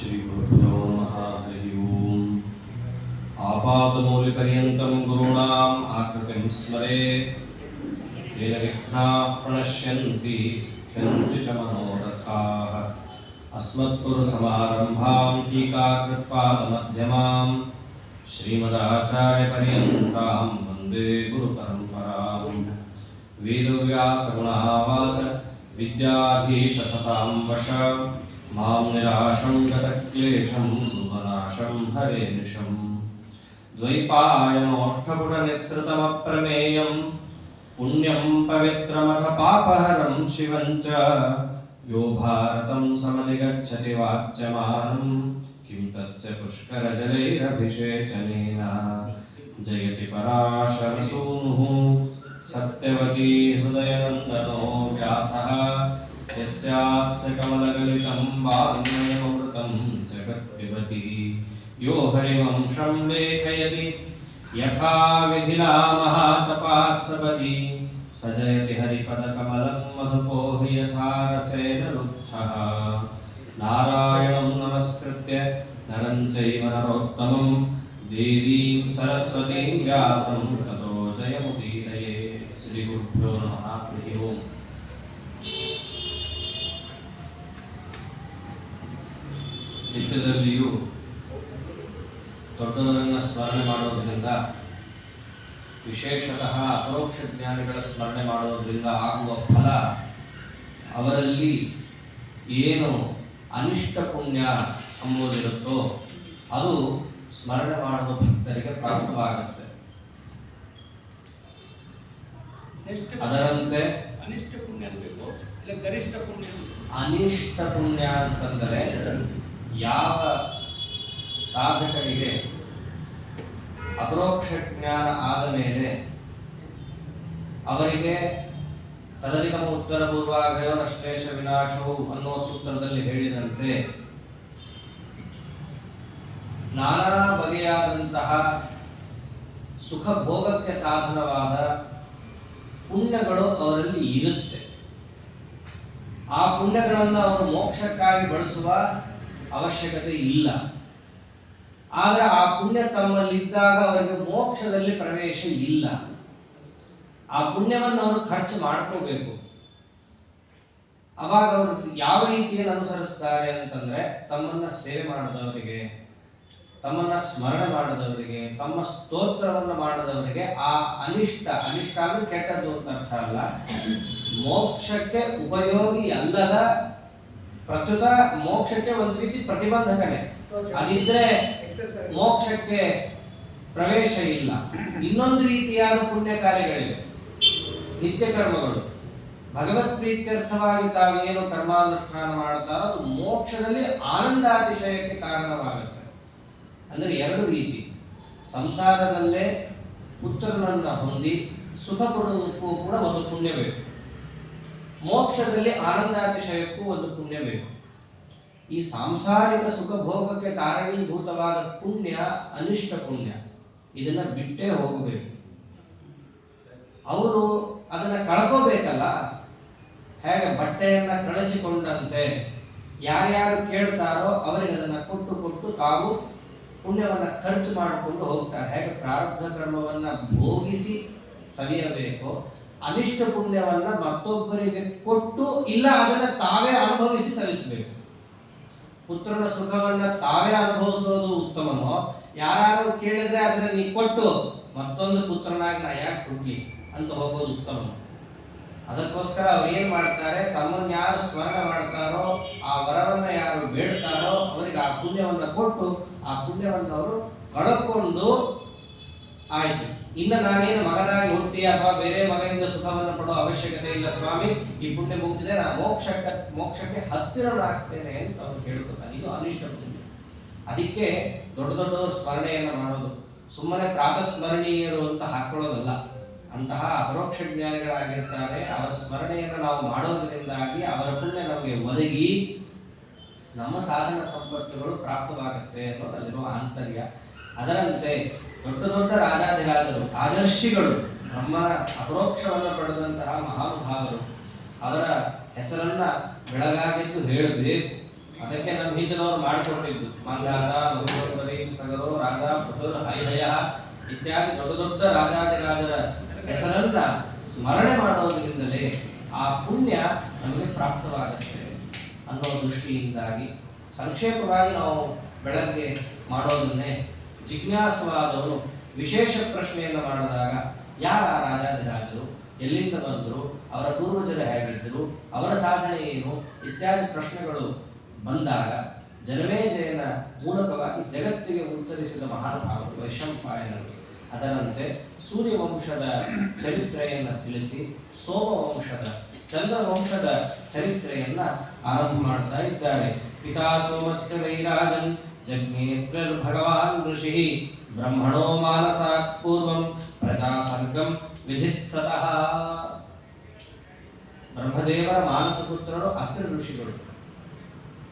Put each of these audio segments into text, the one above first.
श्रीगुरुभ्यो नमः। हरिः ओम्। आपातमौलिपर्यन्तं गुरूणाम् आकृतिं स्मरेत् तेन विघ्नाः प्रणश्यन्ति सिद्ध्यन्ति च मनोरथाः। अस्मत्पुरुषसमारम्भां टीकाकृत्पादमध्यमां श्रीमदाचार्यपर्यन्तां वन्दे गुरुपरम्पराम्। वेदव्यासगुणावास विद्याधीशसतां वश मां निराशं गतक्लेशं भुवनाशं हरेनिशम्। द्वैपायनोष्ठपुटनिःसृतमप्रमेयं पुण्यं पवित्रमथ पापहरं शिवं च यो भारतं समधिगच्छति वाच्यमानं किं तस्य पुष्करजलैरभिषेचनेन। जयति पराशरसूनुः सत्यवती हृदयनन्दनो व्यासः यस्यास्य कमलगलितं वाङ्मयमृतं जगत्पिबति। यो हरिवंशं लेखयति यथा विधिना महातपास्सपदि स जयति हरिपदकमलं मधुपो यथा रसेन रुक्षः। नारायणं नमस्कृत्य नरं चैव नरोत्तमं देवीं सरस्वतीं व्यासं ततो जयमुदीरये। श्रीगुरुभ्यो नमः। हरिः ओम्। ನಿತ್ಯದಲ್ಲಿಯೂ ದೊಡ್ಡವರನ್ನು ಸ್ಮರಣೆ ಮಾಡೋದರಿಂದ, ವಿಶೇಷತಃ ಅಪರೋಕ್ಷ ಜ್ಞಾನಿಗಳ ಸ್ಮರಣೆ ಮಾಡೋದರಿಂದ ಆಗುವ ಫಲ, ಅವರಲ್ಲಿ ಏನು ಅನಿಷ್ಟ ಪುಣ್ಯ ಎಂಬುದಿರುತ್ತೋ ಅದು ಸ್ಮರಣೆ ಮಾಡುವ ಭಕ್ತರಿಗೆ ಪ್ರಾಪ್ತವಾಗುತ್ತೆ. ಅದರಂತೆ ಅನಿಷ್ಟ ಪುಣ್ಯ ಅನ್ಬೇಕು, ಇಲ್ಲ ಗರಿಷ್ಠ ಪುಣ್ಯ. ಅನಿಷ್ಟ ಪುಣ್ಯ ಅಂತಂದರೆ ಯಾವ ಸಾಧಕರಿಗೆ ಅಪರೋಕ್ಷ ಜ್ಞಾನ ಆದ ಮೇಲೆ ಅವರಿಗೆ ತದಧಿಕಮ ಉತ್ತರ ಪೂರ್ವಾಗಯೋ ನಶ್ಲೇಷ ವಿನಾಶವು ಅನ್ನೋ ಸೂತ್ರದಲ್ಲಿ ಹೇಳಿದಂತೆ ನಾನಾ ಬಗೆಯಾದಂತಹ ಸುಖ ಭೋಗಕ್ಕೆ ಸಾಧನವಾದ ಪುಣ್ಯಗಳು ಅವರಲ್ಲಿ ಇರುತ್ತೆ. ಆ ಪುಣ್ಯಗಳನ್ನು ಅವರು ಮೋಕ್ಷಕ್ಕಾಗಿ ಬಳಸುವ ಅವಶ್ಯಕತೆ ಇಲ್ಲ. ಆದರೆ ಆ ಪುಣ್ಯ ತಮ್ಮಲ್ಲಿದ್ದಾಗ ಅವರಿಗೆ ಮೋಕ್ಷದಲ್ಲಿ ಪ್ರವೇಶ ಇಲ್ಲ. ಆ ಪುಣ್ಯವನ್ನು ಅವರು ಖರ್ಚು ಮಾಡ್ಕೋಬೇಕು. ಅವಾಗ ಅವರು ಯಾವ ರೀತಿಯಲ್ಲಿ ಅನುಸರಿಸ್ತಾರೆ ಅಂತಂದ್ರೆ, ತಮ್ಮನ್ನ ಸೇವೆ ಮಾಡಿದವರಿಗೆ, ತಮ್ಮನ್ನ ಸ್ಮರಣೆ ಮಾಡಿದವರಿಗೆ, ತಮ್ಮ ಸ್ತೋತ್ರವನ್ನು ಮಾಡಿದವರಿಗೆ ಆ ಅನಿಷ್ಟ ಅಂದ್ರೆ ಕೆಟ್ಟದ್ದು ಅಂತ ಅರ್ಥ ಅಲ್ಲ, ಮೋಕ್ಷಕ್ಕೆ ಉಪಯೋಗಿ ಅಲ್ಲದ, ಪ್ರಸ್ತುತ ಮೋಕ್ಷಕ್ಕೆ ಒಂದು ರೀತಿ ಪ್ರತಿಬಂಧಕನೇ. ಅದಿದ್ರೆ ಮೋಕ್ಷಕ್ಕೆ ಪ್ರವೇಶ ಇಲ್ಲ. ಇನ್ನೊಂದು ರೀತಿಯಾದ ಪುಣ್ಯ ಕಾರ್ಯಗಳಿವೆ, ನಿತ್ಯ ಕರ್ಮಗಳು. ಭಗವತ್ ಪ್ರೀತ್ಯರ್ಥವಾಗಿ ತಾವೇನು ಕರ್ಮಾನುಷ್ಠಾನ ಮಾಡುತ್ತಾರೋ ಅದು ಮೋಕ್ಷದಲ್ಲಿ ಆನಂದಾತಿಶಯಕ್ಕೆ ಕಾರಣವಾಗುತ್ತೆ. ಅಂದರೆ ಎರಡು ರೀತಿ. ಸಂಸಾರದಲ್ಲೇ ಪುತ್ರನನ್ನ ಹೊಂದಿ ಸುಖ ಪಡುವುದಕ್ಕೂ ಕೂಡ ಒಂದು ಪುಣ್ಯ ಬೇಕು. ಮೋಕ್ಷದಲ್ಲಿ ಆನಂದಾತಿಶಯಕ್ಕೂ ಒಂದು ಪುಣ್ಯ ಬೇಕು. ಈ ಸಾಂಸಾರಿಕ ಸುಖ ಭೋಗಕ್ಕೆ ಕಾರಣೀಭೂತವಾದ ಪುಣ್ಯ ಅನಿಷ್ಟ ಪುಣ್ಯ. ಇದನ್ನ ಬಿಟ್ಟೇ ಹೋಗಬೇಕು. ಅವರು ಅದನ್ನ ಕಳ್ಕೋಬೇಕಲ್ಲ. ಹೇಗೆ ಬಟ್ಟೆಯನ್ನ ಕಳಚಿಕೊಂಡಂತೆ ಯಾರ್ಯಾರು ಕೇಳ್ತಾರೋ ಅವರಿಗೆ ಅದನ್ನ ಕೊಟ್ಟು ಕೊಟ್ಟು ತಾವು ಪುಣ್ಯವನ್ನ ಖರ್ಚು ಮಾಡಿಕೊಂಡು ಹೋಗ್ತಾರೆ. ಹೇಗೆ ಪ್ರಾರಬ್ಧ ಕರ್ಮವನ್ನ ಭೋಗಿಸಿ ಸವಿಯಬೇಕು, ಅನಿಷ್ಟ ಪುಣ್ಯವನ್ನ ಮತ್ತೊಬ್ಬರಿಗೆ ಕೊಟ್ಟು ಇಲ್ಲ ಅದನ್ನ ತಾವೇ ಅನುಭವಿಸಿ ಸವಿಸಬೇಕು. ಪುತ್ರನ ಸುಖವನ್ನ ತಾವೇ ಅನುಭವಿಸೋದು ಉತ್ತಮನೋ, ಯಾರು ಕೇಳಿದ್ರೆ ಅದನ್ನ ನೀ ಕೊಟ್ಟು ಮತ್ತೊಂದು ಪುತ್ರನಾಗಿ ನಾ ಯಾಕೆ ಹುಡ್ಲಿ ಅಂತ ಹೋಗೋದು ಉತ್ತಮನೋ. ಅದಕ್ಕೋಸ್ಕರ ಅವ್ರು ಏನ್ ಮಾಡ್ತಾರೆ, ತಮ್ಮನ್ನು ಯಾರು ಸ್ಮರಣೆ ಮಾಡ್ತಾರೋ, ಆ ವರವನ್ನ ಯಾರು ಬೇಡ್ತಾರೋ ಅವರಿಗೆ ಆ ಪುಣ್ಯವನ್ನ ಕೊಟ್ಟು ಆ ಪುಣ್ಯವನ್ನು ಅವರು ಕಳ್ಕೊಂಡು ಆಯ್ತು, ಇನ್ನು ನಾನೇನು ಮಗನಾಗಿ ಹುಟ್ಟಿ ಅಥವಾ ಬೇರೆ ಮಗನಿಂದ ಸುಖವನ್ನು ಪಡೋ ಅವಶ್ಯಕತೆ ಇಲ್ಲ ಸ್ವಾಮಿ, ಈ ಪುಣ್ಯ ಮುಗಿದಿದೆ, ನಾನು ಮೋಕ್ಷಕ್ಕೆ ಹತ್ತಿರನಾಗ್ತೇನೆ ಅಂತ ಅವ್ರು ಕೇಳ್ಕೊತಾನೆ. ಇದು ಅನಿಷ್ಟ ಪುಣ್ಯ. ಅದಕ್ಕೆ ದೊಡ್ಡ ದೊಡ್ಡವರು ಸ್ಮರಣೆಯನ್ನು ಮಾಡೋದು, ಸುಮ್ಮನೆ ಪ್ರಾತಸ್ಮರಣೀಯರು ಅಂತ ಹಾಕೊಳ್ಳೋದಲ್ಲ. ಅಂತಹ ಅಪರೋಕ್ಷ ಜ್ಞಾನಿಗಳಾಗಿರ್ತಾರೆ. ಅವರ ಸ್ಮರಣೆಯನ್ನು ನಾವು ಮಾಡೋದರಿಂದಾಗಿ ಅವರ ಪುಣ್ಯ ನಮಗೆ ಒದಗಿ ನಮ್ಮ ಸಾಧನ ಸಂಪತ್ತುಗಳು ಪ್ರಾಪ್ತವಾಗುತ್ತೆ ಅನ್ನೋದಲ್ಲಿರುವ ಆಂತರ್ಯ. ಅದರಂತೆ ದೊಡ್ಡ ದೊಡ್ಡ ರಾಜಾಧಿರಾಜರು, ಆದರ್ಶಿಗಳು, ಬ್ರಹ್ಮನ ಅಪರೋಕ್ಷವನ್ನು ಪಡೆದಂತಹ ಮಹಾನುಭಾವರು, ಅವರ ಹೆಸರನ್ನ ಬೆಳಗಾಗಿದ್ದು ಹೇಳಬೇಕು. ಅದಕ್ಕೆ ನಮ್ಮ ಹಿಂದಿನವರು ಮಾಡಿಕೊಟ್ಟಿದ್ದು ಮಂದಾರ ಮಧುಪರಿ ಸಗರೋ ರಾಜ ಪೃಥುರ್ ಹೈಹಯ ಇತ್ಯಾದಿ ದೊಡ್ಡ ದೊಡ್ಡ ರಾಜಾದಿರಾಜರ ಹೆಸರನ್ನ ಸ್ಮರಣೆ ಮಾಡೋದ್ರಿಂದಲೇ ಆ ಪುಣ್ಯ ನಮಗೆ ಪ್ರಾಪ್ತವಾಗುತ್ತೆ ಅನ್ನೋ ದೃಷ್ಟಿಯಿಂದಾಗಿ ಸಂಕ್ಷೇಪವಾಗಿ ನಾವು ಬೆಳಗ್ಗೆ ಮಾಡೋದನ್ನೇ ಜಿಜ್ಞಾಸವಾದವನು ವಿಶೇಷ ಪ್ರಶ್ನೆಯನ್ನು ಮಾಡಿದಾಗ ಯಾರ ರಾಜಾದಿರಾಜರು, ಎಲ್ಲಿಂದ ಬಂದರು, ಅವರ ಪೂರ್ವಜರು ಹೇಗಿದ್ದರು, ಅವರ ಸಾಧನೆ ಏನು ಇತ್ಯಾದಿ ಪ್ರಶ್ನೆಗಳು ಬಂದಾಗ ಜನಮೇಜಯನ ಮೂಲಕವಾಗಿ ಜಗತ್ತಿಗೆ ಉತ್ತರಿಸಿದ ಮಹಾನುಭಾವರು ವೈಶಂಪಾಯನರು. ಅದರಂತೆ ಸೂರ್ಯವಂಶದ ಚರಿತ್ರೆಯನ್ನು ತಿಳಿಸಿ ಸೋಮವಂಶದ ಚಂದ್ರವಂಶದ ಚರಿತ್ರೆಯನ್ನ ಆರಂಭ ಮಾಡ್ತಾ ಇದ್ದಾರೆ. ಪಿತಾ ಸೋಮಸ್ಯ ವೈರಾಜನ್ ಜಜ್ಞೇತ್ರ ಭಗವಾನ್ ಋಷಿ ಬ್ರಹ್ಮಣೋ ಮಾನಸಾತ್ ಪೂರ್ವಂ ಪ್ರಜಾ ಸರ್ಗಂ ವಿಧಿತ್ಸತಃ. ಬ್ರಹ್ಮದೇವರ ಮಾನಸ ಪುತ್ರರು ಅತ್ರಿ ಋಷಿಗಳು.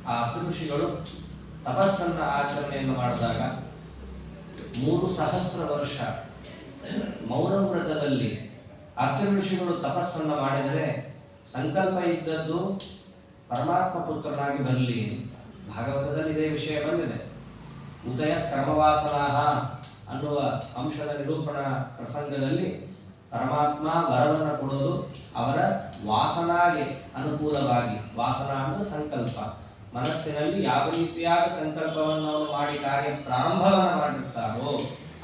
ಆ ಅತ್ರಿ ಋಷಿಗಳು ತಪಸ್ಸನ್ನ ಆಚರಣೆಯನ್ನು ಮಾಡಿದಾಗ 3,000 ವರ್ಷ ಮೌನವ್ರತದಲ್ಲಿ ಅತ್ರಿ ಋಷಿಗಳು ತಪಸ್ಸನ್ನ ಮಾಡಿದರೆ ಸಂಕಲ್ಪ ಇದ್ದದ್ದು ಪರಮಾತ್ಮ ಪುತ್ರನಾಗಿ ಬರಲಿ. ಭಾಗವತದಲ್ಲಿ ಇದೇ ವಿಷಯ ಬಂದಿದೆ. ಉದಯ ಕರ್ಮವಾಸನಾಹ ಅನ್ನುವ ಅಂಶದ ನಿರೂಪಣಾ ಪ್ರಸಂಗದಲ್ಲಿ ಪರಮಾತ್ಮ ವರವನ್ನು ಕೊಡೋದು ಅವರ ವಾಸನಾಗೆ ಅನುಕೂಲವಾಗಿ. ವಾಸನ ಅಂದರೆ ಸಂಕಲ್ಪ. ಮನಸ್ಸಿನಲ್ಲಿ ಯಾವ ರೀತಿಯಾದ ಸಂಕಲ್ಪವನ್ನು ಅವರು ಮಾಡಿ ಕಾರ್ಯ ಪ್ರಾರಂಭವನ್ನು ಮಾಡಿರ್ತಾರೋ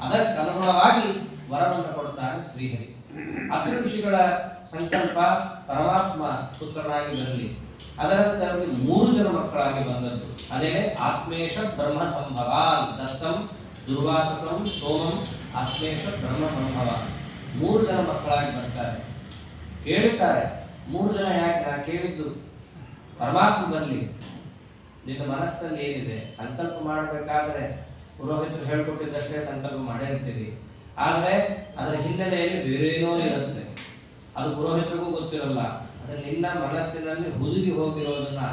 ಅದಕ್ಕನುಗುಣವಾಗಿ ವರವನ್ನು ಕೊಡ್ತಾನೆ ಶ್ರೀಹರಿ. ಅತ್ರಿ ಋಷಿಗಳ ಸಂಕಲ್ಪ ಪರಮಾತ್ಮ ಪುತ್ರನಾಗಿ ಬರಲಿ. ಅದರಂತೆ ಅವರಿಗೆ 3 ಜನ ಮಕ್ಕಳಾಗಿ ಬಂದದ್ದು. ಅದೇ ಆತ್ಮೇಶ ಬ್ರಹ್ಮ ಸಂಭವಾನ್ ದತ್ತಂ ದುರ್ವಾಸಸಂ ಸೋಮಂ ಆತ್ಮೇಶ ಬ್ರಹ್ಮ ಸಂಭವ. 3 ಜನ ಮಕ್ಕಳಾಗಿ ಬರ್ತಾರೆ. ಕೇಳುತ್ತಾರೆ 3 ಜನ ಯಾಕೆ? ನಾ ಕೇಳಿದ್ದು ಪರಮಾತ್ಮ ಬರಲಿ. ನಿನ್ನ ಮನಸ್ಸಲ್ಲಿ ಏನಿದೆ ಸಂಕಲ್ಪ ಮಾಡಬೇಕಾದ್ರೆ ಪುರೋಹಿತರು ಹೇಳ್ಕೊಟ್ಟಿದ್ದಷ್ಟೇ ಸಂಕಲ್ಪ ಮಾಡೇ ಇರ್ತೀವಿ. ಆದರೆ ಅದರ ಹಿನ್ನೆಲೆಯಲ್ಲಿ ಬೇರೇನೋ ಇರುತ್ತೆ. ಅದು ಪುರೋಹಿತರಿಗೂ ಗೊತ್ತಿರಲ್ಲ. ಅದು ನಿನ್ನ ಮನಸ್ಸಿನಲ್ಲಿ ಹುದುಗಿ ಹೋಗಿರೋದನ್ನ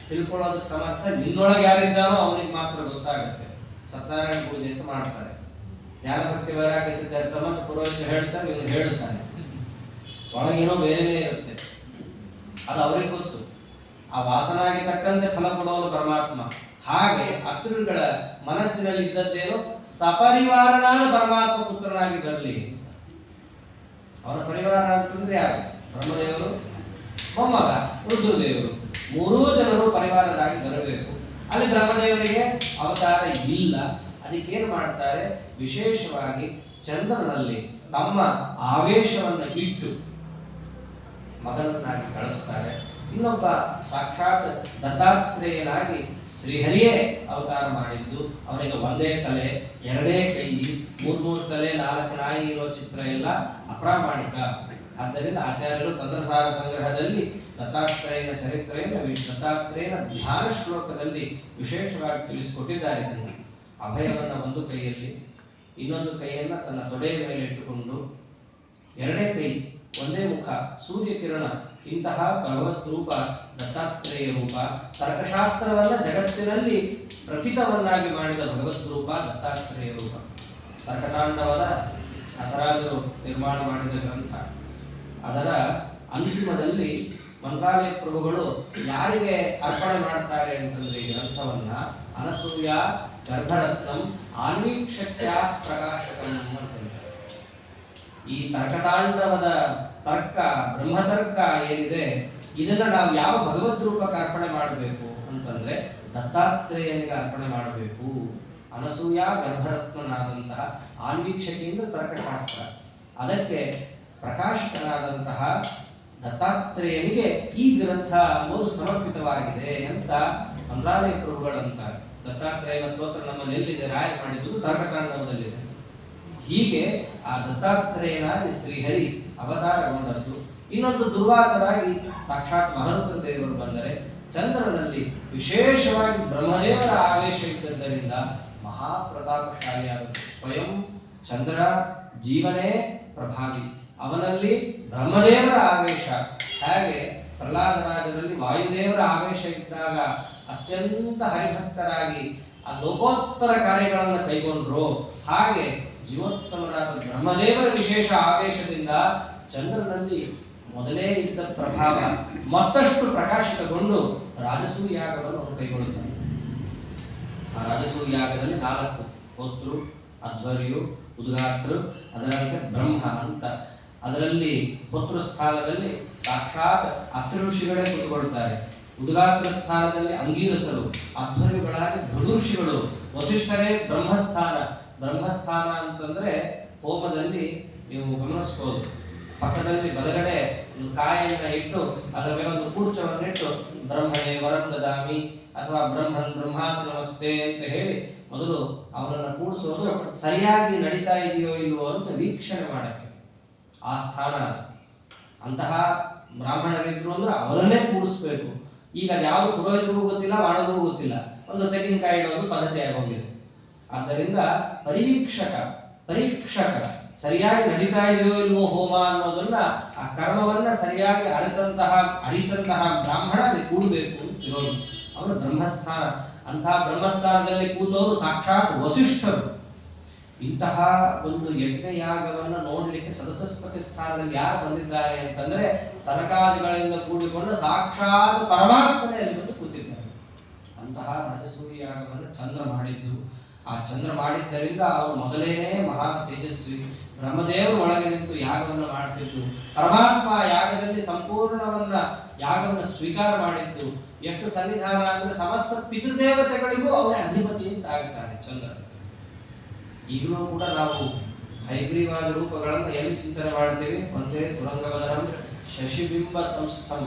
ತಿಳ್ಕೊಳ್ಳೋದಕ್ಕೆ ಸಮರ್ಥ ನಿನ್ನೊಳಗೆ ಯಾರಿದ್ದಾನೋ ಅವನಿಗೆ ಮಾತ್ರ ಗೊತ್ತಾಗುತ್ತೆ. ಸತ್ಯನಾರಾಯಣ ಪೂಜೆ ಅಂತ ಮಾಡ್ತಾರೆ. ಜ್ಞಾನಭಕ್ತಿ ವೈರಾಗ್ಯ ಸಿದ್ಧಾರ್ಥ ಮತ್ತು ಪುರೋಹಿತರು ಹೇಳ್ತಾರೆ, ಇವನು ಹೇಳ್ತಾನೆ. ಒಳಗೇನೋ ಬೇರೆನೇ ಇರುತ್ತೆ. ಅದು ಅವ್ರಿಗೆ ಗೊತ್ತು. ಆ ವಾಸನಾಗಿ ತಕ್ಕಂತೆ ಫಲ ಕೊಡೋನು ಪರಮಾತ್ಮ. ಹಾಗೆ ಅತ್ರಿಗಳ ಮನಸ್ಸಿನಲ್ಲಿ ಇದ್ದದ್ದೇನು ಸಪರಿವಾರನಾದ ಪರಮಾತ್ಮ ಪುತ್ರನಾಗಿ ಬರಲಿ. ಅವನ ಪರಿವಾರ ಅಂತಂದ್ರೆ ಯಾರು? ಬ್ರಹ್ಮದೇವರು, ಮೊಮ್ಮಗ ರುದ್ರದೇವರು, 3 ಜನರು ಪರಿವಾರರಾಗಿ ಬರಬೇಕು. ಅಲ್ಲಿ ಬ್ರಹ್ಮದೇವರಿಗೆ ಅವತಾರ ಇಲ್ಲ. ಅದಕ್ಕೇನು ಮಾಡ್ತಾರೆ? ವಿಶೇಷವಾಗಿ ಚಂದ್ರನಲ್ಲಿ ತಮ್ಮ ಆವೇಶವನ್ನು ಇಟ್ಟು ಮಗನನ್ನಾಗಿ ಕಳಿಸ್ತಾರೆ. ಇನ್ನೊಬ್ಬ ಸಾಕ್ಷಾತ್ ದತ್ತಾತ್ರೇಯನಾಗಿ ಶ್ರೀಹರಿಯೇ ಅವತಾರ ಮಾಡಿದ್ದು. ಅವನಿಗೆ 1 ತಲೆ 2 ಕೈ 3 ತಲೆ 4 ನಾಯಿ ಇರೋ ಚಿತ್ರ ಎಲ್ಲ ಅಪ್ರಾಮಾಣಿಕ. ಆದ್ದರಿಂದ ಆಚಾರ್ಯರು ತಂತ್ರಸಾರ ಸಂಗ್ರಹದಲ್ಲಿ ದತ್ತಾತ್ರೇಯನ ಚರಿತ್ರೆಯನ್ನು ದತ್ತಾತ್ರೇಯನ ಧ್ಯಾನ ಶ್ಲೋಕದಲ್ಲಿ ವಿಶೇಷವಾಗಿ ತಿಳಿಸಿಕೊಟ್ಟಿದ್ದಾರೆ. ಅಭಯವನ್ನು 1 ಕೈಯಲ್ಲಿ, ಇನ್ನೊಂದು ಕೈಯನ್ನು ತನ್ನ ತೊಡೆಯ ಮೇಲೆ ಇಟ್ಟುಕೊಂಡು 2 ಕೈ 1 ಮುಖ ಸೂರ್ಯಕಿರಣ. ಇಂತಹ ಭಗವತ್ ರೂಪ ದತ್ತಾತ್ರೇಯ ರೂಪ. ತರ್ಕಶಾಸ್ತ್ರವನ್ನ ಜಗತ್ತಿನಲ್ಲಿ ಪ್ರಥಿತವನ್ನಾಗಿ ಮಾಡಿದ ಭಗವತ್ ರೂಪ ದತ್ತಾತ್ರೇಯ ರೂಪ. ತರ್ಕತಾಂಡವದ ಅಸರಾಜರು ನಿರ್ಮಾಣ ಮಾಡಿದ ಗ್ರಂಥ. ಅದರ ಅಂತಿಮದಲ್ಲಿ ಮಂತ್ರಾಲಯ ಪ್ರಭುಗಳು ಯಾರಿಗೆ ಅರ್ಪಣೆ ಮಾಡ್ತಾರೆ ಅಂತಂದ್ರೆ ಈ ಗ್ರಂಥವನ್ನ ಅನಸೂಯ ಗರ್ಭರತ್ನಂ ಆನ್ವೀಕ್ಷತ್ಯ ಪ್ರಕಾಶಕಂ ಅಂತಂದ್ರೆ ಈ ತರ್ಕತಾಂಡವದ ತರ್ಕ ಬ್ರಹ್ಮತರ್ಕ ಏನಿದೆ ಇದನ್ನ ನಾವು ಯಾವ ಭಗವದ್ ರೂಪಕ್ಕೆ ಅರ್ಪಣೆ ಮಾಡಬೇಕು ಅಂತಂದ್ರೆ ದತ್ತಾತ್ರೇಯನಿಗೆ ಅರ್ಪಣೆ ಮಾಡಬೇಕು. ಅನಸೂಯ ಗರ್ಭರತ್ನನಾದಂತಹ ಆನ್ವೀಕ್ಷಕಿಯಿಂದ ತರ್ಕಶಾಸ್ತ್ರ, ಅದಕ್ಕೆ ಪ್ರಕಾಶಕನಾದಂತಹ ದತ್ತಾತ್ರೇಯನಿಗೆ ಈ ಗ್ರಂಥ ಓದು ಸಮರ್ಪಿತವಾಗಿದೆ ಅಂತ ಮಂತ್ರಾಲಯ ಪ್ರಭುಗಳಂತಾರೆ. ದತ್ತಾತ್ರೇಯನ ಸ್ತೋತ್ರ ನಮ್ಮಲ್ಲಿ ಎಲ್ಲಿದೆ? ರಾಯ ಮಾಡಿದ್ದು ತರ್ಕತಾಂಡವದಲ್ಲಿದೆ. ಹೀಗೆ ಆ ದತ್ತಾತ್ರೇಯನಾಗಿ ಶ್ರೀಹರಿ ಅವತಾರಗೊಂಡದ್ದು. ಇನ್ನೊಂದು ದುರ್ವಾಸರಾಗಿ ಸಾಕ್ಷಾತ್ ಮಹರುದ್ರ ದೇವರು ಬಂದರೆ ಚಂದ್ರನಲ್ಲಿ ವಿಶೇಷವಾಗಿ ಬ್ರಹ್ಮದೇವರ ಆವೇಶ ಇದ್ದದ್ದರಿಂದ ಮಹಾಪ್ರತಾಪಶಾಲಿಯಾದದ್ದು. ಸ್ವಯಂ ಚಂದ್ರ ಜೀವನೇ ಪ್ರಭಾವಿ, ಅವನಲ್ಲಿ ಬ್ರಹ್ಮದೇವರ ಆವೇಶ. ಹಾಗೆ ಪ್ರಹ್ಲಾದರಾಜರಲ್ಲಿ ವಾಯುದೇವರ ಆವೇಶ ಇದ್ದಾಗ ಅತ್ಯಂತ ಹರಿಭಕ್ತರಾಗಿ ಆ ಲೋಕೋತ್ತರ ಕಾರ್ಯಗಳನ್ನು ಕೈಗೊಂಡ್ರು. ಹಾಗೆ ಜೀವೋತ್ತಮರಾದ ಬ್ರಹ್ಮದೇವರ ವಿಶೇಷ ಆವೇಶದಿಂದ ಚಂದ್ರನಲ್ಲಿ ಮೊದಲೇ ಇದ್ದ ಪ್ರಭಾವ ಮತ್ತಷ್ಟು ಪ್ರಕಾಶಿತಗೊಂಡು ರಾಜಸೂಯಾಗವನ್ನು ಕೈಗೊಳ್ಳುತ್ತಾರೆ. ರಾಜಸೂಯಾಗದಲ್ಲಿ 4 ಹೋತೃ, ಅಧ್ವರ್ಯು, ಉದ್ಗಾತೃ, ಅದರಂತೆ ಬ್ರಹ್ಮ ಅಂತ. ಅದರಲ್ಲಿ ಹೋತೃ ಸ್ಥಾನದಲ್ಲಿ ಸಾಕ್ಷಾತ್ ಅತ್ರಿ ಋಷಿಗಳೇ ಕೂತ್ಕೊಳ್ತಾರೆ. ಉದ್ಗಾತ್ರ ಸ್ಥಾನದಲ್ಲಿ ಅಂಗೀರಸರು, ಅಧ್ವರ್ಯುಗಳಾಗಿ ಭೃಗು ಋಷಿಗಳು, ವಸಿಷ್ಠರೇ ಬ್ರಹ್ಮಸ್ಥಾನ. ಬ್ರಹ್ಮಸ್ಥಾನ ಅಂತಂದ್ರೆ ಹೋಮದಲ್ಲಿ ನೀವು ಗಮನಿಸ್ಬೋದು, ಪಕ್ಕದಲ್ಲಿ ಬಲಗಡೆ ಒಂದು ಕಾಯನ್ನು ಇಟ್ಟು ಅದರ ಮೇಲೆ ಒಂದು ಕೂರ್ಚವನ್ನಿಟ್ಟು ಬ್ರಹ್ಮಣೇ ವರಂ ದದಾಮಿ ಅಥವಾ ಬ್ರಹ್ಮನ್ ಬ್ರಹ್ಮಾಸಿ ನಮಸ್ತೆ ಅಂತ ಹೇಳಿ ಮೊದಲು ಅವರನ್ನು ಕೂಡಿಸೋದು ಸರಿಯಾಗಿ ನಡೀತಾ ಇದೆಯೋ ಇಲ್ವೋ ಅಂತ ವೀಕ್ಷಣೆ ಮಾಡಕ್ಕೆ ಆ ಸ್ಥಾನ. ಅಂತಹ ಬ್ರಾಹ್ಮಣರಿದ್ರು ಅಂದ್ರೆ ಅವರನ್ನೇ ಕೂಡಿಸ್ಬೇಕು. ಈಗ ಯಾವುದು ಪುರೋಹಿತರಿಗೂ ಗೊತ್ತಿಲ್ಲ, ಮಾಡೋರಿಗೂ ಗೊತ್ತಿಲ್ಲ, ಒಂದು ತೆಂಗಿನಕಾಯಿ ಇಡೋದು ಪದ್ಧತಿಯಾಗಿ ಹೋಗಿದೆ. ಆದ್ದರಿಂದ ಪರೀಕ್ಷಕ ಸರಿಯಾಗಿ ನಡೀತಾ ಇದೆಯೋ ಇಲ್ವೋ ಹೋಮ ಅನ್ನೋದನ್ನ, ಆ ಕರ್ಮವನ್ನ ಸರಿಯಾಗಿ ಅರಿತಂತಹ ಬ್ರಾಹ್ಮಣ ಅಲ್ಲಿ ಕೂಡಬೇಕು ಇರೋದು. ಅವರು ಬ್ರಹ್ಮಸ್ಥಾನ. ಅಂತಹ ಬ್ರಹ್ಮಸ್ಥಾನದಲ್ಲಿ ಕೂತವರು ಸಾಕ್ಷಾತ್ ವಸಿಷ್ಠರು. ಇಂತಹ ಒಂದು ಯಜ್ಞಯಾಗವನ್ನು ನೋಡಲಿಕ್ಕೆ ಸದಸಸ್ಪತಿ ಸ್ಥಾನದಲ್ಲಿ ಯಾರು ಬಂದಿದ್ದಾರೆ ಅಂತಂದ್ರೆ ಸರಕಾದಿಗಳಿಂದ ಕೂಡಿಕೊಂಡು ಸಾಕ್ಷಾತ್ ಪರಮಾತ್ಮನೇ ಅಲ್ಲಿ ಬಂದು ಕೂತಿದ್ದಾರೆ. ಅಂತಹ ರಾಜಸೂಯ ಯಾಗವನ್ನು ಚಂದ್ರ ಮಾಡಿದ್ದು. ಆ ಚಂದ್ರ ಮಾಡಿದ್ದರಿಂದ ಅವರು ಮೊದಲೇನೇ ಮಹಾ ತೇಜಸ್ವಿ. ಬ್ರಹ್ಮದೇವರು ಒಳಗೆ ನಿಂತು ಯಾಗವನ್ನು ಮಾಡಿಸಿದ್ದು. ಪರಮಾತ್ಮ ಯಾಗದಲ್ಲಿ ಸಂಪೂರ್ಣವನ್ನ ಯಾಗವನ್ನು ಸ್ವೀಕಾರ ಮಾಡಿದ್ದು. ಎಷ್ಟು ಸನ್ನಿಧಾನ ಅಂದ್ರೆ ಸಮಸ್ತ ಪಿತೃದೇವತೆಗಳಿಗೂ ಅವನೇ ಅಧಿಪತಿ ಅಂತ ಆಗ್ತಾನೆ ಚಂದ್ರ. ಈಗಲೂ ಕೂಡ ನಾವು ಹೈಗ್ರೀವಾದ ರೂಪಗಳನ್ನು ಎಲ್ಲಿ ಚಿಂತನೆ ಮಾಡ್ತೀವಿ? ಒಂದೇ ತುರಂಗವದರಂ ಶಶಿಬಿಂಬ ಸಂಸ್ಥಂ.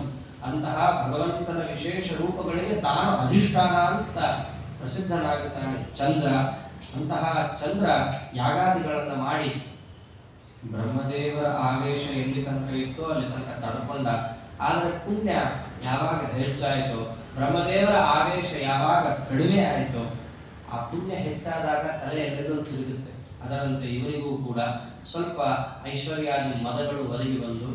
ಅಂತಹ ಭಗವಂತನ ವಿಶೇಷ ರೂಪಗಳಿಗೆ ತಾನು ಅಧಿಷ್ಠಾನ ಅಂತ ಪ್ರಸಿದ್ಧನಾಗುತ್ತಾನೆ ಚಂದ್ರ. ಅಂತಹ ಚಂದ್ರ ಯಾಗಾದಿಗಳನ್ನು ಮಾಡಿ ಬ್ರಹ್ಮದೇವರ ಆವೇಶ ಎಲ್ಲಿ ತನಕ ಇತ್ತೋ ಅಲ್ಲಿ ತನಕ ತಡ್ಕೊಂಡ. ಆದರೆ ಪುಣ್ಯ ಯಾವಾಗ ಹೆಚ್ಚಾಯಿತೋ, ಬ್ರಹ್ಮದೇವರ ಆವೇಶ ಯಾವಾಗ ಕಡಿಮೆ ಆಯಿತೋ, ಆ ಪುಣ್ಯ ಹೆಚ್ಚಾದಾಗ ತಲೆ ಎಲ್ಲರೂ ತಿರುಗುತ್ತೆ. ಅದರಂತೆ ಇವರಿಗೂ ಕೂಡ ಸ್ವಲ್ಪ ಐಶ್ವರ್ಯಾದಿ ಮದಗಳು ಒದಗಿ ಬಂದು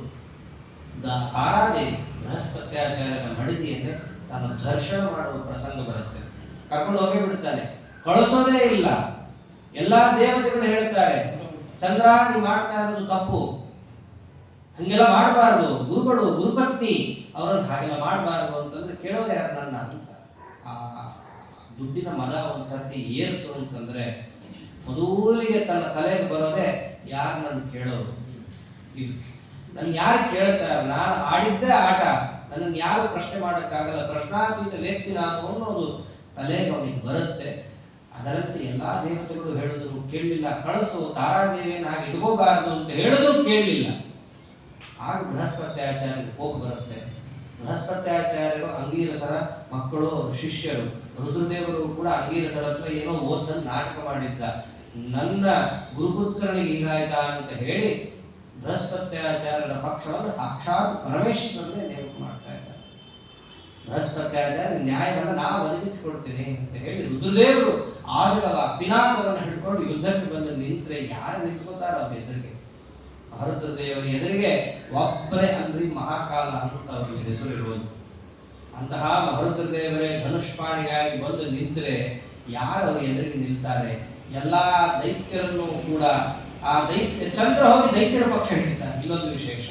ತಾರಾದೇವಿ ಬೃಹಸ್ಪತ್ಯಾಚಾರ್ಯನ ಮಡಿದಿಯನ್ನೇ ತಾನು ದರ್ಶನ ಮಾಡುವ ಪ್ರಸಂಗ ಬರುತ್ತೆ. ಕರ್ಕೊಂಡು ಹೋಗೇ ಬಿಡ್ತಾನೆ, ಕಳಿಸೋದೇ ಇಲ್ಲ. ಎಲ್ಲಾ ದೇವತೆಗಳು ಹೇಳ್ತಾರೆ, ಚಂದ್ರ ನೀ ಮಾಡ್ತಾ ಇರೋದು ತಪ್ಪು, ಹಂಗೆಲ್ಲ ಮಾಡಬಾರ್ದು, ಗುರುಗಳು ಗುರುಪತ್ನಿ ಅವರನ್ನು ಹಾಗೆಲ್ಲ ಮಾಡಬಾರ್ದು ಅಂತಂದ್ರೆ ಕೇಳೋದು ಯಾರು ನನ್ನ ಅಂತ. ಆ ದುಡ್ಡಿನ ಮದ ಒಂದ್ಸರ್ತಿ ಏರ್ತು ಅಂತಂದ್ರೆ ಮೊದಲಿಗೆ ತನ್ನ ತಲೆಗೆ ಬರೋದೇ ಯಾರು ನನ್ನ ಕೇಳೋರು, ಇದು ನನ್ ಯಾರು ಕೇಳ್ತಾರೆ, ನಾನು ಆಡಿದ್ದೇ ಆಟ, ನನ್ನನ್ನು ಯಾರು ಪ್ರಶ್ನೆ ಮಾಡೋಕ್ಕಾಗಲ್ಲ, ಪ್ರಶ್ನಾತೀತ ವ್ಯಕ್ತಿ ನಾನು ಅನ್ನೋದು ತಲೆಗೆ ಅವನಿಗೆ ಬರುತ್ತೆ. ಅದರಂತೆ ಎಲ್ಲಾ ದೇವತೆಗಳು ಹೇಳಿದ್ರು ಕೇಳಲಿಲ್ಲ. ಕಳಿಸು ತಾರಾದೇವಿಯನ್ನು ಹಾಗೆ ಇಟ್ಕೋಬಾರದು ಅಂತ ಹೇಳಿದ್ರು ಕೇಳಲಿಲ್ಲ. ಆಗ ಬೃಹಸ್ಪತ್ಯಾಚಾರ್ಯರಿಗೆ ಕೋಪ ಬರುತ್ತೆ. ಬೃಹಸ್ಪತ್ಯಾಚಾರ್ಯರು ಅಂಗೀರಸರ ಮಕ್ಕಳು, ಶಿಷ್ಯರು. ರುದ್ರದೇವರು ಕೂಡ ಅಂಗೀರಸರ ಹತ್ರ ಏನೋ ಓದ್ದನ್ನು ನಾಟಕ ಮಾಡಿದ್ದ. ನನ್ನ ಗುರುಪುತ್ರನಿಗೆ ಹೀಗಾಯ್ತಾ ಅಂತ ಹೇಳಿ ಬೃಹಸ್ಪತ್ಯಾಚಾರ್ಯರ ಪಕ್ಷವನ್ನು ಸಾಕ್ಷಾತ್ ಪರಮೇಶ್ವರನೇ ನೇಮಕ ಮಾಡ್ತಾ ಇದ್ದಾರೆ. ಬೃಹಸ್ಪತ್ಯಾಚಾರ್ಯ ನ್ಯಾಯವನ್ನು ನಾವು ಒದಗಿಸಿಕೊಡ್ತೇನೆ ಅಂತ ಹೇಳಿ ರುದ್ರದೇವರು ಆಡುವ ಪಿನಾಕವನ್ನು ಹಿಡ್ಕೊಂಡು ಯುದ್ಧಕ್ಕೆ ಬಂದು ನಿಂತರೆ ಯಾರು ನಿಂತ್ಕೋತಾರೋ ಅವ್ರ ಎದುರಿಗೆ, ಮಹರುದ್ರದೇವರ ಎದುರಿಗೆ ಒಬ್ಬರೇ ಅಂದ್ರಿ ಮಹಾಕಾಲ ಅಂತ ಅವರಿಗೆ ಹೆಸರು ಇರುವುದು. ಅಂತಹ ಮಹರುದ್ರದೇವರೇ ಧನುಷ್ಪಾಣಿಗಾಗಿ ಬಂದು ನಿಂತರೆ ಯಾರು ಅವ್ರ ಎದುರಿಗೆ ನಿಲ್ತಾರೆ? ಎಲ್ಲಾ ದೈತ್ಯರನ್ನು ಕೂಡ ಆ ದೈತ್ಯ ಚಂದ್ರ ಹೋಗಿ ದೈತ್ಯರ ಪಕ್ಷ ಹಿಡಿತಾರೆ. ಇನ್ನೊಂದು ವಿಶೇಷ,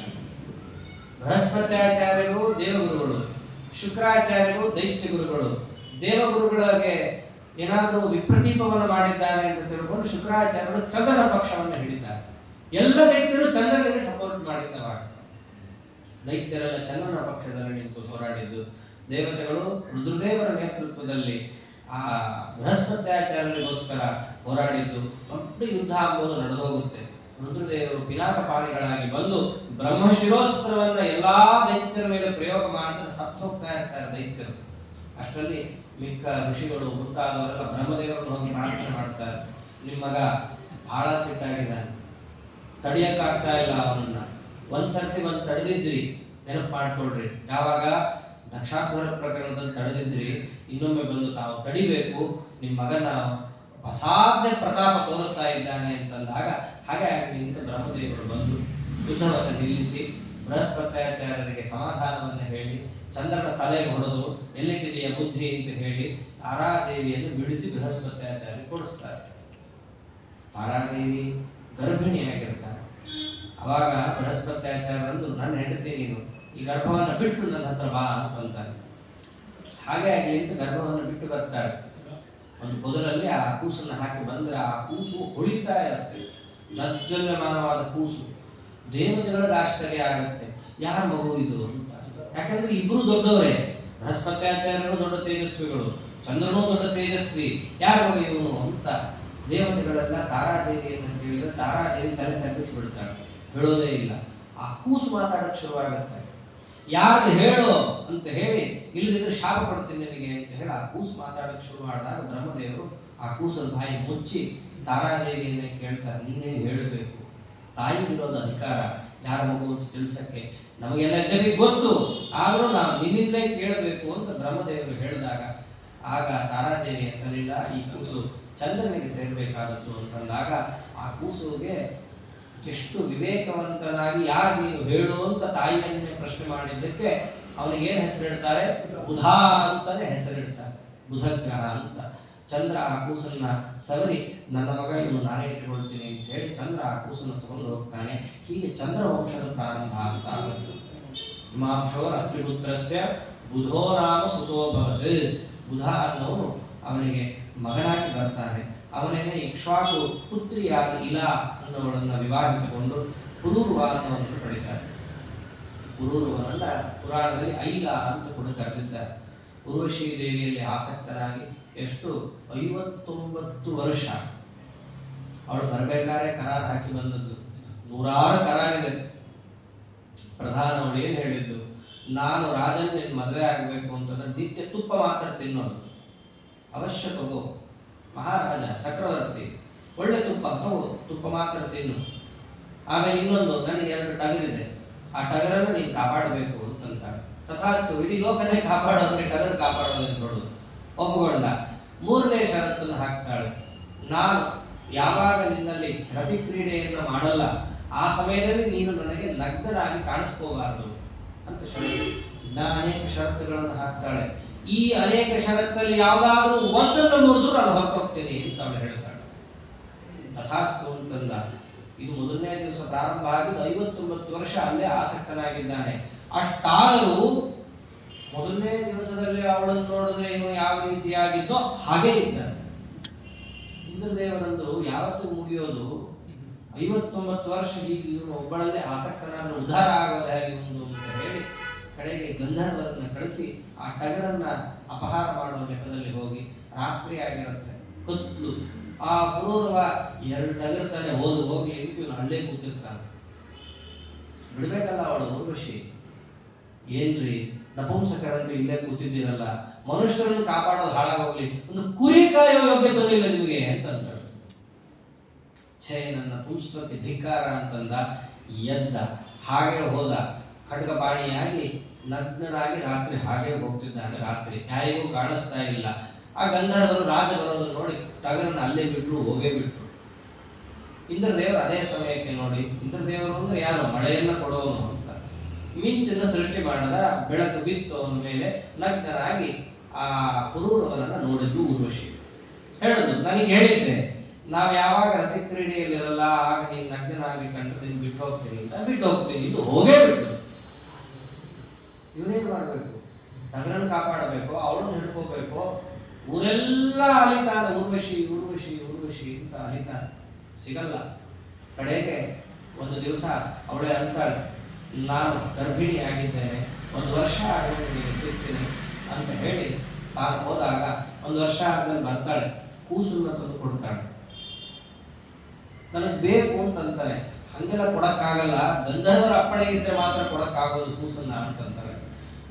ಬೃಹಸ್ಪತ್ಯಾಚಾರ್ಯರು ದೇವಗುರುಗಳು, ಶುಕ್ರಾಚಾರ್ಯರು ದೈತ್ಯ ಗುರುಗಳು. ದೇವಗುರುಗಳಿಗೆ ಏನಾದರೂ ವಿಪ್ರದೀಪವನ್ನು ಮಾಡಿದ್ದಾರೆ ಅಂತ ತಿಳ್ಕೊಂಡು ಶುಕ್ರಾಚಾರ್ಯರು ಚಂದ್ರನ ಪಕ್ಷವನ್ನು ಹಿಡಿತಾರೆ. ಎಲ್ಲ ದೈತ್ಯರು ಚಂದ್ರನಿಗೆ ಸಪೋರ್ಟ್ ಮಾಡಿದ್ದವಾಗ ದೈತ್ಯರೆಲ್ಲ ಚಂದ್ರನ ಪಕ್ಷದಲ್ಲಿ ನಿಂತು ಹೋರಾಡಿದ್ದು. ದೇವತೆಗಳು ರುದ್ರದೇವರ ನೇತೃತ್ವದಲ್ಲಿ ಆ ಬೃಹಸ್ಪತ್ಯಾಚಾರ್ಯರಿಗೋಸ್ಕರ ಹೋರಾಡಿದ್ದು. ದೊಡ್ಡ ಯುದ್ಧ ಅಂಬುದು ನಡೆದು ಹೋಗುತ್ತೆ. ರುದ್ರದೇವರು ಪಿನಾಕಪಾಣಿಗಳಾಗಿ ಬಂದು ಬ್ರಹ್ಮಶಿರೋಸ್ತ್ರವನ್ನ ಎಲ್ಲಾ ದೈತ್ಯರ ಮೇಲೆ ಪ್ರಯೋಗ ಮಾಡಿದ್ರೆ ಸತ್ತು ಹೋಗ್ತಾ ಇರ್ತಾರೆ ದೈತ್ಯರು. ಅಷ್ಟರಲ್ಲಿ ಮಿಕ್ಕ ಋಷಿಗಳು ಮುಂತಾದವರೆಲ್ಲ ಬ್ರಹ್ಮದೇವರನ್ನು ಹೋಗಿ ಪ್ರಾರ್ಥನೆ ಮಾಡ್ತಾರೆ, ನಿಮ್ಮ ಮಗ ಬಹಳ ಸಿಟ್ಟಾಗಿದ್ದಾನೆ, ತಡಿಯಕ್ಕಾಗ್ತಾ ಇಲ್ಲ ಅವನನ್ನ. ಒಂದ್ಸರ್ತಿ ಬಂದು ತಡೆದಿದ್ರಿ, ನೆನಪು ಮಾಡ್ಕೊಳ್ರಿ. ಯಾವಾಗ ದಕ್ಷಾಧ್ವರ ಪ್ರಕರಣದಲ್ಲಿ ತಡೆದಿದ್ರಿ, ಇನ್ನೊಮ್ಮೆ ಬಂದು ತಾವು ತಡಿಬೇಕು, ನಿಮ್ಮ ಮಗನ ಅಸಾಧ್ಯ ಪ್ರತಾಪ ತೋರಿಸ್ತಾ ಇದ್ದಾನೆ ಅಂತಂದಾಗ ಹಾಗೆ ಅಂತ ಬ್ರಹ್ಮದೇವರು ಬಂದು ಯುದ್ಧವನ್ನು ನಿಲ್ಲಿಸಿ ಬೃಹಸ್ಪತ್ಯಾಚಾರ್ಯರಿಗೆ ಸಮಾಧಾನವನ್ನು ಹೇಳಿ ಚಂದ್ರನ ತಲೆಗೆ ಹೊಡೆದು ಎಲ್ಲಿದೆಯ ಬುದ್ಧಿ ಅಂತ ಹೇಳಿ ತಾರಾದೇವಿಯನ್ನು ಬಿಡಿಸಿ ಬೃಹಸ್ಪತ್ಯಾಚಾರ್ಯ ಕೊಡಿಸ್ತಾರೆ. ತಾರಾದೇವಿ ಗರ್ಭಿಣಿಯಾಗಿರ್ತಾರೆ. ಅವಾಗ ಬೃಹಸ್ಪತ್ಯಾಚಾರ್ಯರಂದು ನನ್ನ ಹೆಂಡತಿ ನೀನು ಈ ಗರ್ಭವನ್ನು ಬಿಟ್ಟು ನನ್ನ ಹತ್ರ ಬಾ ಅಂತಂತಾರೆ. ಹಾಗೆ ಆಗಲಿ ಅಂತ ಗರ್ಭವನ್ನು ಬಿಟ್ಟು ಬರ್ತಾಳೆ. ಒಂದು ಪೊದರಲ್ಲಿ ಆ ಕೂಸನ್ನು ಹಾಕಿ ಬಂದರೆ ಆ ಕೂಸು ಹೊಳಿತಾ ಇರುತ್ತೆ, ಜಜ್ಜಲ್ಯಮಾನವಾದ ಕೂಸು. ದೇವತೆಗಳಿಗೆ ಆಶ್ಚರ್ಯ ಆಗುತ್ತೆ, ಯಾರ ಮಗು ಇದು ಅಂತ. ಯಾಕಂದ್ರೆ ಇಬ್ರು ದೊಡ್ಡವರೇ, ಬೃಹಸ್ಪತ್ಯಾಚಾರ್ಯರು ದೊಡ್ಡ ತೇಜಸ್ವಿಗಳು, ಚಂದ್ರನೂ ದೊಡ್ಡ ತೇಜಸ್ವಿ, ಯಾರ ಮಗ ಇವನು ಅಂತ. ದೇವತೆಗಳೆಲ್ಲ ತಾರಾದೇವಿಯನ್ನು ಕೇಳಿದ್ರೆ ತಾರಾದೇವಿ ತಲೆ ತಗ್ಗಿಸಿ ಬಿಡ್ತಾಳೆ, ಹೇಳೋದೇ ಇಲ್ಲ. ಆ ಕೂಸು ಮಾತಾಡಕ್ಕೆ ಶುರುವಾಗುತ್ತೆ. ಯಾರು ಹೇಳು ಅಂತ ಹೇಳಿ, ಇಲ್ಲದಿದ್ರೆ ಶಾಪ ಕೊಡ್ತೀನಿ ನಿನಗೆ ಅಂತ ಹೇಳಿ ಆ ಕೂಸು ಮಾತಾಡಕ್ಕೆ ಶುರು ಮಾಡಿದಾಗ ಬ್ರಹ್ಮದೇವರು ಆ ಕೂಸದ ಬಾಯಿ ಮುಚ್ಚಿ ತಾರಾದೇವಿಯನ್ನೇ ಕೇಳ್ತಾರೆ, ನೀನೇ ಹೇಳಬೇಕು, ತಾಯಿಗಿರೋದು ಅಧಿಕಾರ ಯಾರ ಮಗು ಅಂತ ತಿಳಿಸಕ್ಕೆ. ನಮಗೆಲ್ಲ ಇದ್ದಕ್ಕೆ ಗೊತ್ತು, ಆದರೂ ನಾವು ನಿನ್ನಿಂದಲೇ ಕೇಳಬೇಕು ಅಂತ ಬ್ರಹ್ಮದೇವರು ಹೇಳಿದಾಗ ಆಗ ತಾರಾದೇವಿ ಅಂತಲಿಲ್ಲ, ಈ ಕೂಸು ಚಂದ್ರನಿಗೆ ಸೇರಬೇಕಾದದ್ದು ಅಂತಂದಾಗ ಆ ಕೂಸುಗೆ ಎಷ್ಟು ವಿವೇಕವಂತನಾಗಿ ಯಾರು ನೀನು ಹೇಳು ಅಂತ ತಾಯಿಯನ್ನೇ ಪ್ರಶ್ನೆ ಮಾಡಿದ್ದಕ್ಕೆ ಅವನಿಗೇನು ಹೆಸರಿಡ್ತಾರೆ, ಬುಧ ಅಂತಾನೆ ಹೆಸರಿಡ್ತಾರೆ, ಬುಧಗ್ರಹ ಅಂತ. ಚಂದ್ರ ಆ ಕೂಸನ್ನ ಸವರಿ ನನ್ನ ಮಗ ಇವನು ನಾನೇ ಇಟ್ಕೊಳ್ತೀನಿ ಅಂತ ಹೇಳಿ ಚಂದ್ರ ಆ ಕೂಸನ್ನು ತಗೊಂಡು ಹೋಗ್ತಾನೆ. ಹೀಗೆ ಚಂದ್ರ ವಂಶದ ಪ್ರಾರಂಭ ಅಂತ ಆಗುತ್ತೆ. ಮಾಂಶೋರ ಅತ್ರಿಪುತ್ರಸ್ಯ ಬುಧೋ ನಾಮ ಸುತೋಭವತ್. ಬುಧ ಅನ್ನೋನು ಅವನಿಗೆ ಮಗನಾಗಿ ಬರ್ತಾನೆ. ಅವನೇನೆ ಇಕ್ಷ್ವಾಕು ಪುತ್ರಿಯಾದ ಇಲಾ ಅನ್ನೋಳನ್ನು ವಿವಾಹಿತಗೊಂಡು ಪುರೂರ್ವ ಅನ್ನೋವನ್ನು ಪಡಿತಾರೆ. ಪುರೂರ್ವನನ್ನ ಪುರಾಣದಲ್ಲಿ ಐಲ ಅಂತ ಕೂಡ ಕರೆದಿದ್ದಾರೆ. ಉರ್ವಶಿ ದೇವಿಯಲ್ಲಿ ಆಸಕ್ತನಾಗಿ ಎಷ್ಟು 59 ವರ್ಷ ಅವಳು ಬರಬೇಕಾದ್ರೆ ಕರಾರ್ ಹಾಕಿ ಬಂದದ್ದು. ನೂರಾರು ಕರಾರಿದೆ. ಪ್ರಧಾನ ಅವಳು ಏನು ಹೇಳಿದ್ದು, ನಾನು ರಾಜನ್ ನಿನ್ನ ಮದುವೆ ಆಗಬೇಕು ಅಂತಂದ್ರೆ ನಿತ್ಯ ತುಪ್ಪ ಮಾತ್ರ ತಿನ್ನೋದು, ಅವಶ್ಯ ತಗೋ, ಮಹಾರಾಜ ಚಕ್ರವರ್ತಿ ಒಳ್ಳೆ ತುಪ್ಪ ತಗೋ, ತುಪ್ಪ ಮಾತ್ರ ತಿನ್ನು. ಆಮೇಲೆ ಇನ್ನೊಂದು, ನನಗೆ 2 ಟಗರಿದೆ, ಆ ಟಗರನ್ನು ನೀನು ಕಾಪಾಡಬೇಕು ಅಂತಂತಾಳೆ. ತಥಾಸ್ತು, ಇಡೀ ಲೋಕನೇ ಕಾಪಾಡೋದ್ರೆ ಟಗರು ಕಾಪಾಡೋದನ್ನು ನೋಡೋದು. ಒಪ್ಪಿಕೊಂಡ. 3ನೇ ಷರತ್ತನ್ನು ಹಾಕ್ತಾಳೆ, ನಾನು ಯಾವಾಗ ನಿನ್ನಲ್ಲಿ ರತಿಕ್ರೀಡೆಯನ್ನು ಮಾಡಲ್ಲ ಆ ಸಮಯದಲ್ಲಿ ನೀನು ನನಗೆ ನಗ್ನನಾಗಿ ಕಾಣಿಸ್ಕೋಬಾರದು ಅಂತ ಷರತ್ತು. ಅನೇಕ ಷರತ್ತುಗಳನ್ನು ಹಾಕ್ತಾಳೆ. ಈ ಅನೇಕ ಷರತ್ತಲ್ಲಿ ಯಾವುದಾದ್ರೂ ಒಂದನ್ನು ಮುರಿದು ನಾನು ಹೊರಟೋಗ್ತೇನೆ ಅಂತ ಅವಳು ಹೇಳ್ತಾಳೆ. ತಥಾಸ್ತು ಅಂತಂದ. ಇದು 1ನೇ ದಿವಸ ಪ್ರಾರಂಭ ಆಗಿದ್ದು, 59 ವರ್ಷ ಅಲ್ಲೇ ಆಸಕ್ತನಾಗಿದ್ದಾನೆ. ಅಷ್ಟಾದರೂ 1ನೇ ದಿವಸದಲ್ಲಿ ಅವಳನ್ನು ನೋಡಿದ್ರೆ ಇವನು ಯಾವ ರೀತಿಯಾಗಿದ್ದೋ ಹಾಗೇ ಇದ್ದಾನೆ. ಇಂದ್ರದೇವರಂದು ಯಾವತ್ತೂ ಮುಗಿಯೋದು 59 ವರ್ಷ ಹೀಗೆ ಇವನು ಒಬ್ಬಳಲ್ಲೇ ಆಸಕ್ತನಾದ ಉದ್ಧಾರ ಆಗೋದು ಹೇಗೆ ಒಂದು ಅಂತ ಹೇಳಿ ಕಡೆಗೆ ಗಂಧರ್ವರನ್ನ ಕಳಿಸಿ ಆ ಟಗರನ್ನ ಅಪಹಾರ ಮಾಡುವ ನೆಪದಲ್ಲಿ ಹೋಗಿ ರಾತ್ರಿ ಆಗಿರುತ್ತೆ, ಕತ್ಲು. ಆ ಪೂರ್ವ 2 ಟಗರ್ ತಾನೆ ಹೋಗಿ ಅಂತ ಇವನು ಅಲ್ಲೇ ಕೂತಿರ್ತಾನೆ. ಬಿಡ್ಬೇಕಲ್ಲ ಅವಳು ಉರ್ವಶಿ, ಏನ್ರಿ ನಪುಂಸಕರಂತೂ ಇಲ್ಲೇ ಕೂತಿದ್ದೀರಲ್ಲ, ಮನುಷ್ಯರನ್ನು ಕಾಪಾಡೋದು ಹಾಳಾಗೋಗ್ಲಿ, ಒಂದು ಕುರಿ ಕಾಯೋ ಯೋಗ್ಯತೆ ಇಲ್ಲ ನಿಮಗೆ ಅಂತ ಅಂತಾಳೆ. ಛೇ, ನನ್ನ ಪುಂಸತ್ವಕ್ಕೆ ಧಿಕ್ಕಾರ ಅಂತಂದ. ಎದ್ದ, ಹಾಗೆ ಹೋದ, ಖಡ್ಗಪಾಣಿಯಾಗಿ ನಗ್ನನಾಗಿ ರಾತ್ರಿ ಹಾಗೆ ಹೋಗ್ತಿದ್ದಾನೆ. ರಾತ್ರಿ ಯಾರಿಗೂ ಕಾಣಿಸ್ತಾ ಇಲ್ಲ. ಆ ಗಂಧರ್ವರು ರಾಜ ಬರೋದನ್ನು ನೋಡಿ ಟಗರನ್ನ ಅಲ್ಲೇ ಬಿಟ್ರು, ಹೋಗೇ ಬಿಟ್ರು. ಇಂದ್ರದೇವರು ಅದೇ ಸಮಯಕ್ಕೆ ನೋಡಿ, ಇಂದ್ರದೇವರು ಅಂದ್ರೆ ಯಾರು, ಮಳೆಯನ್ನ ಕೊಡೋನು ಅಂತ, ಮಿಂಚನ್ನು ಸೃಷ್ಟಿ ಮಾಡದ, ಬೆಳಕು ಬಿತ್ತು ಅವನ ಮೇಲೆ. ನಗ್ನರಾಗಿ ಆ ಪುರೂರವರನ್ನ ನೋಡಿದ್ದು ಉರ್ವಶಿ. ಹೇಳುದು, ನನಗೆ ಹೇಳಿದ್ದೆ ನಾವು ಯಾವಾಗ ರತಿಕ್ರೀಡೆಯಲ್ಲಿರಲ್ಲ ಆಗ ನೀನು ನಗ್ನನಾಗಿ ಕಂಡು ನೀನು ಬಿಟ್ಟು ಹೋಗ್ತೀನಿ ಅಂತ. ಬಿಟ್ಟು ಹೋಗ್ತೀನಿ, ಇದು ಹೋಗೇ ಬಿಟ್ಟು. ಇವನೇನು ಮಾಡಬೇಕು, ಟಗರನ್ನು ಕಾಪಾಡಬೇಕು, ಅವಳನ್ನು ಹಿಡ್ಕೋಬೇಕು. ಊರೆಲ್ಲ ಅಲಿತಾನೆ, ಉರ್ವಶಿ ಉರ್ವಶಿ ಉರ್ವಶಿ ಅಂತ ಅಲಿತಾನೆ, ಸಿಗಲ್ಲ. ಕಡೆಗೆ ಒಂದು ದಿವಸ ಅವಳೇ ಅಂತಾಳೆ, ನಾನು ಗರ್ಭಿಣಿ ಆಗಿದ್ದೇನೆ, 1 ವರ್ಷ ಆಗಿದೆ ನಿಮಗೆ ಸಿಗ್ತೀನಿ ಅಂತ ಹೇಳಿ ತಾನು ಹೋದಾಗ 1 ವರ್ಷ ಆದ್ಮೇಲೆ ಬರ್ತಾಳೆ, ಕೂಸನ್ನ ತಂದು ಕೊಡ್ತಾಳೆ. ನನಗೆ ಬೇಕು ಅಂತಂತಾನೆ. ಹಂಗೆಲ್ಲ ಕೊಡಕ್ಕಾಗಲ್ಲ, ಗಂಧರ್ವರ ಅಪ್ಪಣೆ ಇದ್ರೆ ಮಾತ್ರ ಕೊಡಕ್ಕಾಗೋದು ಕೂಸನ್ನ ಅಂತಂತಾರೆ.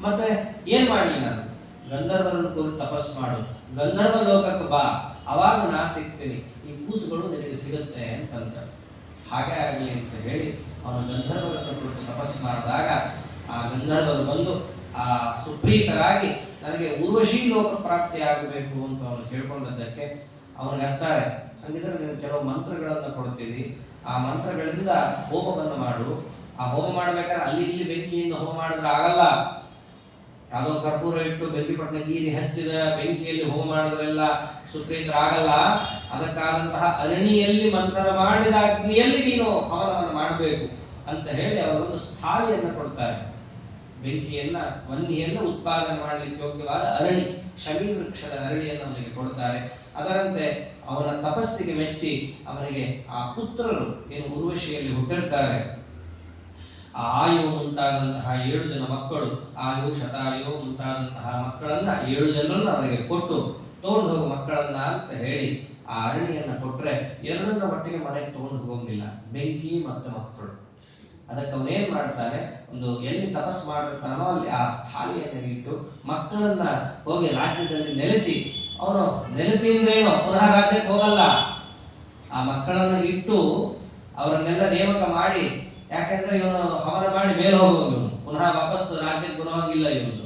ಮತ್ತೆ ಏನ್ ಮಾಡಲಿ ನಾನು, ಗಂಧರ್ವರನ್ನು ಕುರಿತು ತಪಸ್ ಮಾಡು, ಗಂಧರ್ವ ಲೋಕಕ್ಕೆ ಬಾ, ಅವಾಗ ನಾ ಸಿಗ್ತೀನಿ, ಈ ಕೂಸುಗಳು ನಿನಗೆ ಸಿಗುತ್ತೆ ಅಂತಂತಾರೆ. ಹಾಗೆ ಆಗಲಿ ಅಂತ ಹೇಳಿ ಅವನು ಗಂಧರ್ವರನ್ನು ಕುರಿತು ತಪಸ್ಸು ಮಾಡಿದಾಗ ಆ ಗಂಧರ್ವರು ಬಂದು ಆ ಸುಪ್ರೀತರಾಗಿ ನನಗೆ ಉರ್ವಶಿ ಲೋಕ ಪ್ರಾಪ್ತಿ ಆಗಬೇಕು ಅಂತ ಅವನು ಕೇಳ್ಕೊಂಡದ್ದಕ್ಕೆ ಅವನಿಗೆ ಅಂತಾರೆ, ಹಂಗಿದ್ರೆ ನೀವು ಕೆಲವು ಮಂತ್ರಗಳನ್ನು ಕೊಡ್ತೀವಿ, ಆ ಮಂತ್ರಗಳಿಂದ ಹೋಮವನ್ನು ಮಾಡು. ಆ ಹೋಮ ಮಾಡ್ಬೇಕಾದ್ರೆ ಅಲ್ಲಿ ಇಲ್ಲಿ ಬೆಂಕಿಯಿಂದ ಹೋಮ ಮಾಡಿದ್ರೆ ಆಗಲ್ಲ. ಯಾವುದೋ ಕರ್ಪೂರ ಇಟ್ಟು ಬೆಂಕಿಪಟ್ಟಣ ನೀರಿ ಹಚ್ಚಿದ ಬೆಂಕಿಯಲ್ಲಿ ಹೋಮ ಮಾಡಿದ್ರೆಲ್ಲ ಸುಪ್ರೀತರಾಗಲ್ಲ. ಅದಕ್ಕಾದಂತಹ ಅರಣಿಯಲ್ಲಿ ಮಂತ್ರ ಮಾಡಿದ ಅಗ್ನಿಯಲ್ಲಿ ನೀನು ಹವನವನ್ನು ಮಾಡಬೇಕು ಅಂತ ಹೇಳಿ ಅವರೊಂದು ಸ್ಥಾಳಿಯನ್ನು ಕೊಡ್ತಾರೆ. ವನ್ನಿಯನ್ನು ಉತ್ಪಾದನೆ ಮಾಡಲಿಕ್ಕೆ ಯೋಗ್ಯವಾದ ಅರಳಿ, ಶಮಿ ವೃಕ್ಷದ ಅರಳಿಯನ್ನು ಅವನಿಗೆ ಕೊಡ್ತಾರೆ. ಅದರಂತೆ ಅವನ ತಪಸ್ಸಿಗೆ ಮೆಚ್ಚಿ ಅವನಿಗೆ ಆ ಪುತ್ರರು ಏನು ಉರ್ವಶಿಯಲ್ಲಿ ಹುಟ್ಟಿರ್ತಾರೆ, ಆ ಆಯು ಮುಂತಾದಂತಹ 7 ಜನ ಮಕ್ಕಳು, ಆಯು ಶತಾಯು ಮುಂತಾದಂತಹ ಮಕ್ಕಳನ್ನ 7 ಜನರನ್ನ ಅವನಿಗೆ ಕೊಟ್ಟು ತಗೊಂಡು ಹೋಗು ಮಕ್ಕಳನ್ನ ಅಂತ ಹೇಳಿ ಆ ಅರಳಿಯನ್ನ ಕೊಟ್ರೆ ಎರಡನ್ನ ಒಟ್ಟಿಗೆ ಮನೆಗೆ ತಗೊಂಡು ಹೋಗಂಗಿಲ್ಲ, ಬೆಂಕಿ ಮತ್ತು ಮಕ್ಕಳು. ಅದಕ್ಕೆ ಅವನೇನ್ ಮಾಡ್ತಾನೆ, ಒಂದು ಎಲ್ಲಿ ತಪಸ್ ಮಾಡಿರ್ತಾನೋ ಅಲ್ಲಿ ಆ ಸ್ಥಾಲಿಯನ್ನು ಇಟ್ಟು ಮಕ್ಕಳನ್ನ ಹೋಗಿ ರಾಜ್ಯದಲ್ಲಿ ನೆಲೆಸಿ, ಅವನು ನೆಲೆಸಿ ಅಂದ್ರೇನು ಪುನಃ ರಾಜ್ಯಕ್ಕೆ ಹೋಗಲ್ಲ, ಆ ಮಕ್ಕಳನ್ನ ಇಟ್ಟು ಅವರನ್ನೆಲ್ಲ ನೇಮಕ ಮಾಡಿ, ಯಾಕಂದ್ರೆ ಇವನು ಹವನ ಮಾಡಿ ಮೇಲೆ ಹೋಗುವನು, ಇವನು ಪುನಃ ವಾಪಸ್ ರಾಜ್ಯಕ್ಕೆ ಬರುವಂಗಿಲ್ಲ ಇವನು.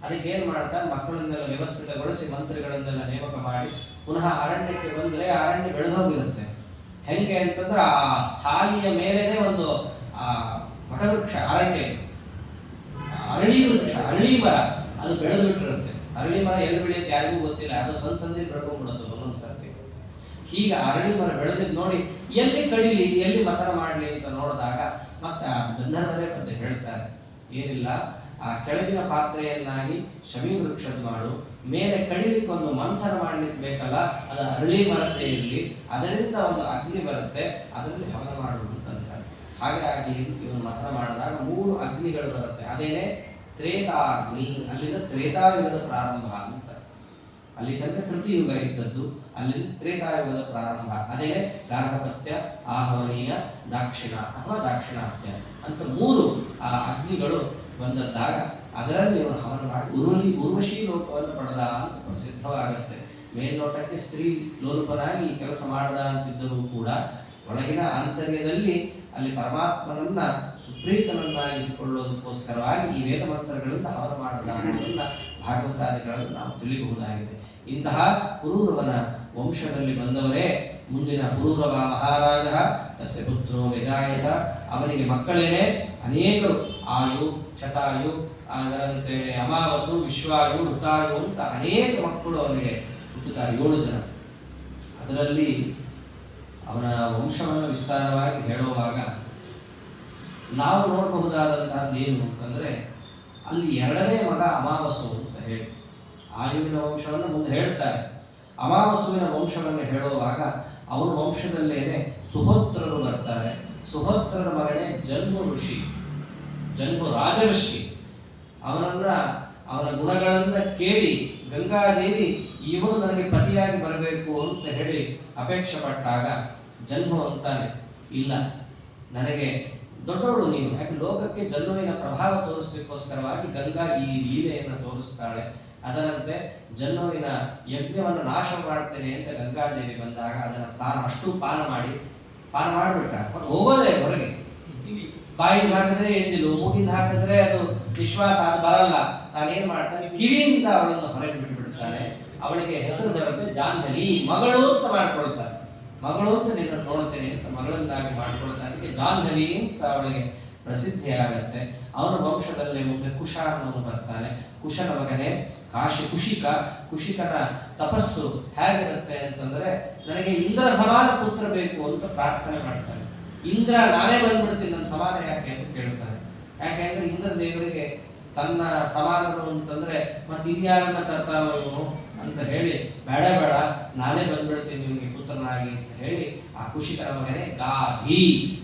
ಅದಕ್ಕೆ ಏನ್ ಮಾಡ್ತಾನೆ, ಮಕ್ಕಳನ್ನೆಲ್ಲ ವ್ಯವಸ್ಥಿತಗೊಳಿಸಿ ಮಂತ್ರಿಗಳನ್ನೆಲ್ಲ ನೇಮಕ ಮಾಡಿ ಪುನಃ ಅರಣ್ಯಕ್ಕೆ ಬಂದ್ರೆ ಅರಣ್ಯ ಬೆಳೆದೋಗಿರುತ್ತೆ. ಹೆಂಗೆ ಅಂತಂದ್ರೆ ಆ ಸ್ಥಾಲಿಯ ಮೇಲೇನೆ ಒಂದು ಆ ವಟವೃಕ್ಷ, ಅರಣ್ಯ ಅರಳಿ ವೃಕ್ಷ, ಅರಳಿ ಮರ ಅದು ಬೆಳೆದು ಬಿಟ್ಟಿರುತ್ತೆ. ಅರಳಿ ಮರ ಎಲ್ಲಿ ಬೆಳೆಯುತ್ತೆ ಯಾರಿಗೂ ಗೊತ್ತಿಲ್ಲ, ಅದು ಸಂಧಿ ಬೆಳ್ಕೊಂಡ್ಬಿಡುತ್ತೆ ಒಂದೊಂದ್ಸರ್ತಿ. ಹೀಗೆ ಅರಳಿ ಮರ ಬೆಳೆದಿದ್ದು ನೋಡಿ ಎಲ್ಲಿ ಕಡಿಲಿ ಎಲ್ಲಿ ಮಥನ ಮಾಡಲಿ ಅಂತ ನೋಡಿದಾಗ ಮತ್ತೆ ಆ ಗಂಧರ್ವರೇ ಮತ್ತೆ ಹೇಳ್ತಾರೆ, ಏನಿಲ್ಲ ಆ ಕೆಳಗಿನ ಪಾತ್ರೆಯನ್ನಾಗಿ ಶಮಿ ವೃಕ್ಷದ ಮಾಡು, ಮೇಲೆ ಕಡಿಲಿಕ್ಕೆ ಒಂದು ಮಂಥನ ಮಾಡ್ಲಿಕ್ಕೆ ಬೇಕಲ್ಲ, ಅದು ಅರಳಿ ಮರದೇ ಇರಲಿ, ಅದರಿಂದ ಒಂದು ಅಗ್ನಿ ಬರುತ್ತೆ, ಅದರಲ್ಲಿ ಹವನ ಮಾಡುವುದು ಅಂತಾರೆ. ಹಾಗಾಗಿ ಇವನು ಮಥನ ಮಾಡಿದಾಗ 3 ಅಗ್ನಿಗಳು ಬರುತ್ತೆ. ಅದೇನೆ ತ್ರೇತಾಗ್ನಿ, ಅಲ್ಲಿಂದ ತ್ರೇತಾಯುಗದ ಪ್ರಾರಂಭ ಅಂತ. ಅಲ್ಲಿ ತನಕ ಕೃತಿಯುಗ ಇದ್ದದ್ದು, ಅಲ್ಲಿಂದ ತ್ರೇತಾಯುಗದ ಪ್ರಾರಂಭ. ಅದೇ ಗಾರ್ಹಪತ್ಯ, ಆಹವನೀಯ, ದಾಕ್ಷಿಣ ಅಥವಾ ದಾಕ್ಷಿಣಾತ್ಯ ಅಂತ 3 ಆ ಅಗ್ನಿಗಳು ಬಂದದ್ದಾಗ ಅದರಲ್ಲಿ ಇವನು ಹವನ ಮಾಡಿ ಉರ್ವಶಿ ಲೋಕವನ್ನು ಪಡೆದ ಅಂತ ಪ್ರಸಿದ್ಧವಾಗುತ್ತೆ. ಮೇಲ್ನೋಟಕ್ಕೆ ಸ್ತ್ರೀ ಲೋಲುಪನಾಗಿ ಕೆಲಸ ಮಾಡದ ಅಂತಿದ್ದರೂ ಕೂಡ ಒಳಗಿನ ಆಂತರ್ಯದಲ್ಲಿ ಅಲ್ಲಿ ಪರಮಾತ್ಮನನ್ನ ಸುಪ್ರೀತನನ್ನಾಗಿಸಿಕೊಳ್ಳೋದಕ್ಕೋಸ್ಕರವಾಗಿ ಈ ವೇದ ಮಂತ್ರಗಳಿಂದ ಹವನ ಮಾಡದ ಅನ್ನೋದನ್ನ ಭಾಗವತಾದಿಗಳನ್ನು ನಾವು ತಿಳಿಯಬಹುದಾಗಿದೆ. ಇಂತಹ ಪುರೂರವನ ವಂಶದಲ್ಲಿ ಬಂದವರೇ ಮುಂದಿನ ಪುರೂರವ ಮಹಾರಾಜ, ತಸ್ಯ ಪುತ್ರೋ ವ್ಯಜಾಯತ, ಅವನಿಗೆ ಮಕ್ಕಳೇನೆ ಅನೇಕರು, ಆಯು ಶತಾಯು, ಅದರಂತೆ ಅಮಾವಸು, ವಿಶ್ವಾಯು, ಋತಾಯು ಅಂತ ಅನೇಕ ಮಕ್ಕಳು ಅವನಿಗೆ ಹುಟ್ಟುತ್ತಾರೆ, 7 ಜನ. ಅದರಲ್ಲಿ ಅವನ ವಂಶವನ್ನು ವಿಸ್ತಾರವಾಗಿ ಹೇಳುವಾಗ ನಾವು ನೋಡಬಹುದಾದಂತಹದ್ದು ಏನು ಅಂತಂದ್ರೆ, ಅಲ್ಲಿ 2ನೇ ಮಗ ಅಮಾವಸು ಅಂತ ಹೇಳಿ ಆಯುವಿನ ವಂಶವನ್ನು ಮುಂದೆ ಹೇಳ್ತಾರೆ. ಅಮಾವಸುವಿನ ವಂಶವನ್ನು ಹೇಳುವಾಗ ಅವನ ವಂಶದಲ್ಲೇನೆ ಸುಹೋತ್ರರು ಬರ್ತಾರೆ. ಸುಹೋತ್ರರ ಮಗನೇ ಜನ್ಮ ಋಷಿ, ಜನ್ಮ ರಾಜಋಷಿ. ಅವನ ಗುಣಗಳನ್ನ ಕೇಳಿ ಗಂಗಾದೇವಿ ಇವನು ನನಗೆ ಪತಿಯಾಗಿ ಬರಬೇಕು ಅಂತ ಹೇಳಿ ಅಪೇಕ್ಷೆ ಪಟ್ಟಾಗ ಜನ್ಮ ಅಂತಾನೆ, ಇಲ್ಲ ನನಗೆ ದೊಡ್ಡವಳು ನೀನು, ಯಾಕೆ ಲೋಕಕ್ಕೆ ಜನ್ಮವಿನ ಪ್ರಭಾವ ತೋರಿಸಲಿಕ್ಕೋಸ್ಕರವಾಗಿ ಗಂಗಾ ಈ ಲೀಲೆಯನ್ನು ತೋರಿಸ್ತಾಳೆ. ಅದರಂತೆ ಜನ್ಮವಿನ ಯಜ್ಞವನ್ನು ನಾಶ ಮಾಡ್ತೇನೆ ಅಂತ ಗಂಗಾದೇವಿ ಬಂದಾಗ ಅದನ್ನು ತಾನು ಅಷ್ಟು ಪಾನ ಮಾಡಿಬಿಟ್ಟ. ಹೋಗೋದೇ ಹೊರಗೆ, ಬಾಯಿಂದ ಹಾಕಿದ್ರೆ ಎಂಜಿಲು, ಮೂಗಿಂದ ಹಾಕಿದ್ರೆ ಅದು ವಿಶ್ವಾಸ, ಅದು ಬರಲ್ಲ. ತಾನೇನ್ ಮಾಡ್ತಾನೆ, ಕಿವಿಯಿಂದ ಅವಳನ್ನು ಹೊರಗೆ ಬಿಟ್ಟುಬಿಡ್ತಾನೆ. ಅವಳಿಗೆ ಹೆಸರು ಬರುತ್ತೆ ಜಾಹ್ನವಿ, ಮಗಳು ಅಂತ ಮಾಡ್ಕೊಳ್ತಾನೆ. ಮಗಳು ಅಂತ ನಿನ್ನ ನೋಡ್ತೇನೆ ಅಂತ ಮಗಳನ್ನಾಗಿ ಮಾಡ್ಕೊಳ್ತಾನೆ. ಅದಕ್ಕೆ ಜಾಹ್ನವಿ ಅಂತ ಅವಳಿಗೆ ಪ್ರಸಿದ್ಧಿ ಆಗತ್ತೆ. ಅವನ ವಂಶದಲ್ಲೇ ಮುಂದೆ ಕುಶ ಅನ್ನೋನು ಬರ್ತಾನೆ. ಕುಶನ ಮಗನೇ ಕುಶಿಕನ ತಪಸ್ಸು ಹೇಗಿರುತ್ತೆ ಅಂತಂದ್ರೆ, ನನಗೆ ಇಂದ್ರ ಸಮಾನ ಪುತ್ರ ಬೇಕು ಅಂತ ಪ್ರಾರ್ಥನೆ ಮಾಡ್ತಾನೆ. ಇಂದ್ರ ನಾನೇ ಬಂದ್ಬಿಡ್ತೀನಿ, ನನ್ನ ಸಮಾನ ಯಾಕೆ ಅಂತ ಕೇಳ್ತಾನೆ. ಯಾಕೆಂದ್ರೆ ಇಂದ್ರ ದೇವರಿಗೆ ತನ್ನ ಸಮಾನರು ಅಂತಂದ್ರೆ ಮತ್ತೆ ಇನ್ಯಾರನ್ನ ತರ್ತಾವ ಇವನು ಅಂತ ಹೇಳಿ, ಬೇಡ ನಾನೇ ಬಂದ್ಬಿಡ್ತೀನಿ ನಿಮಗೆ ಪುತ್ರನಾಗಿ ಅಂತ ಹೇಳಿ ಆ ಕುಶಿಕನ ಮಗನೇ ಗಾಧಿ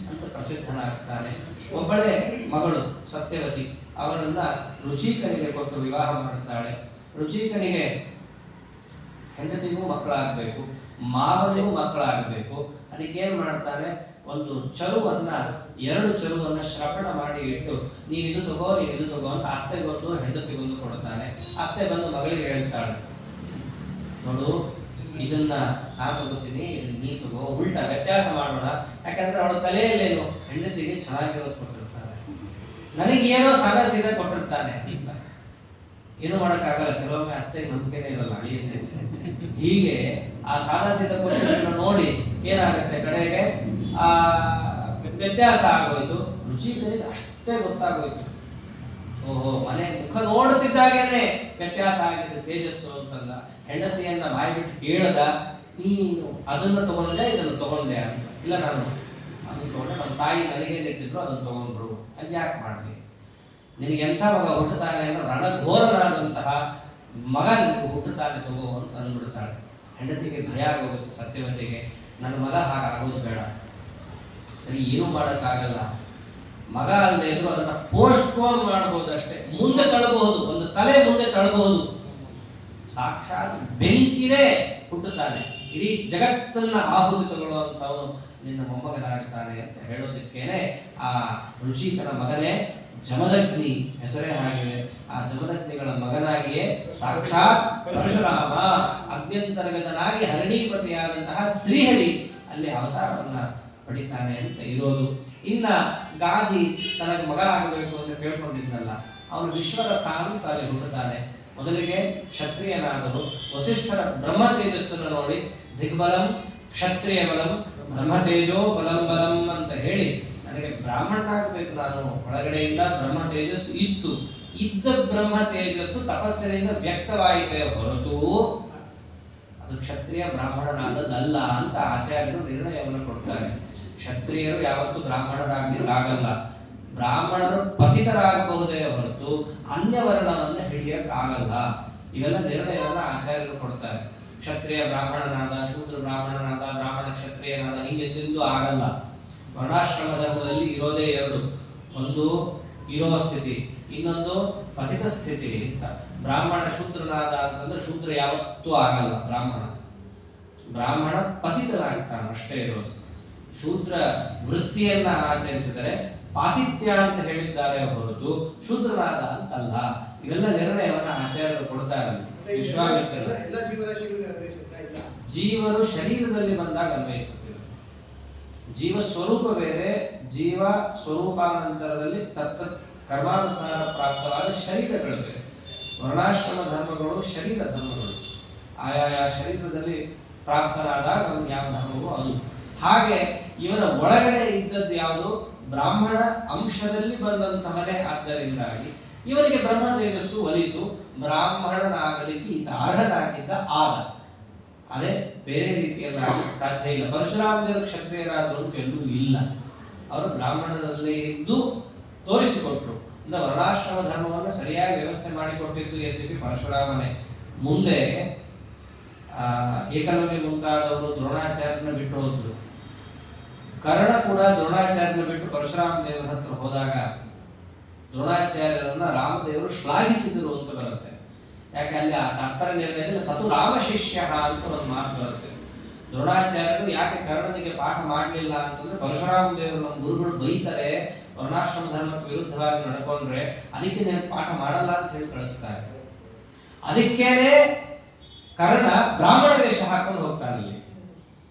ಅಂತ ಪ್ರಸಿದ್ಧನಾಗ್ತಾನೆ. ಒಬ್ಬಳೇ ಮಗಳು ಸತ್ಯವತಿ, ಅವಳನ್ನ ರುಚಿಕನಿಗೆ ಕೊಟ್ಟು ವಿವಾಹ ಮಾಡ್ತಾಳೆ. ರುಚಿಕನಿಗೆ ಹೆಂಡತಿಗೂ ಮಕ್ಕಳಾಗಬೇಕು, ಮಾವನಿಗೂ ಮಕ್ಕಳಾಗಬೇಕು. ಅದಕ್ಕೇನ್ ಮಾಡ್ತಾನೆ, ಒಂದು ಚರುವನ್ನ 2 ಚರುವನ್ನ ಶ್ರವಣ ಮಾಡಿ ಇಟ್ಟು, ನೀನು ಇದು ತಗೋ ಅಂತ ಅತ್ತೆಗೊಂದು ಹೆಂಡತಿಗೊಂದು ಕೊಡ್ತಾನೆ. ಅತ್ತೆ ಬಂದು ಮಗಳಿಗೆ ಹೇಳ್ತಾಳೆ, ನೋಡು ಇದನ್ನ ನಾನು ತಗೋತೀನಿ, ಇದನ್ನ ನೀ ತಗೋ, ಉಲ್ಟಾ ವ್ಯತ್ಯಾಸ ಮಾಡೋಣ. ಯಾಕಂದ್ರೆ ಅವಳ ತಲೆಯಲ್ಲೇನು ಹೆಂಡತಿಗೆ ಚೆನ್ನಾಗಿರೋದು ಕೊಟ್ಟಿರ್ತಾನೆ, ನನಗೇನೋ ಸಾಲ ಸೀದಾ ಕೊಟ್ಟಿರ್ತಾನೆ. ಏನು ಮಾಡೋಕ್ಕಾಗಲ್ಲ, ಕೆಲವೊಮ್ಮೆ ಅತ್ತೆ ನಂಬಿಕೆನೇ ಇರಲ್ಲ ಅಳಿಯುತ್ತೆ. ಹೀಗೆ ಆ ಸಾಲ ಸೀದಾ ಕೊಟ್ಟಿದ್ದನ್ನು ನೋಡಿ ಏನಾಗುತ್ತೆ, ಕಡೆಗೆ ಆ ವ್ಯತ್ಯಾಸ ಆಗೋಯ್ತು. ರುಚಿಕನಿಗೆ ಅಷ್ಟೇ ಗೊತ್ತಾಗೋಯ್ತು, ಓಹೋ ಮನೆ ಮುಖ ನೋಡ್ತಿದ್ದಾಗೇನೆ ವ್ಯತ್ಯಾಸ ಆಗಿದೆ ತೇಜಸ್ಸು ಅಂತಂದ. ಹೆಂಡತಿಯನ್ನ ಬಾಯ್ಬಿಟ್ಟು ಕೇಳದ, ನೀನು ಅದನ್ನು ತಗೊಂಡೆ ಇದನ್ನು ತಗೊಂಡೆ ಅಂತ. ಇಲ್ಲ ನಾನು ಅದನ್ನು ತಗೊಂಡೆ, ನಮ್ಮ ತಾಯಿ ನನಗೇನು ಇಟ್ಟಿದ್ರು ಅದನ್ನು ತಗೊಂಡ್ರು, ಅದು ಯಾಕೆ ಮಾಡ್ಲಿ. ನಿನಗೆ ಎಂಥ ಮಗ ಹುಟ್ಟುತ್ತಾನೆ ಅನ್ನೋ ರಣಘೋರನಾದಂತಹ ಮಗ ನಿನಗೆ ಹುಟ್ಟುತ್ತಾನೆ ತಗೋ ಅಂತ ಅಂದ್ಬಿಡ್ತಾಳೆ. ಹೆಂಡತಿಗೆ ಭಯ ಆಗೋಗುತ್ತೆ, ಸತ್ಯವತಿಗೆ ನನ್ನ ಮಗ ಹಾಗಾಗೋದು ಬೇಡ. ಸರಿ, ಏನೂ ಮಾಡೋಕ್ಕಾಗಲ್ಲ. ಮಗ ಅಲ್ಲದೆ ಇದ್ರು ಅದನ್ನು ಪೋಸ್ಟ್ಪೋನ್ ಮಾಡಬಹುದು ಅಷ್ಟೇ, ಮುಂದೆ ತಳ್ಳಬಹುದು, ಒಂದು ತಲೆ ಮುಂದೆ ತಳ್ಳಬಹುದು. ಸಾಕ್ಷಾತ್ ಬೆಂಕಿನೇ ಹುಟ್ಟುತ್ತಾನೆ, ಇಡೀ ಜಗತ್ತನ್ನ ಆಹುತಿ ತಗೊಳ್ಳುವಂಥವನು ನಿನ್ನ ಮೊಮ್ಮಗನಾಗ್ತಾನೆ ಅಂತ ಹೇಳೋದಕ್ಕೇನೆ ಆ ಋಷಿಕನ ಮಗನೇ ಜಮದಗ್ನಿ, ಹೆಸರೇ ಆಗಿವೆ. ಆ ಜಮದಗ್ನಿಗಳ ಮಗನಾಗಿಯೇ ಸಾಕ್ಷಾತ್ ಪರಶುರಾಮ ಅಭ್ಯಂತರ್ಗತನಾಗಿ ಹರಿಣೀಪತಿಯಾದಂತಹ ಶ್ರೀಹರಿ ಅಲ್ಲಿ ಅವತಾರವನ್ನ ಪಡಿತಾನೆ ಅಂತ ಇರೋದು. ಇನ್ನ ಗಾಧಿ ತನಗೆ ಮಗ ಆಗಬೇಕು ಅಂತ ಕೇಳ್ಕೊಂಡಿದ್ದಲ್ಲ, ಅವನು ವಿಶ್ವರಥ ಅಂತ ಅಲ್ಲಿ ಹುಟ್ಟುತ್ತಾನೆ. ಮೊದಲಿಗೆ ಕ್ಷತ್ರಿಯನಾದನು. ವಸಿಷ್ಠರ ಬ್ರಹ್ಮ ತೇಜಸ್ಸನ್ನು ನೋಡಿ ದಿಗ್ಬಲಂ ಕ್ಷತ್ರಿಯ ಬಲಂ ಬ್ರಹ್ಮತೇಜೋ ಬಲಂ ಬಲಂ ಅಂತ ಹೇಳಿ ನನಗೆ ಬ್ರಾಹ್ಮಣನಾಗಬೇಕು, ನಾನು ಒಳಗಡೆಯಿಂದ ಬ್ರಹ್ಮ ತೇಜಸ್ಸು ಇತ್ತು. ಇದ್ದ ಬ್ರಹ್ಮ ತೇಜಸ್ಸು ತಪಸ್ಸಿನಿಂದ ವ್ಯಕ್ತವಾಯಿತೇ ಹೊರತು ಅದು ಕ್ಷತ್ರಿಯ ಬ್ರಾಹ್ಮಣನಾದದ್ದಲ್ಲ ಅಂತ ಆಚಾರ್ಯರು ನಿರ್ಣಯವನ್ನು ಕೊಡ್ತಾರೆ. ಕ್ಷತ್ರಿಯರು ಯಾವತ್ತೂ ಬ್ರಾಹ್ಮಣರಾಗಲಿಕ್ಕಾಗಲ್ಲ, ಬ್ರಾಹ್ಮಣರು ಪತಿತರಾಗಬಹುದೇ ಹೊರತು ಅನ್ಯವರ್ಣವನ್ನು ಹಿಡಿಯಕ್ಕಾಗಲ್ಲ. ಇವೆಲ್ಲ ನಿರ್ಣಯವನ್ನು ಆಚಾರ್ಯರು ಕೊಡ್ತಾರೆ. ಕ್ಷತ್ರಿಯ ಬ್ರಾಹ್ಮಣನಾದ, ಶೂದ್ರ ಬ್ರಾಹ್ಮಣನಾದ, ಬ್ರಾಹ್ಮಣ ಕ್ಷತ್ರಿಯನಾದ ಹಿಂಗೆಂದೆಂದೂ ಆಗಲ್ಲ. ವರ್ಣಾಶ್ರಮ ಧರ್ಮದಲ್ಲಿ ಇರೋದೇ ಎರಡು, ಒಂದು ಇರೋ ಸ್ಥಿತಿ, ಇನ್ನೊಂದು ಪತಿತ ಸ್ಥಿತಿ ಅಂತ. ಬ್ರಾಹ್ಮಣ ಶೂದ್ರನಾದ ಅಂತಂದ್ರೆ ಶೂದ್ರ ಯಾವತ್ತೂ ಆಗಲ್ಲ, ಬ್ರಾಹ್ಮಣ ಪತಿತನಾಗ್ತಾನೆ ಅಷ್ಟೇ ಇರೋದು. ಶೂದ್ರ ವೃತ್ತಿಯನ್ನ ಆಚರಿಸಿದರೆ ಪಾತಿತ್ಯ ಅಂತ ಹೇಳಿದ್ದಾರೆ ಹೊರತು ಶೂದ್ರನಾದ ಅಂತಲ್ಲ. ಇವೆಲ್ಲ ನಿರ್ಣಯವನ್ನ ಆಚಾರ್ಯರು ಕೊಡ್ತಾರೆ. ಜೀವರು ಶರೀರದಲ್ಲಿ ಬಂದಾಗ ಅನ್ವಯಿಸುತ್ತಿದೆ. ಜೀವ ಸ್ವರೂಪ ಬೇರೆ, ಜೀವ ಸ್ವರೂಪಾನಂತರದಲ್ಲಿ ತತ್ತ ಕರ್ಮಾನುಸಾರ ಪ್ರಾಪ್ತವಾದ ಶರೀರಗಳು ಬೇರೆ. ವರ್ಣಾಶ್ರಮ ಧರ್ಮಗಳು ಶರೀರ ಧರ್ಮಗಳು, ಆಯಾಯ ಶರೀರದಲ್ಲಿ ಪ್ರಾಪ್ತರಾದಾಗ ನಮ್ಗೆ ಯಾವ ಧರ್ಮವೋ ಅದು. ಹಾಗೆ ಇವನ ಒಳಗಡೆ ಇದ್ದದ್ದು ಯಾವುದು? ಬ್ರಾಹ್ಮಣ ಅಂಶದಲ್ಲಿ ಬಂದಂತಹನೇ. ಆದ್ದರಿಂದಾಗಿ ಇವನಿಗೆ ಬ್ರಹ್ಮ ತೇಜಸ್ಸು ಒಲಿತು, ಬ್ರಾಹ್ಮಣನಾಗಲಿಕ್ಕೆ ಈತ ಅರ್ಹನಾಗಿದ್ದ ಆದ. ಅದೇ ಬೇರೆ ರೀತಿಯಲ್ಲಿ ಸಾಧ್ಯ ಇಲ್ಲ. ಪರಶುರಾಮ ದೇವರು ಕ್ಷತ್ರಿಯರಾದರು ಅಂತ ಎಲ್ಲೂ ಇಲ್ಲ, ಅವರು ಬ್ರಾಹ್ಮಣದಲ್ಲೇ ಇದ್ದು ತೋರಿಸಿಕೊಟ್ರು. ಅಂದ್ರೆ ವರ್ಣಾಶ್ರಮ ಧರ್ಮವನ್ನು ಸರಿಯಾಗಿ ವ್ಯವಸ್ಥೆ ಮಾಡಿಕೊಟ್ಟಿದ್ದು ಎಲ್ಲಿ ಪರಶುರಾಮನೇ. ಮುಂದೆ ಏಕಲವ್ಯ ಮುಂತಾದವರು ದ್ರೋಣಾಚಾರ್ಯನ ಬಿಟ್ಟು ಹೋದ್ರು. ಕರ್ಣ ಕೂಡ ದ್ರೋಣಾಚಾರ್ಯನ ಬಿಟ್ಟು ಪರಶುರಾಮ ದೇವರ ಹತ್ರ ಹೋದಾಗ ದ್ರೋಣಾಚಾರ್ಯರನ್ನ ರಾಮದೇವರು ಶ್ಲಾಘಿಸಿದರು ಅಂತ ಬರುತ್ತೆ. ಯಾಕೆ ಅಲ್ಲಿ ಆ ತಾತ್ಪರ್ಯ ನಿರ್ಣಯದಲ್ಲಿ ಸತು ರಾಮ ಶಿಷ್ಯ ಅಂತ ಒಂದು ಮಾತು ಬರುತ್ತೆ. ದ್ರೋಣಾಚಾರ್ಯರು ಯಾಕೆ ಕರ್ಣನಿಗೆ ಪಾಠ ಮಾಡಲಿಲ್ಲ ಅಂತಂದ್ರೆ ಪರಶುರಾಮ ದೇವರು ನಮ್ಮ ಗುರುಗಳು ಬೈತಾರೆ, ವರ್ಣಾಶ್ರಮ ಧರ್ಮಕ್ಕೆ ವಿರುದ್ಧವಾಗಿ ನಡ್ಕೊಂಡ್ರೆ ಅದಕ್ಕೆ నేను ಪಾಠ ಮಾಡಲ್ಲ ಅಂತ ಹೇಳಿ ಕಳಿಸ್ತಾರೆ. ಅದಕ್ಕೇನೆ ಕರ್ಣ ಬ್ರಾಹ್ಮಣ ವೇಷ ಹಾಕೊಂಡು ಹೋಗ್ತಾನೆ.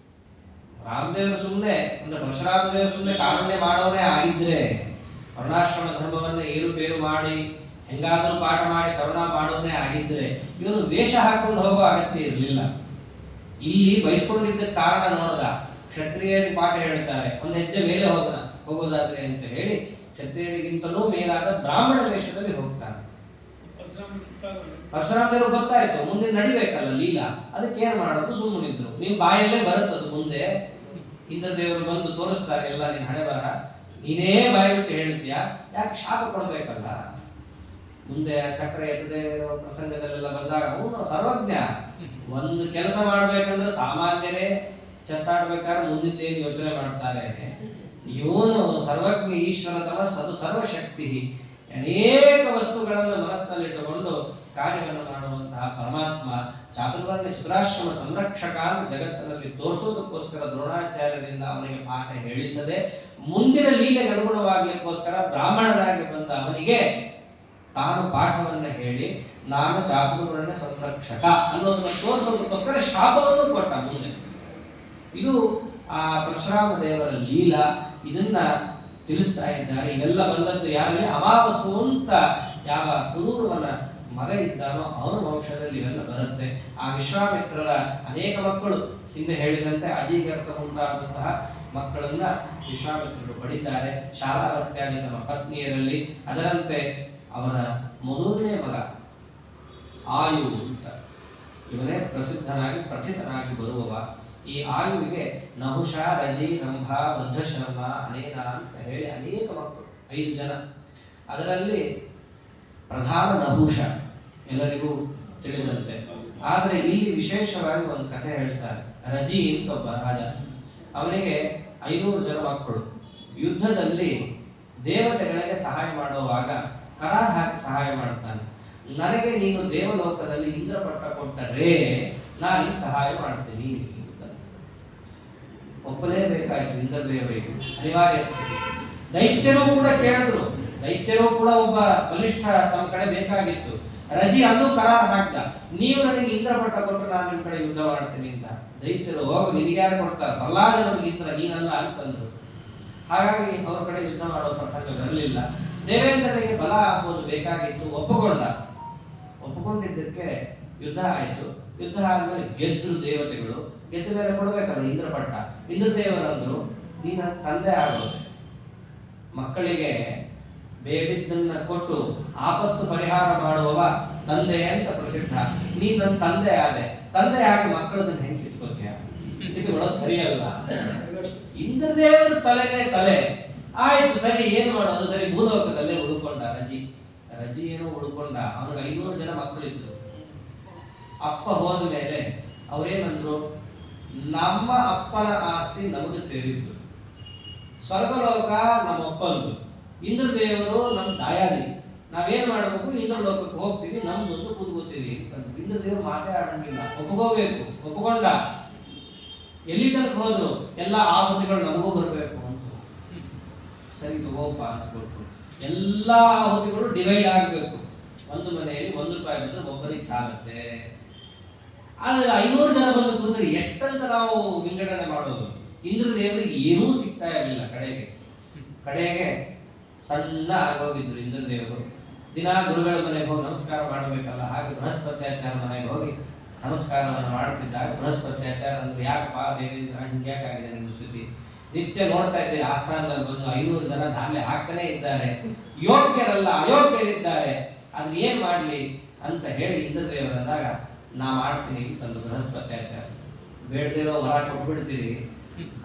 ರಾಮದೇವರು ಸುಮ್ಮನೆ ಅಂದ್ರೆ ಪರಶುರಾಮ ದೇವರು ಸುಮ್ಮನೆ ಕಾರುಣ್ಯ ಮಾಡೋನೇ ಆಗಿದ್ರೆ ವರ್ಣಾಶ್ರಮ ಧರ್ಮವನ್ನ ಏರುಪೇರು ಮಾಡಿ ಹೆಂಗಾದರೂ ಪಾಠ ಮಾಡಿ ಕರುಣಾ ಮಾಡೋನೇ ಆಗಿದ್ರೆ ಇವನು ವೇಷ ಹಾಕೊಂಡು ಹೋಗೋ ಅಗತ್ಯ ಇರಲಿಲ್ಲ. ಇಲ್ಲಿ ಬಯಸ್ಕೊಂಡಿದ್ದ ಕಾರಣ ನೋಡದ ಕ್ಷತ್ರಿಯರಿಗೆ ಪಾಠ ಹೇಳ್ತಾರೆ, ಒಂದು ಹೆಜ್ಜೆ ಮೇಲೆ ಹೋಗೋದಾದ್ರೆ ಅಂತ ಹೇಳಿ ಕ್ಷತ್ರಿಯರಿಗಿಂತಲೂ ಮೇಲಾದ ಬ್ರಾಹ್ಮಣ ವೇಷದಲ್ಲಿ ಹೋಗ್ತಾನೆ. ಪರಶುರಾಮರು ಗೊತ್ತಾಯ್ತು ಮುಂದೆ ನಡಿಬೇಕಲ್ಲ ಲೀಲಾ, ಅದಕ್ಕೆ ಏನ್ ಮಾಡೋದು, ಸುಮ್ಮನಿದ್ರು. ನಿಮ್ ಬಾಯಲ್ಲೇ ಬರುತ್ತದು ಮುಂದೆ. ಇಂದ್ರ ದೇವರು ಬಂದು ತೋರಿಸ್ತಾರೆ ಎಲ್ಲ ನೀನ್ ಹಣೆ ಬಾರ, ನೀನೇ ಬಾಯಿ ಬಿಟ್ಟು ಹೇಳ್ತೀಯಾ, ಯಾಕೆ ಶಾಪ ಕೊಡ್ಬೇಕಲ್ಲ. ಮುಂದೆ ಚಕ್ರ ಎತ್ತದೆ ಪ್ರಸಂಗದಲ್ಲೆಲ್ಲ ಬಂದಾಗ ಅವನು ಸರ್ವಜ್ಞ. ಒಂದು ಕೆಲಸ ಮಾಡ್ಬೇಕಂದ್ರೆ ಸಾಮಾನ್ಯರೇ ಚೆಸ್ ಆಡ್ಬೇಕಾದ್ರೆ ಮುಂದಿದ್ದೇನು ಯೋಚನೆ ಮಾಡ್ತಾರೆ, ಇವನು ಸರ್ವಜ್ಞ ಈಶ್ವರ ತಮಸ್ ಅದು ಸರ್ವಶಕ್ತಿ. ಅನೇಕ ವಸ್ತುಗಳನ್ನು ಮನಸ್ಸಿನಲ್ಲಿಟ್ಟುಕೊಂಡು ಕಾರ್ಯವನ್ನು ಮಾಡುವಂತಹ ಪರಮಾತ್ಮ ಚಾತುರ್ವರ್ಣ್ಯ ಚತುರಾಶ್ರಮ ಸಂರಕ್ಷಕ ಅಂತ ಜಗತ್ತಿನಲ್ಲಿ ತೋರಿಸೋದಕ್ಕೋಸ್ಕರ ದ್ರೋಣಾಚಾರ್ಯರಿಂದ ಅವನಿಗೆ ಪಾಠ ಹೇಳಿಸದೆ ಮುಂದಿನ ಲೀಲೆಗೆ ಅನುಗುಣವಾಗಲಿಕ್ಕೋಸ್ಕರ ಬ್ರಾಹ್ಮಣನಾಗಿ ಬಂದ ಅವನಿಗೆ ತಾನು ಪಾಠವನ್ನು ಹೇಳಿ ನಾನು ಚಾತುರ್ವರ್ಣ್ಯ ಸಂರಕ್ಷಕ ಅನ್ನೋದನ್ನು ತೋರಿಸೋದಕ್ಕೋಸ್ಕರ ಶಾಪವನ್ನು ಕೊಟ್ಟ ಮುಂದೆ. ಇದು ಆ ಪರಶುರಾಮ ದೇವರ ಲೀಲಾ. ಇದನ್ನ ತಿಳಿಸ್ತಾ ಇದ್ದಾರೆ. ಇವೆಲ್ಲ ಬಂದದ್ದು ಯಾರಲ್ಲಿ? ಅಮಾವಸು ಅಂತ ಯಾವ ಕುದೂರವನ ಮಗ ಇದ್ದಾನೋ ಅವನ ವಂಶದಲ್ಲಿ ಇವೆಲ್ಲ ಬರುತ್ತೆ. ಆ ವಿಶ್ವಾಮಿತ್ರರ ಅನೇಕ ಮಕ್ಕಳು ಹಿಂದೆ ಹೇಳಿದಂತೆ ಅಜೀಗರ್ತ ಮುಂತಾದಂತಹ ಮಕ್ಕಳನ್ನ ವಿಶ್ವಾಮಿತ್ರರು ಪಡಿತಾರೆ. ಶಾಲಾವರ್ತ್ಯಾದಿ ತಮ್ಮ ಪತ್ನಿಯರಲ್ಲಿ. ಅದರಂತೆ ಅವನ ಮೊದಲನೇ ಮಗ ಆಯು ಅಂತ, ಇವನೇ ಪ್ರಸಿದ್ಧನಾಗಿ ಪ್ರಥಿತನಾಗಿ ಬರುವವ. ಈ ಆಯುವಿಗೆ ನಹುಷ, ರಜಿ, ರಂಭ, ವೃದ್ಧಶರ್ಮ, ಅನೇನ ಅಂತ ಹೇಳಿ ಅನೇಕ ಮಕ್ಕಳು, 5 ಜನ. ಅದರಲ್ಲಿ ಪ್ರಧಾನ ನಹುಷ ಎಲ್ಲರಿಗೂ ತಿಳಿದಂತೆ. ಆದರೆ ಇಲ್ಲಿ ವಿಶೇಷವಾಗಿ ಒಂದು ಕಥೆ ಹೇಳ್ತಾರೆ. ರಜಿ ಅಂತ ಒಬ್ಬ ರಾಜ, ಅವನಿಗೆ 500 ಜನ ಮಕ್ಕಳು. ಯುದ್ಧದಲ್ಲಿ ದೇವತೆಗಳಿಗೆ ಸಹಾಯ ಮಾಡುವಾಗ ಕರಾರ್ ಹಾಕಿ ಸಹಾಯ ಮಾಡ್ತಾನೆ. ನನಗೆ ನೀನು ದೇವಲೋಕದಲ್ಲಿ ಇಂದ್ರಪಟ್ಟ ಕೊಟ್ಟರೆ ನಾನು ಸಹಾಯ ಮಾಡ್ತೀನಿ. ಒಪ್ಪಲೇಬೇಕಾಯ್ತು ಇಂದ್ರದೇವರಿಗೆ, ಅನಿವಾರ್ಯ ಸ್ಥಿತಿ. ದೈತ್ಯರು ಕೂಡ ಕೇಳಿದ್ರು, ದೈತ್ಯರು ಕೂಡ ಒಬ್ಬ ಬಲಿಷ್ಠ ತಮ್ಮ ಕಡೆ ಬೇಕಾಗಿತ್ತು. ರಜಿ ಅಲ್ಲೂ ಕರಾರ್ ಹಾಕ್ದ, ನೀವು ನನಗೆ ಇಂದ್ರಪಟ್ಟ ಕೊಟ್ಟರೆ ನಾನು ನಿಮ್ಮ ಕಡೆ ಯುದ್ಧ ಮಾಡ್ತೀನಿ ಅಂತ. ದೈತ್ಯರು ಹೋಗಿ ನಿನಗ್ಯಾರು ಕೊಡ್ತಾರೆ, ಪ್ರಹ್ಲಾದನಿಗೆ ಇಂದ್ರ ನೀನಲ್ಲ ಅಂತಂದ್ರು. ಹಾಗಾಗಿ ಅವ್ರ ಕಡೆ ಯುದ್ಧ ಮಾಡೋ ಪ್ರಸಂಗ ಬರಲಿಲ್ಲ. ದೇವೇಂದ್ರನಿಗೆ ಬಲ ಹಾಕೋದು ಬೇಕಾಗಿತ್ತು, ಒಪ್ಪಿಕೊಂಡಿದ್ದಕ್ಕೆ ಯುದ್ಧ ಆಯಿತು. ಯುದ್ಧ ಆದ್ಮೇಲೆ ಗೆದ್ರು ದೇವತೆಗಳು. ಗೆದ್ದ ಮೇಲೆ ಕೊಡ್ಬೇಕಲ್ಲ ಇಂದ್ರಪಟ್ಟ. ಇಂದ್ರದೇವರಂದ್ರು, ನೀನ ತಂದೆ ಆಗೋದೆ, ಮಕ್ಕಳಿಗೆ ಬೇಡಿದ್ದನ್ನ ಕೊಟ್ಟು ಆಪತ್ತು ಪರಿಹಾರ ಮಾಡುವವ ತಂದೆ ಅಂತ ಪ್ರಸಿದ್ಧ. ನೀನ್ ನನ್ನ ತಂದೆ ಆದೆ, ತಂದೆ ಆಗಿ ಮಕ್ಕಳದನ್ನ ಹೆಂಗ್ ಕಿತ್ಕೋತೀಯ? ಕಿತ್ಕೊಳ್ಳೋದು ಸರಿಯಲ್ಲ. ಇಂದ್ರದೇವರ ತಲೆನೇ ತಲೆ. ಆಯ್ತು ಸರಿ, ಏನು ಮಾಡೋದು? ಸರಿ, ಭೂಲೋಕದಲ್ಲೇ ಉಳ್ಕೊಂಡ ರಜಿ ಏನೋ ಉಳ್ಕೊಂಡ. ಅವನಿಗೆ 500 ಜನ ಮಕ್ಕಳಿದ್ರು. ಅಪ್ಪ ಹೋದ ಮೇಲೆ ಅವ್ರೇನಂದ್ರು, ನಮ್ಮ ಅಪ್ಪನ ಆಸ್ತಿ ನಮಗೆ ಸೇರಿದ್ದು, ಸ್ವರ್ಗಲೋಕ ನಮ್ಮ ಅಪ್ಪಂದು, ಇಂದ್ರದೇವರು ನಮ್ಮ ದಾಯಾದಿ, ನಾವೇನ್ ಮಾಡಬೇಕು? ಇಂದ್ರಲೋಕಕ್ಕೆ ಹೋಗ್ತೀವಿ, ನಮ್ದೊಂದು ಕೂತ್ಕೋತೀವಿ ಅಂತಂದ್ರು. ಇಂದ್ರದೇವರು ಮಾತೇ ಆಡಂಗಿಲ್ಲ, ಒಪ್ಕೋಬೇಕು. ಒಪ್ಕೊಂಡ. ಎಲ್ಲಿ ತನಕ ಹೋದ್ರು, ಎಲ್ಲ ಆಹುತಿಗಳು ನಮಗೂ ಬರಬೇಕು ಅಂತ. ಸರಿ ತಗೋಪ್ಪ ಅಂತ ಕೊಟ್ರು. ಎಲ್ಲ ಆಹುತಿಗಳು ಡಿವೈಡ್ ಆಗಬೇಕು. ಒಂದು ಮನೆಯಲ್ಲಿ 1 ರೂಪಾಯಿ ಬಂದ್ರೆ ಒಬ್ಬರಿಗೆ ಸಾಗುತ್ತೆ. ಆದ್ರೆ 500 ಜನ ಬಂದು ಕೂತ್ರೆ ಎಷ್ಟಂತ ನಾವು ವಿಂಗಡಣೆ ಮಾಡೋದು? ಇಂದ್ರದೇವರಿಗೆ ಏನೂ ಸಿಗ್ತಾ ಇರಲಿಲ್ಲ. ಕಡೆಗೆ ಸಣ್ಣ ಆಗೋಗಿದ್ರು ಇಂದ್ರದೇವರು. ದಿನ ಗುರುಗಳ ಮನೆಗೆ ಹೋಗಿ ನಮಸ್ಕಾರ ಮಾಡಬೇಕಲ್ಲ, ಹಾಗೆ ಬೃಹಸ್ಪತ್ಯಾಚಾರ ಮನೆಗೆ ಹೋಗಿ ನಮಸ್ಕಾರವನ್ನು ಮಾಡುತ್ತಿದ್ದಾಗ ಬೃಹಸ್ಪತ್ಯಾಚಾರ ಅಂದ್ರೆ, ಯಾಕಪ್ಪ ದೇವೇಂದ್ರ ಹಿಂಗೆ ಯಾಕಾಗಿದೆ ನಿಮ್ಮ ಸ್ಥಿತಿ? ನಿತ್ಯ ನೋಡ್ತಾ ಇದ್ದೀರಿ ಆಸ್ಥಾನದಲ್ಲಿ ಬಂದು 500 ಜನ ದಾಖಲೆ ಹಾಕ್ತಾನೆ ಇದ್ದಾರೆ, ಯೋಗ್ಯರಲ್ಲ ಅಯೋಗ್ಯರಿದ್ದಾರೆ, ಅದನ್ನ ಏನ್ ಮಾಡ್ಲಿ ಅಂತ ಹೇಳಿ ಇಂದ್ರದೇವರಂದಾಗ, ನಾ ಮಾಡ್ತೀನಿ ತಂದು ಬೃಹಸ್ಪತ್ಯಾಚಾರ. ಬೇಡದಿರೋ ವರ ಕೊಟ್ಬಿಡ್ತೀರಿ,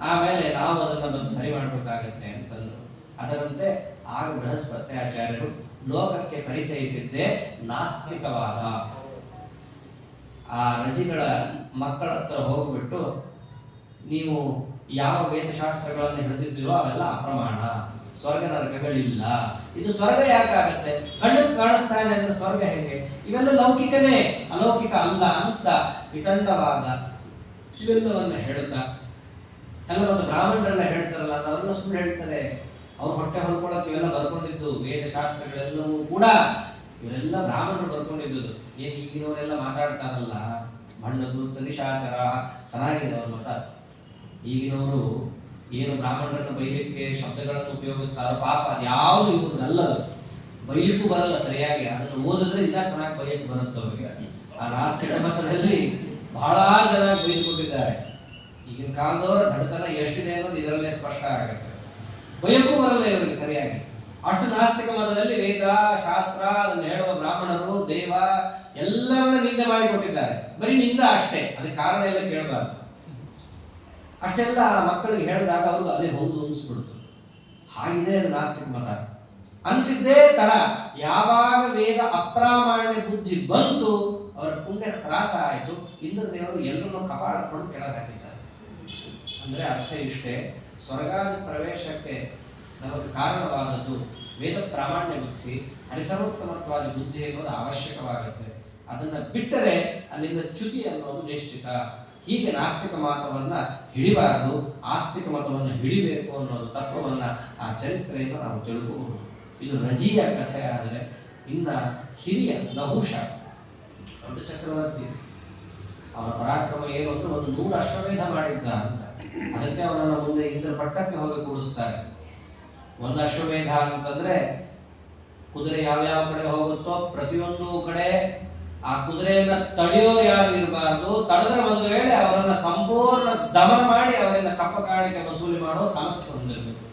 ಆಮೇಲೆ ನಾವು ಅದನ್ನ ಬಂದು ಸರಿ ಮಾಡ್ಬೇಕಾಗತ್ತೆ ಅಂತಂದ್ರು. ಅದರಂತೆ ಆಗ ಬೃಹಸ್ಪತ್ಯಾಚಾರ್ಯರು ಲೋಕಕ್ಕೆ ಪರಿಚಯಿಸಿದ್ದೇ ನಾಸ್ತಿಕವಾದ. ಆ ರಜಿಗಳ ಮಕ್ಕಳ ಹತ್ರ ಹೋಗ್ಬಿಟ್ಟು, ನೀವು ಯಾವ ವೇದಶಾಸ್ತ್ರಗಳನ್ನು ಹಿಡಿದಿದ್ದೀರೋ ಅವೆಲ್ಲ ಅಪ್ರಮಾಣ, ಸ್ವರ್ಗ ನರಕಗಳಿಲ್ಲ. ಇದು ಸ್ವರ್ಗ ಯಾಕಾಗತ್ತೆ? ಕಣ್ಣು ಕಾಣುತ್ತಾನೆ ಅಂದ್ರೆ ಸ್ವರ್ಗ ಹೇಗೆ? ಇವೆಲ್ಲ ಲೌಕಿಕನೇ, ಅಲೌಕಿಕ ಅಲ್ಲ ಅಂತ ವಿತಂಡವಾದ ಇವೆಲ್ಲವನ್ನ ಹೇಳುತ್ತಾ, ಎಲ್ಲ ಒಂದು ಬ್ರಾಹ್ಮಣರೆಲ್ಲ ಹೇಳ್ತಾರಲ್ಲ, ಅದೆಲ್ಲ ಸುಮ್ಮನೆ ಹೇಳ್ತಾರೆ. ಅವ್ರು ಹೊಟ್ಟೆ ಹೊಲ್ಕೊಳಕ್ಕೆ ಇವೆಲ್ಲ ಬರ್ಕೊಂಡಿದ್ದು ವೇದಶಾಸ್ತ್ರಗಳೆಲ್ಲವೂ ಕೂಡ ಇವರೆಲ್ಲ ಬ್ರಾಹ್ಮಣರು ಬರ್ಕೊಂಡಿದ್ದು. ಏನ್ ಈಗಿನವರೆಲ್ಲ ಮಾತಾಡ್ತಾರಲ್ಲ, ಮಣ್ಣದು ತನಿಶಾಚರ, ಚೆನ್ನಾಗಿದೆ ಅವ್ರ ಮತ. ಈಗಿನವರು ಏನು ಬ್ರಾಹ್ಮಣರನ್ನು ಬೈಲಿಕ್ಕೆ ಶಬ್ದಗಳನ್ನು ಉಪಯೋಗಿಸ್ತಾರೋ ಪಾಪ, ಅದು ಯಾವುದು ಇವ್ರದ್ದಲ್ಲದು. ಬೈಲಿಕ್ಕೂ ಬರಲ್ಲ ಸರಿಯಾಗಿ, ಅದನ್ನು ಓದಿದ್ರೆ ಇಲ್ಲ ಚೆನ್ನಾಗಿ ಬೈಯಕ್ಕೆ ಬರುತ್ತೆ ಅವ್ರಿಗೆ. ಆ ನಾಸ್ತಿಕ ಮತದಲ್ಲಿ ಬಹಳ ಜನ ಬೈದುಕೊಂಡಿದ್ದಾರೆ. ಈಗಿನ ಕಾಲದವರ ದಡತನ ಎಷ್ಟಿದೆ ಅನ್ನೋದು ಇದರಲ್ಲೇ ಸ್ಪಷ್ಟ ಆಗುತ್ತೆ. ಬೈಯಕ್ಕೂ ಬರಲ್ಲ ಇವರಿಗೆ ಸರಿಯಾಗಿ. ಅಷ್ಟು ನಾಸ್ತಿಕ ಮತದಲ್ಲಿ ವೇದ ಶಾಸ್ತ್ರ ಅದನ್ನು ಹೇಳುವ ಬ್ರಾಹ್ಮಣರು ದೇವ ಎಲ್ಲವನ್ನ ನಿಂದೆ ಮಾಡಿಕೊಟ್ಟಿದ್ದಾರೆ. ಬರೀ ನಿಂದ ಅಷ್ಟೇ, ಅದಕ್ಕೆ ಕಾರಣ ಎಲ್ಲ ಕೇಳಬಾರ್ದು. ಅಷ್ಟೆಲ್ಲ ಮಕ್ಕಳಿಗೆ ಹೇಳಿದಾಗ ಅವ್ರಿಗೆ ಅದೇ ಹೌದು ಅನಿಸ್ಬಿಡ್ತು. ಹಾಗಿದೆ ಅದು ನಾಸ್ತಿಕ ಮತ. ಅನ್ಸಿದ್ದೇ ತಡ, ಯಾವಾಗ ವೇದ ಅಪ್ರಾಮಾಣ್ಯ ಬುದ್ಧಿ ಬಂತು ಅವರ ಪುಣ್ಯ ಹ್ರಾಸ ಆಯಿತು. ಇಂದ್ರದೇವರು ಎಲ್ಲರನ್ನೂ ಕಪಾಳ ಕೊಡು ಕೆಳಗೆ ಹಾಕಿದ್ದಾರೆ. ಅಂದ್ರೆ ಅರ್ಥ ಇಷ್ಟೇ, ಸ್ವರ್ಗಾದಿ ಪ್ರವೇಶಕ್ಕೆ ನಮಗೆ ಕಾರಣವಾದದ್ದು ವೇದ ಪ್ರಾಮಾಣ್ಯ ಬುದ್ಧಿ, ಹರಿಸರ್ವೋತ್ತಮತ್ವಾದ ಬುದ್ಧಿ ಅನ್ನೋದು ಅವಶ್ಯಕವಾಗುತ್ತೆ. ಅದನ್ನ ಬಿಟ್ಟರೆ ಅಲ್ಲಿಂದ ಚ್ಯುತಿ ಅನ್ನೋದು ನಿಶ್ಚಿತ. ಹೀಗೆ ನಾಸ್ತಿಕ ಮತವನ್ನ ಹಿಡಿಬಾರದು, ಆಸ್ತಿಕ ಮತವನ್ನು ಹಿಡಿಬೇಕು ಅನ್ನೋದು ತತ್ವವನ್ನ ಆ ಚರಿತ್ರೆಯನ್ನು ನಾವು ತಿಳ್ಕೋಬಹುದು. ಇದು ರಜಿಯ ಕಥೆ. ಆದರೆ ಇನ್ನ ಹಿರಿಯ ನಹುಷ ದೊಡ್ಡ ಚಕ್ರವರ್ತಿ, ಅವನ ಪರಾಕ್ರಮ ಏನು ಅಂದ್ರೆ 100 ಅಶ್ವಮೇಧ ಮಾಡಿದ್ದ ಅಂತ. ಅದಕ್ಕೆ ಅವನನ್ನು ಮುಂದೆ ಇಂದ್ರ ಪಟ್ಟಕ್ಕೆ ಹೋಗಿ ಕೂಡಿಸ್ತಾರೆ. 1 ಅಶ್ವಮೇಧ ಅಂತಂದ್ರೆ ಕುದುರೆ ಯಾವ್ಯಾವ ಕಡೆ ಹೋಗುತ್ತೋ ಪ್ರತಿಯೊಂದು ಕಡೆ ಆ ಕುದುರೆಯನ್ನ ತಡೆಯೋರು ಯಾರು ಇರಬಾರ್ದು. ತಡೆದ್ರೆ ಒಂದು ವೇಳೆ ಅವರನ್ನ ಸಂಪೂರ್ಣ ದಮನ ಮಾಡಿ ಅವರಿಂದ ಕಪ್ಪ ಕಾಣಿಕೆ ವಸೂಲಿ ಮಾಡೋ ಸಾಮರ್ಥ್ಯ ಹೊಂದಿರಬೇಕು.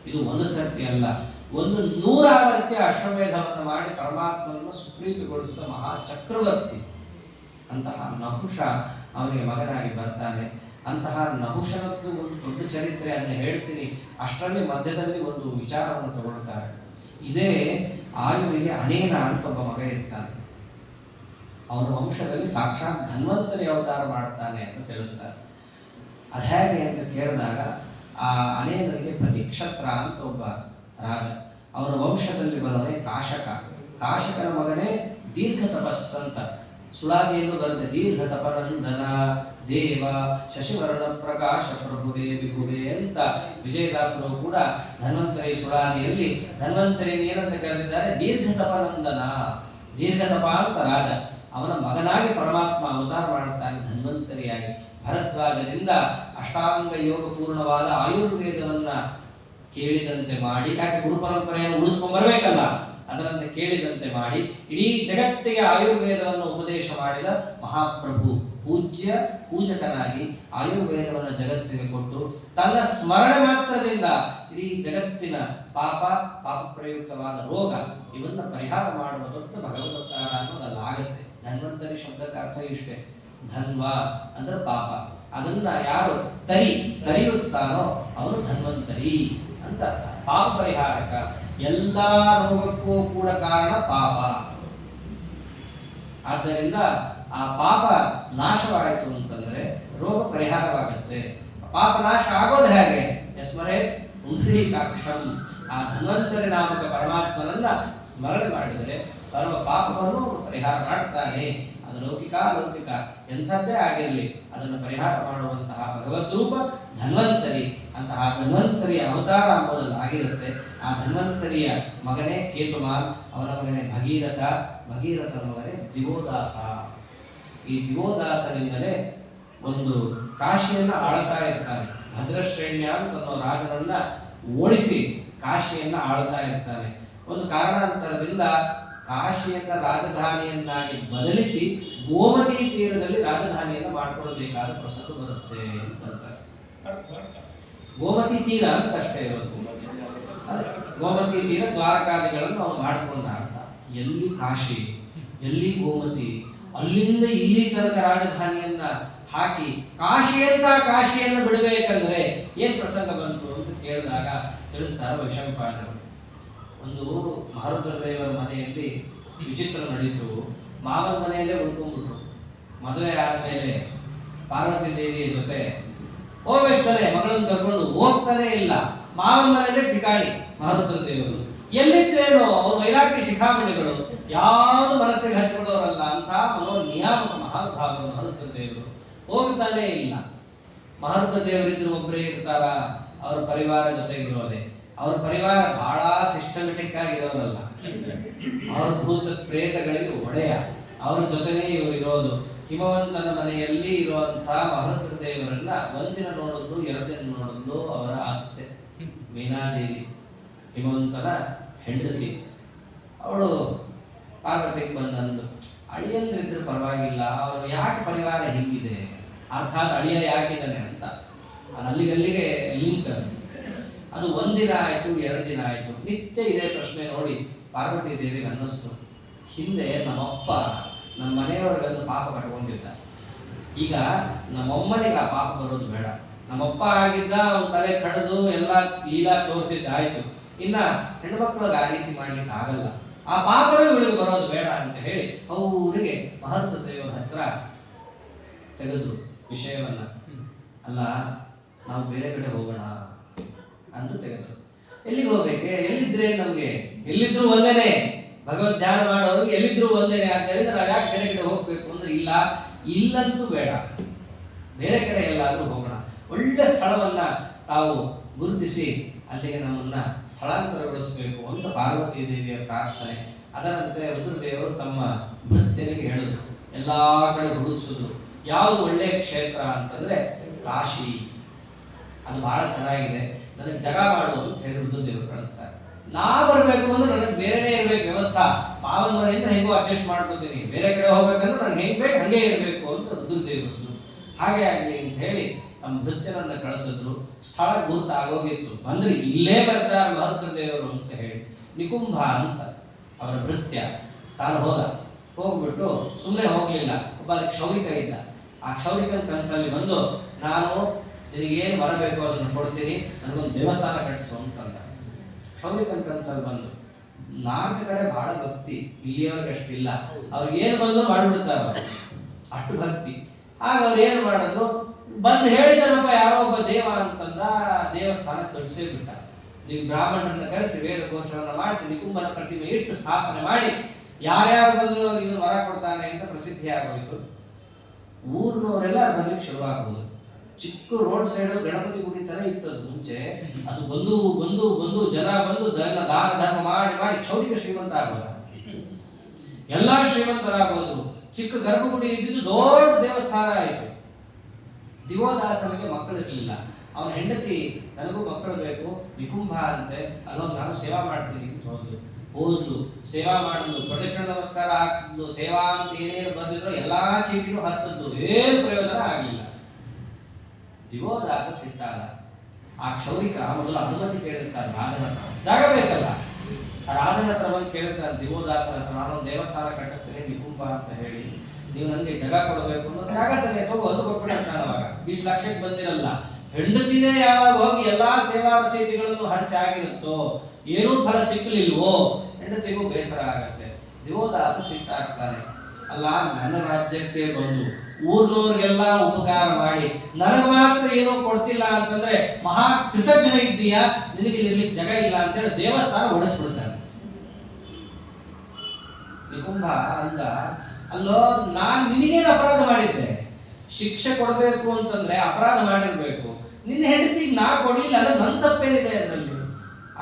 ಇದು ಒಂದು ಸರ್ತಿ ಅಲ್ಲ, 100 ಆವರ್ತಿ ಅಶ್ವಮೇಧವನ್ನು ಮಾಡಿ ಪರಮಾತ್ಮನನ್ನು ಸುಪ್ರೀತಿಗೊಳಿಸಿದ ಮಹಾ ಚಕ್ರವರ್ತಿ. ಅಂತಹ ನಹುಷ ಅವನಿಗೆ ಮಗನಾಗಿ ಬರ್ತಾನೆ. ಅಂತಹ ನಹುಷನದ್ದು ಒಂದು ದೊಡ್ಡ ಚರಿತ್ರೆ, ಅದನ್ನ ಹೇಳ್ತೀನಿ. ಅಷ್ಟರಲ್ಲಿ ಮಧ್ಯದಲ್ಲಿ ಒಂದು ವಿಚಾರವನ್ನು ತಗೊಳ್ತಾರೆ. ಇದೇ ಆಯುವಿಗೆ ಅನೇನ ಅಂತ ಒಬ್ಬ ಮಗ ಇರ್ತಾನೆ. ಅವನ ವಂಶದಲ್ಲಿ ಸಾಕ್ಷಾತ್ ಧನ್ವಂತರಿ ಅವತಾರ ಮಾಡ್ತಾನೆ ಅಂತ ತಿಳಿಸ್ತಾರೆ. ಅದು ಹೇಗೆ ಅಂತ ಕೇಳಿದಾಗ ಆ ಅನೇನರಿಗೆ ಪ್ರತಿಕ್ಷತ್ರ ಅಂತ ಒಬ್ಬ ರಾಜ, ಅವನ ವಂಶದಲ್ಲಿ ಬರೋನೇ ಕಾಶಕ. ಕಾಶಕನ ಮಗನೇ ದೀರ್ಘ ತಪಸ್ ಅಂತ ಸುಳಾದಿಯನ್ನು ಬರುತ್ತೆ. ದೀರ್ಘ ತಪನಂದನ ದೇವ ಶಶಿವರ್ಣ ಪ್ರಕಾಶ ಪ್ರಭುವೇ ವಿಭುವೇ ಅಂತ ವಿಜಯದಾಸರು ಕೂಡ ಧನ್ವಂತರಿ ಸುಳಾದಿಯಲ್ಲಿ ಧನ್ವಂತರಿಯನ್ನು ಏನಂತ ಕರೆದಿದ್ದಾರೆ? ದೀರ್ಘ ತಪನಂದನ. ದೀರ್ಘ ತಪ ಅಂತ ರಾಜ, ಅವನ ಮಗನಾಗಿ ಪರಮಾತ್ಮ ಅವತಾರ ಮಾಡುತ್ತಾನೆ ಧನ್ವಂತರಿಯಾಗಿ. ಭರದ್ವಾಜರಿಂದ ಅಷ್ಟಾಂಗ ಯೋಗ ಪೂರ್ಣವಾದ ಆಯುರ್ವೇದವನ್ನ ಕೇಳಿದಂತೆ ಮಾಡಿ, ಯಾಕೆ ಗುರು ಪರಂಪರೆಯನ್ನು ಉಳಿಸ್ಕೊಂಡ್ ಬರಬೇಕಲ್ಲ, ಅದರಂತೆ ಕೇಳಿದಂತೆ ಮಾಡಿ ಇಡೀ ಜಗತ್ತಿಗೆ ಆಯುರ್ವೇದವನ್ನು ಉಪದೇಶ ಮಾಡಿದ ಮಹಾಪ್ರಭು, ಪೂಜ್ಯ ಪೂಜಕನಾಗಿ ಆಯುರ್ವೇದವನ್ನು ಜಗತ್ತಿಗೆ ಕೊಟ್ಟು ತನ್ನ ಸ್ಮರಣೆ ಮಾತ್ರದಿಂದ ಇಡೀ ಜಗತ್ತಿನ ಪಾಪ ಪ್ರಯುಕ್ತವಾದ ರೋಗ ಇವನ್ನ ಪರಿಹಾರ ಮಾಡುವ ದೊಡ್ಡ ಭಗವದವತಾರ ಅನ್ನೋದಲ್ಲ ಆಗತ್ತೆ. ಧನ್ವಂತರಿ ಶಬ್ದಕ್ಕೆ ಅರ್ಥ ಇಷ್ಟೇ, ಧನ್ವ ಅಂದ್ರೆ ಪಾಪ, ಅದನ್ನ ಯಾರು ತರಿಯುತ್ತಾನೋ ಅವನು ಧನ್ವಂತರಿ ಅಂತ. ಪಾಪ ಪರಿಹಾರಕ, ಎಲ್ಲಾ ರೋಗಕ್ಕೂ ಕೂಡ ಕಾರಣ ಪಾಪ. ಆದ್ದರಿಂದ ಆ ಪಾಪ ನಾಶವಾಯಿತು ಅಂತಂದ್ರೆ ರೋಗ ಪರಿಹಾರವಾಗುತ್ತೆ. ಪಾಪ ನಾಶ ಆಗೋದು ಹೇಗೆ? ಯಸ್ಮರೇ ಪುಂಡರೀಕಾಕ್ಷಂ, ಆ ಧನ್ವಂತರಿ ನಾಮಕ ಪರಮಾತ್ಮನನ್ನ ಸ್ಮರಣೆ ಮಾಡಿದರೆ ಸರ್ವ ಪಾಪವನ್ನು ಪರಿಹಾರ ಮಾಡ್ತಾನೆ. ಅದು ಲೌಕಿಕ ಅಲೌಕಿಕ ಎಂಥದ್ದೇ ಆಗಿರಲಿ ಅದನ್ನು ಪರಿಹಾರ ಮಾಡುವಂತಹ ಭಗವದ್ರೂಪ ಧನ್ವಂತರಿ. ಅಂತಹ ಧನ್ವಂತರಿಯ ಅವತಾರ ಎಂಬುದನ್ನು ಆಗಿರುತ್ತೆ. ಆ ಧನ್ವಂತರಿಯ ಮಗನೇ ಕೇತುಮಾನ್, ಅವನ ಮಗನೇ ಭಗೀರಥ, ಭಗೀರಥನ ಮಗನೇ ದಿವೋದಾಸ. ಈ ದಿವೋದಾಸರಿಂದಲೇ ಒಂದು ಕಾಶಿಯನ್ನು ಆಳ್ತಾ ಇರ್ತಾನೆ. ಭದ್ರಶ್ರೇಣ್ಯ ಅಂತ ಅನ್ನೋ ರಾಜನನ್ನ ಓಡಿಸಿ ಕಾಶಿಯನ್ನ ಆಳ್ತಾ ಇರ್ತಾನೆ. ಒಂದು ಕಾರಣಾಂತರದಿಂದ ಕಾಶಿಯನ್ನ ರಾಜಧಾನಿಯನ್ನಾಗಿ ಬದಲಿಸಿ ಗೋಮತಿ ತೀರದಲ್ಲಿ ರಾಜಧಾನಿಯನ್ನು ಮಾಡಿಕೊಳ್ಳಬೇಕಾದ ಪ್ರಸಂಗ ಬರುತ್ತೆ ಅಂತಾರೆ. ಗೋಮತಿ ತೀರ ಅಂತ ಅಷ್ಟೇ ಇರೋದು. ಗೋಮತಿ ತೀರ ದ್ವಾರಕಾದಿಗಳನ್ನು ಅವನು ಮಾಡಿಕೊಂಡ ಅಂತ. ಎಲ್ಲಿ ಕಾಶಿ, ಎಲ್ಲಿ ಗೋಮತಿ, ಅಲ್ಲಿಂದ ಇಲ್ಲಿ ತನಕ ರಾಜಧಾನಿಯನ್ನ ಹಾಕಿ ಕಾಶಿಯನ್ನು ಬಿಡಬೇಕಂದ್ರೆ ಏನ್ ಪ್ರಸಂಗ ಬಂತು ಅಂತ ಕೇಳಿದಾಗ ತಿಳಿಸ್ತಾರ ವೈಶಂಪಾಯನರು. ಒಂದು ಮಹಾರುದ್ರದೇವರ ಮನೆಯಲ್ಲಿ ವಿಚಿತ್ರ ನಡೀತು. ಮಾವನ ಮನೆಯಲ್ಲೇ ಉಳ್ಕೊಂಡ್ಬಿಟ್ರು. ಮದುವೆ ಆದ್ಮೇಲೆ ಪಾರ್ವತಿ ದೇವಿಯ ಜೊತೆ ಹೋಗ್ಬೇಕಾರೆ ಮಗಳನ್ನು ಕರ್ಕೊಂಡು ಹೋಗ್ತಾನೆ ಇಲ್ಲ. ಮಾವನ ಮನೆಯಲ್ಲೇ ಠಿಕಾಣಿ ಮಹಾರುದ್ರ ದೇವರು. ಎಲ್ಲಿದ್ದೇನೋ ಅವರು ವೈರಾಗ್ಯ ಶಿಖಾಮಣಿಗಳು, ಯಾವುದು ಮನಸ್ಸಿಗೆ ಹಚ್ಚಿಕೊಳ್ಳೋರಲ್ಲ ಅಂತ ನಿಯಾಮಕ ಮಹಾನುಭಾವರು ಮಹಾರುದ್ರ ದೇವರು. ಹೋಗ್ತಾನೆ ಇಲ್ಲ. ಮಹಾರುದ್ರ ದೇವರಿದ್ರು ಒಬ್ಬರೇ ಇರ್ತಾರ, ಅವ್ರ ಪರಿವಾರ ಜೊತೆಗಿರೋದೆ. ಅವ್ರ ಪರಿವಾರ ಬಹಳ ಸಿಸ್ಟಮೆಟಿಕ್ ಆಗಿರೋರಲ್ಲ, ಅವ್ರ ಭೂತ ಪ್ರೇತಗಳಿಗೆ ಒಡೆಯ. ಅವ್ರ ಜೊತೆನೇ ಇವರು ಇರೋದು. ಹಿಮವಂತನ ಮನೆಯಲ್ಲಿ ಇರುವಂತಹ ಮಹಾರುದ್ರ ದೇವರನ್ನ ಒಂದಿನ ನೋಡಿದ್ದು, ಎರಡಿನ ನೋಡಿದ್ದು ಅವರ ಅತ್ತೆ ಮೀನಾದೇವಿ, ಹಿಮವಂತನ ಹೆಂಡತಿ. ಅವಳು ಪಾರ್ವತಿಗೆ ಬಂದಂದು, ಅಳಿಯಂದ್ರಿದ್ರೆ ಪರವಾಗಿಲ್ಲ, ಅವರು ಯಾಕೆ ಪರಿವಾರ ಹೀಗಿದೆ, ಅರ್ಥಾತ್ ಅಳಿಯ ಯಾಕಿದ್ದಾನೆ ಅಂತ. ಅದು ಅಲ್ಲಿಗಲ್ಲಿಗೆ ಲಿಂಕ್. ಅದು ಒಂದಿನ ಆಯ್ತು, ಎರಡು ದಿನ ಆಯ್ತು, ನಿತ್ಯ ಇದೇ ಪ್ರಶ್ನೆ ನೋಡಿ ಪಾರ್ವತಿ ದೇವಿಗೆ ಅನ್ನಿಸ್ತು, ಹಿಂದೆ ನಮ್ಮಪ್ಪ ನಮ್ಮ ಮನೆಯವರಿಗೊಂದು ಪಾಪ ಕಟ್ಕೊಂಡಿದ್ದ, ಈಗ ನಮ್ಮಮ್ಮನಿಗೆ ಆ ಪಾಪ ಬರೋದು ಬೇಡ. ನಮ್ಮಪ್ಪ ಆಗಿದ್ದ ಅವ್ನ ತಲೆ ಕಡಿದು ಎಲ್ಲ ಲೀಲಾ ತೋರಿಸಿದ್ದಾಯ್ತು, ಇನ್ನ ಹೆಣ್ಮಕ್ಳಿಗೆ ಆ ರೀತಿ ಮಾಡ್ಲಿಕ್ಕೆ ಆಗಲ್ಲ, ಆ ಪಾಪವೇ ಇವಳಿಗೆ ಬರೋದು ಬೇಡ ಅಂತ ಹೇಳಿ ಅವರಿಗೆ ಮಹಾರುದ್ರ ದೇವರ ಹತ್ರ ತೆಗೆದ್ರು ವಿಷಯವನ್ನ. ಅಲ್ಲ, ನಾವು ಬೇರೆ ಕಡೆ ಹೋಗೋಣ ಅಂತ ತೆಗೆದ್ರು. ಎಲ್ಲಿಗೆ ಹೋಗ್ಬೇಕೆ? ಎಲ್ಲಿದ್ರೆ ನಮ್ಗೆ ಎಲ್ಲಿದ್ರು ಒಂದೇನೆ, ಭಗವದ್ ಧ್ಯಾನ ಮಾಡೋರು ಎಲ್ಲಿದ್ರು ಒಂದೇನೆ. ಆದ್ದರಿಂದ ನಾವು ಯಾಕೆ ಬೇರೆ ಕಡೆ ಹೋಗ್ಬೇಕು ಅಂದ್ರೆ, ಇಲ್ಲ, ಇಲ್ಲಂತೂ ಬೇಡ, ಬೇರೆ ಕಡೆ ಎಲ್ಲಾದ್ರೂ ಹೋಗೋಣ. ಒಳ್ಳೆ ಸ್ಥಳವನ್ನ ತಾವು ಗುರುತಿಸಿ ಅಲ್ಲಿಗೆ ನಮ್ಮನ್ನ ಸ್ಥಳಾಂತರಗೊಳಿಸಬೇಕು ಅಂತ ಪಾರ್ವತಿ ದೇವಿಯ ಪ್ರಾರ್ಥನೆ. ಅದರಂತೆ ರುದ್ರದೇವರು ತಮ್ಮ ಭೃತ್ಯನಿಗೆ ಹೇಳಿದ್ರು, ಎಲ್ಲಾ ಕಡೆ ಹುಡುಕಿಸಿದ್ರು. ಯಾವುದು ಒಳ್ಳೆಯ ಕ್ಷೇತ್ರ ಅಂತಂದ್ರೆ ಕಾಶಿ, ಅದು ಬಹಳ ಚೆನ್ನಾಗಿದೆ, ನನಗೆ ಜಗ ಮಾಡು ಅಂತ ಹೇಳಿ ರುದ್ರದೇವರು ಕಳಿಸ್ತಾರೆ. ನಾ ಬರ್ಬೇಕು ಅಂದ್ರೆ ನನಗೆ ಬೇರೆನೇ ಇರ್ಬೇಕು ವ್ಯವಸ್ಥಾ, ಮಾವನ ಮನೆಯಿಂದ ಹೆಂಗೋ ಅಡ್ಜಸ್ಟ್ ಮಾಡ್ಕೊತೀನಿ, ಬೇರೆ ಕಡೆ ಹೋಗ್ಬೇಕಂದ್ರೆ ನನಗೆ ಹೆಂಗ್ ಬೇಕು ಹಂಗೆ ಇರಬೇಕು ಅಂತ ರುದ್ರದೇವರು. ಹಾಗೆ ಆಗಲಿ ಅಂತ ಹೇಳಿ ತಮ್ಮ ಭೃತ್ಯನನ್ನ ಕಳಿಸಿದ್ರು. ಸ್ಥಳ ಗುರುತ ಆಗೋಗಿತ್ತು, ಬಂದ್ರೆ ಇಲ್ಲೇ ಬರ್ತಾರೆ ಮಹಾರುದ್ರ ದೇವರು ಅಂತ ಹೇಳಿ. ನಿಕುಂಭ ಅಂತ ಅವರ ಭೃತ್ಯ ತಾನು ಹೋಗ್ಬಿಟ್ಟು ಸುಮ್ಮನೆ ಹೋಗ್ಲಿಲ್ಲ, ಒಬ್ಬ ಕ್ಷೌರಿಕ ಇದ್ದ. ಆ ಕ್ಷೌರಿಕನ ಕನಸಲ್ಲಿ ಬಂದು, ನಾನು ನಿನಗೇನು ಬರಬೇಕು ಅದನ್ನು ಕೊಡ್ತೀನಿ, ನನಗೊಂದು ದೇವಸ್ಥಾನ ಕಟ್ಟಿಸು ಅಂತಂದ. ಕ್ಷೌರಿಕನ ಕನಸಲ್ಲಿ ಬಂದು ನಾರ್ತ್ ಕಡೆ ಬಹಳ ಭಕ್ತಿ, ಇಲ್ಲಿಯವರೆಗೆ ಅಷ್ಟಿಲ್ಲ. ಅವ್ರಿಗೆ ಏನು ಬಂದು ಮಾಡಿಬಿಡ್ತಾರೆ ಅವರು, ಅಷ್ಟು ಭಕ್ತಿ. ಆಗ ಅವ್ರು ಏನು ಮಾಡಿದ್ರು, ಬಂದು ಹೇಳಿದನಪ್ಪ ಯಾರೋ ಒಬ್ಬ ದೇವ ಅಂತಂದ, ದೇವಸ್ಥಾನ ಕಳಿಸೇ ಬಿಟ್ಟ. ನೀವು ಬ್ರಾಹ್ಮಣರನ್ನ ಕರೆಸಿ ವೇದಘೋಷವನ್ನು ಮಾಡಿಸಿ ನಿಕುಂಭನ ಪ್ರತಿಮೆ ಇಟ್ಟು ಸ್ಥಾಪನೆ ಮಾಡಿ ಯಾರ್ಯಾರು ಬಂದ್ರು ಅವ್ರಿಗೆ ವರ ಕೊಡ್ತಾನೆ ಅಂತ ಪ್ರಸಿದ್ಧಿ ಆಗೋಯ್ತು. ಊರಿನವರೆಲ್ಲ ಬರ್ಲಿಕ್ಕೆ ಶುರುವಾಗ್ಬೋದು. ಚಿಕ್ಕ ರೋಡ್ ಸೈಡ್ ಗಣಪತಿ ಗುಡಿ ತರ ಇತ್ತು ಅದು ಮುಂಚೆ. ಅದು ಬಂದು ಬಂದು ಬಂದು ಜನ ಬಂದು ದಾನ ಧರ್ಮ ಮಾಡಿ ಮಾಡಿ ಕ್ಷೌರಿಕ ಶ್ರೀಮಂತ ಆಗೋದು, ಎಲ್ಲಾ ಶ್ರೀಮಂತರಾಗೋದು. ಚಿಕ್ಕ ಗರ್ಭಗುಡಿ ಇದ್ದಿದ್ದು ದೊಡ್ಡ ದೇವಸ್ಥಾನ ಆಯಿತು. ದಿವೋದಾಸನಿಗೆ ಮಕ್ಕಳಿರಲಿಲ್ಲ. ಅವನ ಹೆಂಡತಿ ನನಗೂ ಮಕ್ಕಳು ಬೇಕು, ನಿಕುಂಭ ಅಂತೆ, ಅಲ್ಲೋಗಿ ನಾನು ಸೇವಾ ಮಾಡ್ತೀನಿ ಅಂತ ಹೋದ್ಲು. ಸೇವಾ ಮಾಡಿದ್ಲು, ಪ್ರದಕ್ಷಿಣ ನಮಸ್ಕಾರ ಹಾಕಿದ್ಲು, ಸೇವಾ ಅಂತ ಏನೇನು ಬಂದಿದ್ರು ಎಲ್ಲಾ ಚೀಟಿನೂ ಹರಿಸಿದ್ಲು, ಏನು ಪ್ರಯೋಜನ ಆಗಲಿಲ್ಲ. ದಿವೋದಾಸ ಸಿಟ್ಟಾದ. ಆ ಕ್ಷೌರಿಕ ಮೊದಲು ಅನುಮತಿ ಕೇಳಿರ್ತಾರೆ ರಾಜನ ಹತ್ರ, ಜಾಗ ಬೇಕಲ್ಲ. ರಾಜನ ಹತ್ರ ಬಂದು ಕೇಳಿರ್ತಾರೆ ದಿವೋದಾಸನ ಹತ್ರ, ನಾನೊಂದು ದೇವಸ್ಥಾನ ಕಟ್ಟಿಸ್ತೇನೆ ನಿಕುಂಭ ಅಂತ ಹೇಳಿ, ನೀವು ನನಗೆ ಜಾಗ ಕೊಡಬೇಕು ಅನ್ನೋ, ಜಾಗ ತಾನೆ ತಗೋ ಅದು ಕೊಟ್ಬಿಡಿ ಅಂತ. ಅವಾಗ ಇಷ್ಟು ಲಕ್ಷಕ್ಕೆ ಬಂದಿರಲ್ಲ. ಹೆಂಡತಿನೇ ಯಾವಾಗ ಹೋಗಿ ಎಲ್ಲಾ ಸೇವಾ ರಸೀತಿಗಳನ್ನು ಹರಿಸಿ ಆಗಿರುತ್ತೋ, ಏನೂ ಫಲ ಸಿಕ್ಕಲಿಲ್ವೋ, ಹೆಂಡತಿಗೂ ಬೇಸರ ಆಗತ್ತೆ. ದಿವೋದಾಸ ಸಿಟ್ಟಾಗ್ತಾನೆ. ಅಲ್ಲ, ನನ್ನ ರಾಜ್ಯಕ್ಕೆ ಬಂದು ಊರ್ನವ್ರಿಗೆಲ್ಲ ಉಪಕಾರ ಮಾಡಿ ನನಗೆ ಮಾತ್ರ ಏನೋ ಕೊಡ್ತಿಲ್ಲ ಅಂತಂದ್ರೆ ಮಹಾ ಕೃತಜ್ಞ ಇದ್ದೀಯಾ, ನಿನಗೆ ಇರ್ಲಿಕ್ಕೆ ಜಾಗ ಇಲ್ಲ ಅಂತೇಳಿ ದೇವಸ್ಥಾನ ಒಡಿಸ್ಬಿಡ್ತಾನೆ. ನಿಕುಂಭ ಅಂದ, ಅಲ್ಲೋ ನಾನು ನಿನಗೇನು ಅಪರಾಧ ಮಾಡಿದ್ದೆ? ಶಿಕ್ಷೆ ಕೊಡಬೇಕು ಅಂತಂದ್ರೆ ಅಪರಾಧ ಮಾಡಿರ್ಬೇಕು. ನಿನ್ನ ಹೆಂಡತಿಗೆ ನಾ ಕೊಡ್ಲಿಲ್ಲ ಅಂದ್ರೆ ನನ್ನ ತಪ್ಪೇನಿದೆ ಅದರಲ್ಲಿ?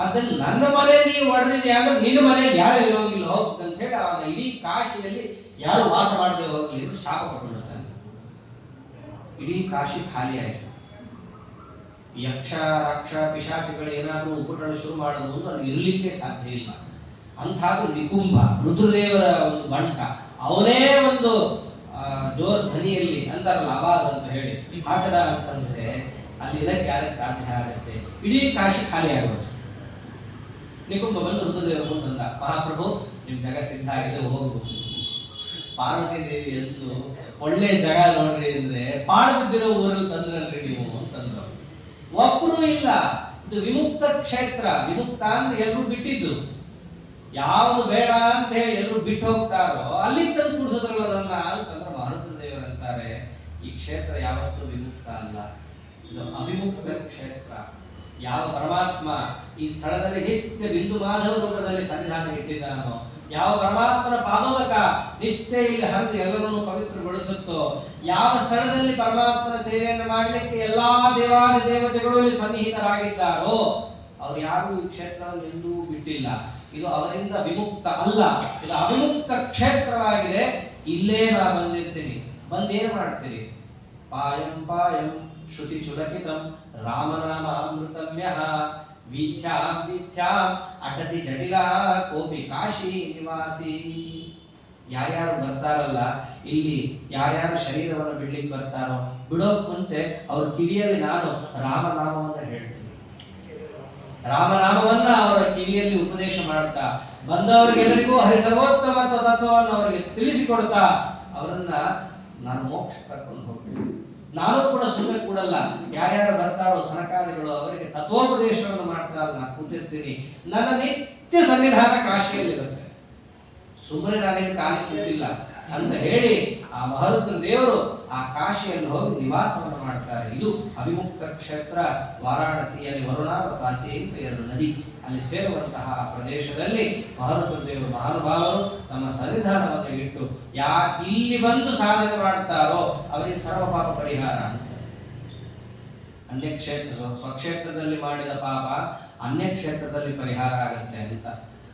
ಅದನ್ನ ನನ್ನ ಮನೆ ನೀವು ಹೊಡೆದಿದ್ಯಾ ಅಂದ್ರೆ ನಿನ್ನ ಮನೆಯಲ್ಲಿ ಯಾರು ಇರೋಂಗಿಲ್ಲ ಹೋಗ್ ಅಂತ ಹೇಳಿ ಅವನ ಇಡೀ ಕಾಶಿಯಲ್ಲಿ ಯಾರು ವಾಸ ಮಾಡದೆ ಹೋಗ್ಲಿ ಅಂತ ಶಾಪ ಕೊಟ್ಟಿರ್ತಾನೆ. ಇಡೀ ಕಾಶಿ ಖಾಲಿ ಆಯ್ತು. ಯಕ್ಷ ರಾಕ್ಷ ಪಿಶಾಚಿಗಳು ಏನಾದರೂ ಉಪಟಳ ಶುರು ಮಾಡೋದು ಅದು ಇರಲಿಕ್ಕೆ ಸಾಧ್ಯ ಇಲ್ಲ. ಅಂಥದ್ದು ನಿಕುಂಭ ರುದ್ರದೇವರ ಒಂದು ಬಂಟ, ಅವನೇ ಒಂದು ಜೋರ್ ಧ್ವನಿಯಲ್ಲಿ ಅಂತಾರಲ್ಲ ಆವಾಜ್ ಅಂತ ಹೇಳಿ ಹಾಕದ ಅಂತಂದ್ರೆ ಅಲ್ಲಿ ಇದಕ್ಕೆ ಯಾರಿಗೆ ಸಾಧ್ಯ ಆಗುತ್ತೆ? ಇಡೀ ಕಾಶಿ ಖಾಲಿ ಆಗೋದು. ನಿಕುಂಭ ಬಂದು ರುದ್ರದೇವ ಬಂದಂದ, ಮಹಾಪ್ರಭು ನಿಮ್ ಜಾಗ ಸಿದ್ಧ ಆಗಿದೆ, ಹೋಗ್ಬೋದು. ಪಾರ್ವತಿ ದೇವಿ ಎಂದು ಒಳ್ಳೆ ಜಾಗ ನೋಡ್ರಿ ಅಂದ್ರೆ ಪಾಳು ಬಿದ್ದಿರೋ ಊರಲ್ಲಿ ತಂದ್ರಲ್ರಿ ನೀವು ಅಂತಂದ್ರು. ಒಬ್ಬರು ಇಲ್ಲ, ಇದು ವಿಮುಕ್ತ ಕ್ಷೇತ್ರ. ವಿಮುಕ್ತ ಅಂದ್ರೆ ಎಲ್ಲರೂ ಬಿಟ್ಟಿದ್ದು, ಯಾವುದು ಬೇಡ ಅಂತ ಹೇಳಿ ಎಲ್ಲರೂ ಬಿಟ್ಟು ಹೋಗ್ತಾರೋ ಅಲ್ಲಿಗೆ ತಂದು ಕೂಡಿಸೋದ್ರಲ್ಲ ನನ್ನ ಅಂತಂದ್ರೆ ಮಹರುದ್ರ ದೇವರಂತಾರೆ, ಈ ಕ್ಷೇತ್ರ ಯಾವತ್ತೂ ವಿಮುಕ್ತ ಅಲ್ಲ, ಇದು ಅವಿಮುಕ್ತ ಕ್ಷೇತ್ರ. ಯಾವ ಪರಮಾತ್ಮ ಈ ಸ್ಥಳದಲ್ಲಿ ನಿತ್ಯ ಬಿಂದು ಮಾಧವ ರೂಪದಲ್ಲಿ ಸನ್ನಿಧಾನ ಇಟ್ಟಿದ್ದಾನೋ, ಯಾವ ಪರಮಾತ್ಮನ ಪಾದೋದಕ ನಿತ್ಯ ಇಲ್ಲಿ ಹರಿದು ಎಲ್ಲರನ್ನು ಪವಿತ್ರಗೊಳಿಸುತ್ತೋ, ಯಾವ ಸ್ಥಳದಲ್ಲಿ ಪರಮಾತ್ಮನ ಸೇವೆಯನ್ನು ಮಾಡಲಿಕ್ಕೆ ಎಲ್ಲಾ ದೇವಾದಿ ದೇವತೆಗಳು ಇಲ್ಲಿ ಸನ್ನಿಹಿತರಾಗಿದ್ದಾರೋ ಅವ್ರು ಯಾರು ಈ ಕ್ಷೇತ್ರವನ್ನು ಎಂದೂ ಬಿಟ್ಟಿಲ್ಲ. ಇದು ಅವರಿಂದ ವಿಮುಕ್ತ ಅಲ್ಲ, ಇದು ಅವಿಮುಕ್ತ ಕ್ಷೇತ್ರವಾಗಿದೆ. ಇಲ್ಲೇ ನಾ ಬಂದಿರ್ತೀನಿ. ಬಂದೇನು ಮಾಡ್ತೀರಿ? ಪಾಯಂ ಪಾಯಂ ಶ್ರುತಿ ಚುಲಕಿತಂ ರಾಮನಾಮ ಅಮೃತಮ್ಯಃ ವೀಥ್ಯಾಂ ವೀಥ್ಯಾಂ ಅಟತಿ ಜಟಿಲ ಕೋಪಿ ಕಾಶಿ ನಿವಾಸಿ. ಯಾರ್ಯಾರು ಬರ್ತಾರಲ್ಲ ಇಲ್ಲಿ, ಯಾರ್ಯಾರು ಶರೀರವನ್ನು ಬಿಡ್ಲಿಕ್ಕೆ ಬರ್ತಾರೋ ಬಿಡೋಕ್ ಮುಂಚೆ ಅವ್ರ ಕಿವಿಯಲ್ಲಿ ನಾನು ರಾಮನಾಮವನ್ನು ಹೇಳ್ತೀನಿ. ರಾಮನಾಮವನ್ನ ಅವರ ಕಿವಿಯಲ್ಲಿ ಉಪದೇಶ ಮಾಡ್ತಾ ಬಂದವರಿಗೆಲ್ಲರಿಗೂ ಹರಿಸರ್ವೋತ್ತಮ ತತ್ವವನ್ನು ಅವರಿಗೆ ತಿಳಿಸಿಕೊಡ್ತಾ ಅವರನ್ನ ನಾನು ಮೋಕ್ಷ ಕರ್ಕೊಂಡು ಹೋಗ್ತೀನಿ. ನಾನು ಕೂಡ ಸುಮ್ಮನೆ ಕೂಡಲ್ಲ. ಯಾರ್ಯಾರು ಬರ್ತಾರೋ ಸನಕಾದಿಗಳು ಅವರಿಗೆ ತತ್ವೋಪದೇಶವನ್ನು ಮಾಡ್ತಾ ನಾನು ಕೂತಿರ್ತೀನಿ. ನನ್ನ ನಿತ್ಯ ಸನ್ನಿಧಾನ ಕಾಶಿಯಲ್ಲಿರುತ್ತೆ, ಸುಮ್ಮನೆ ನಾನೇನು ಕಾಲಿ ಕೂತಿಲ್ಲ ಅಂತ ಹೇಳಿ ಆ ಮಹರುದ್ರ ದೇವರು ಆ ಕಾಶಿಯಲ್ಲಿ ಹೋಗಿ ನಿವಾಸವನ್ನು ಮಾಡ್ತಾರೆ. ಇದು ಅವಿಮುಕ್ತ ಕ್ಷೇತ್ರ. ವಾರಾಣಸಿಯಲ್ಲಿ ವರುಣ ಕಾಶಿ ಅಂತ ಎರಡು ನದಿ ಅಲ್ಲಿ ಸೇರುವಂತಹ ಪ್ರದೇಶದಲ್ಲಿ ಮಹರುದ್ರ ದೇವರು ಮಹಾನುಭಾವರು ತಮ್ಮ ಸನ್ನಿಧಾನವನ್ನು ಇಟ್ಟು ಯಾಕೆ ಇಲ್ಲಿ ಬಂದು ಸಾಧನೆ ಮಾಡ್ತಾರೋ ಅವರಿಗೆ ಸರ್ವ ಪಾಪ ಪರಿಹಾರ ಅಂತ. ಅನ್ಯಕ್ಷೇತ್ರ ಸ್ವಕ್ಷೇತ್ರದಲ್ಲಿ ಮಾಡಿದ ಪಾಪ ಅನ್ಯ ಕ್ಷೇತ್ರದಲ್ಲಿ ಪರಿಹಾರ ಆಗುತ್ತೆ ಅಂತ.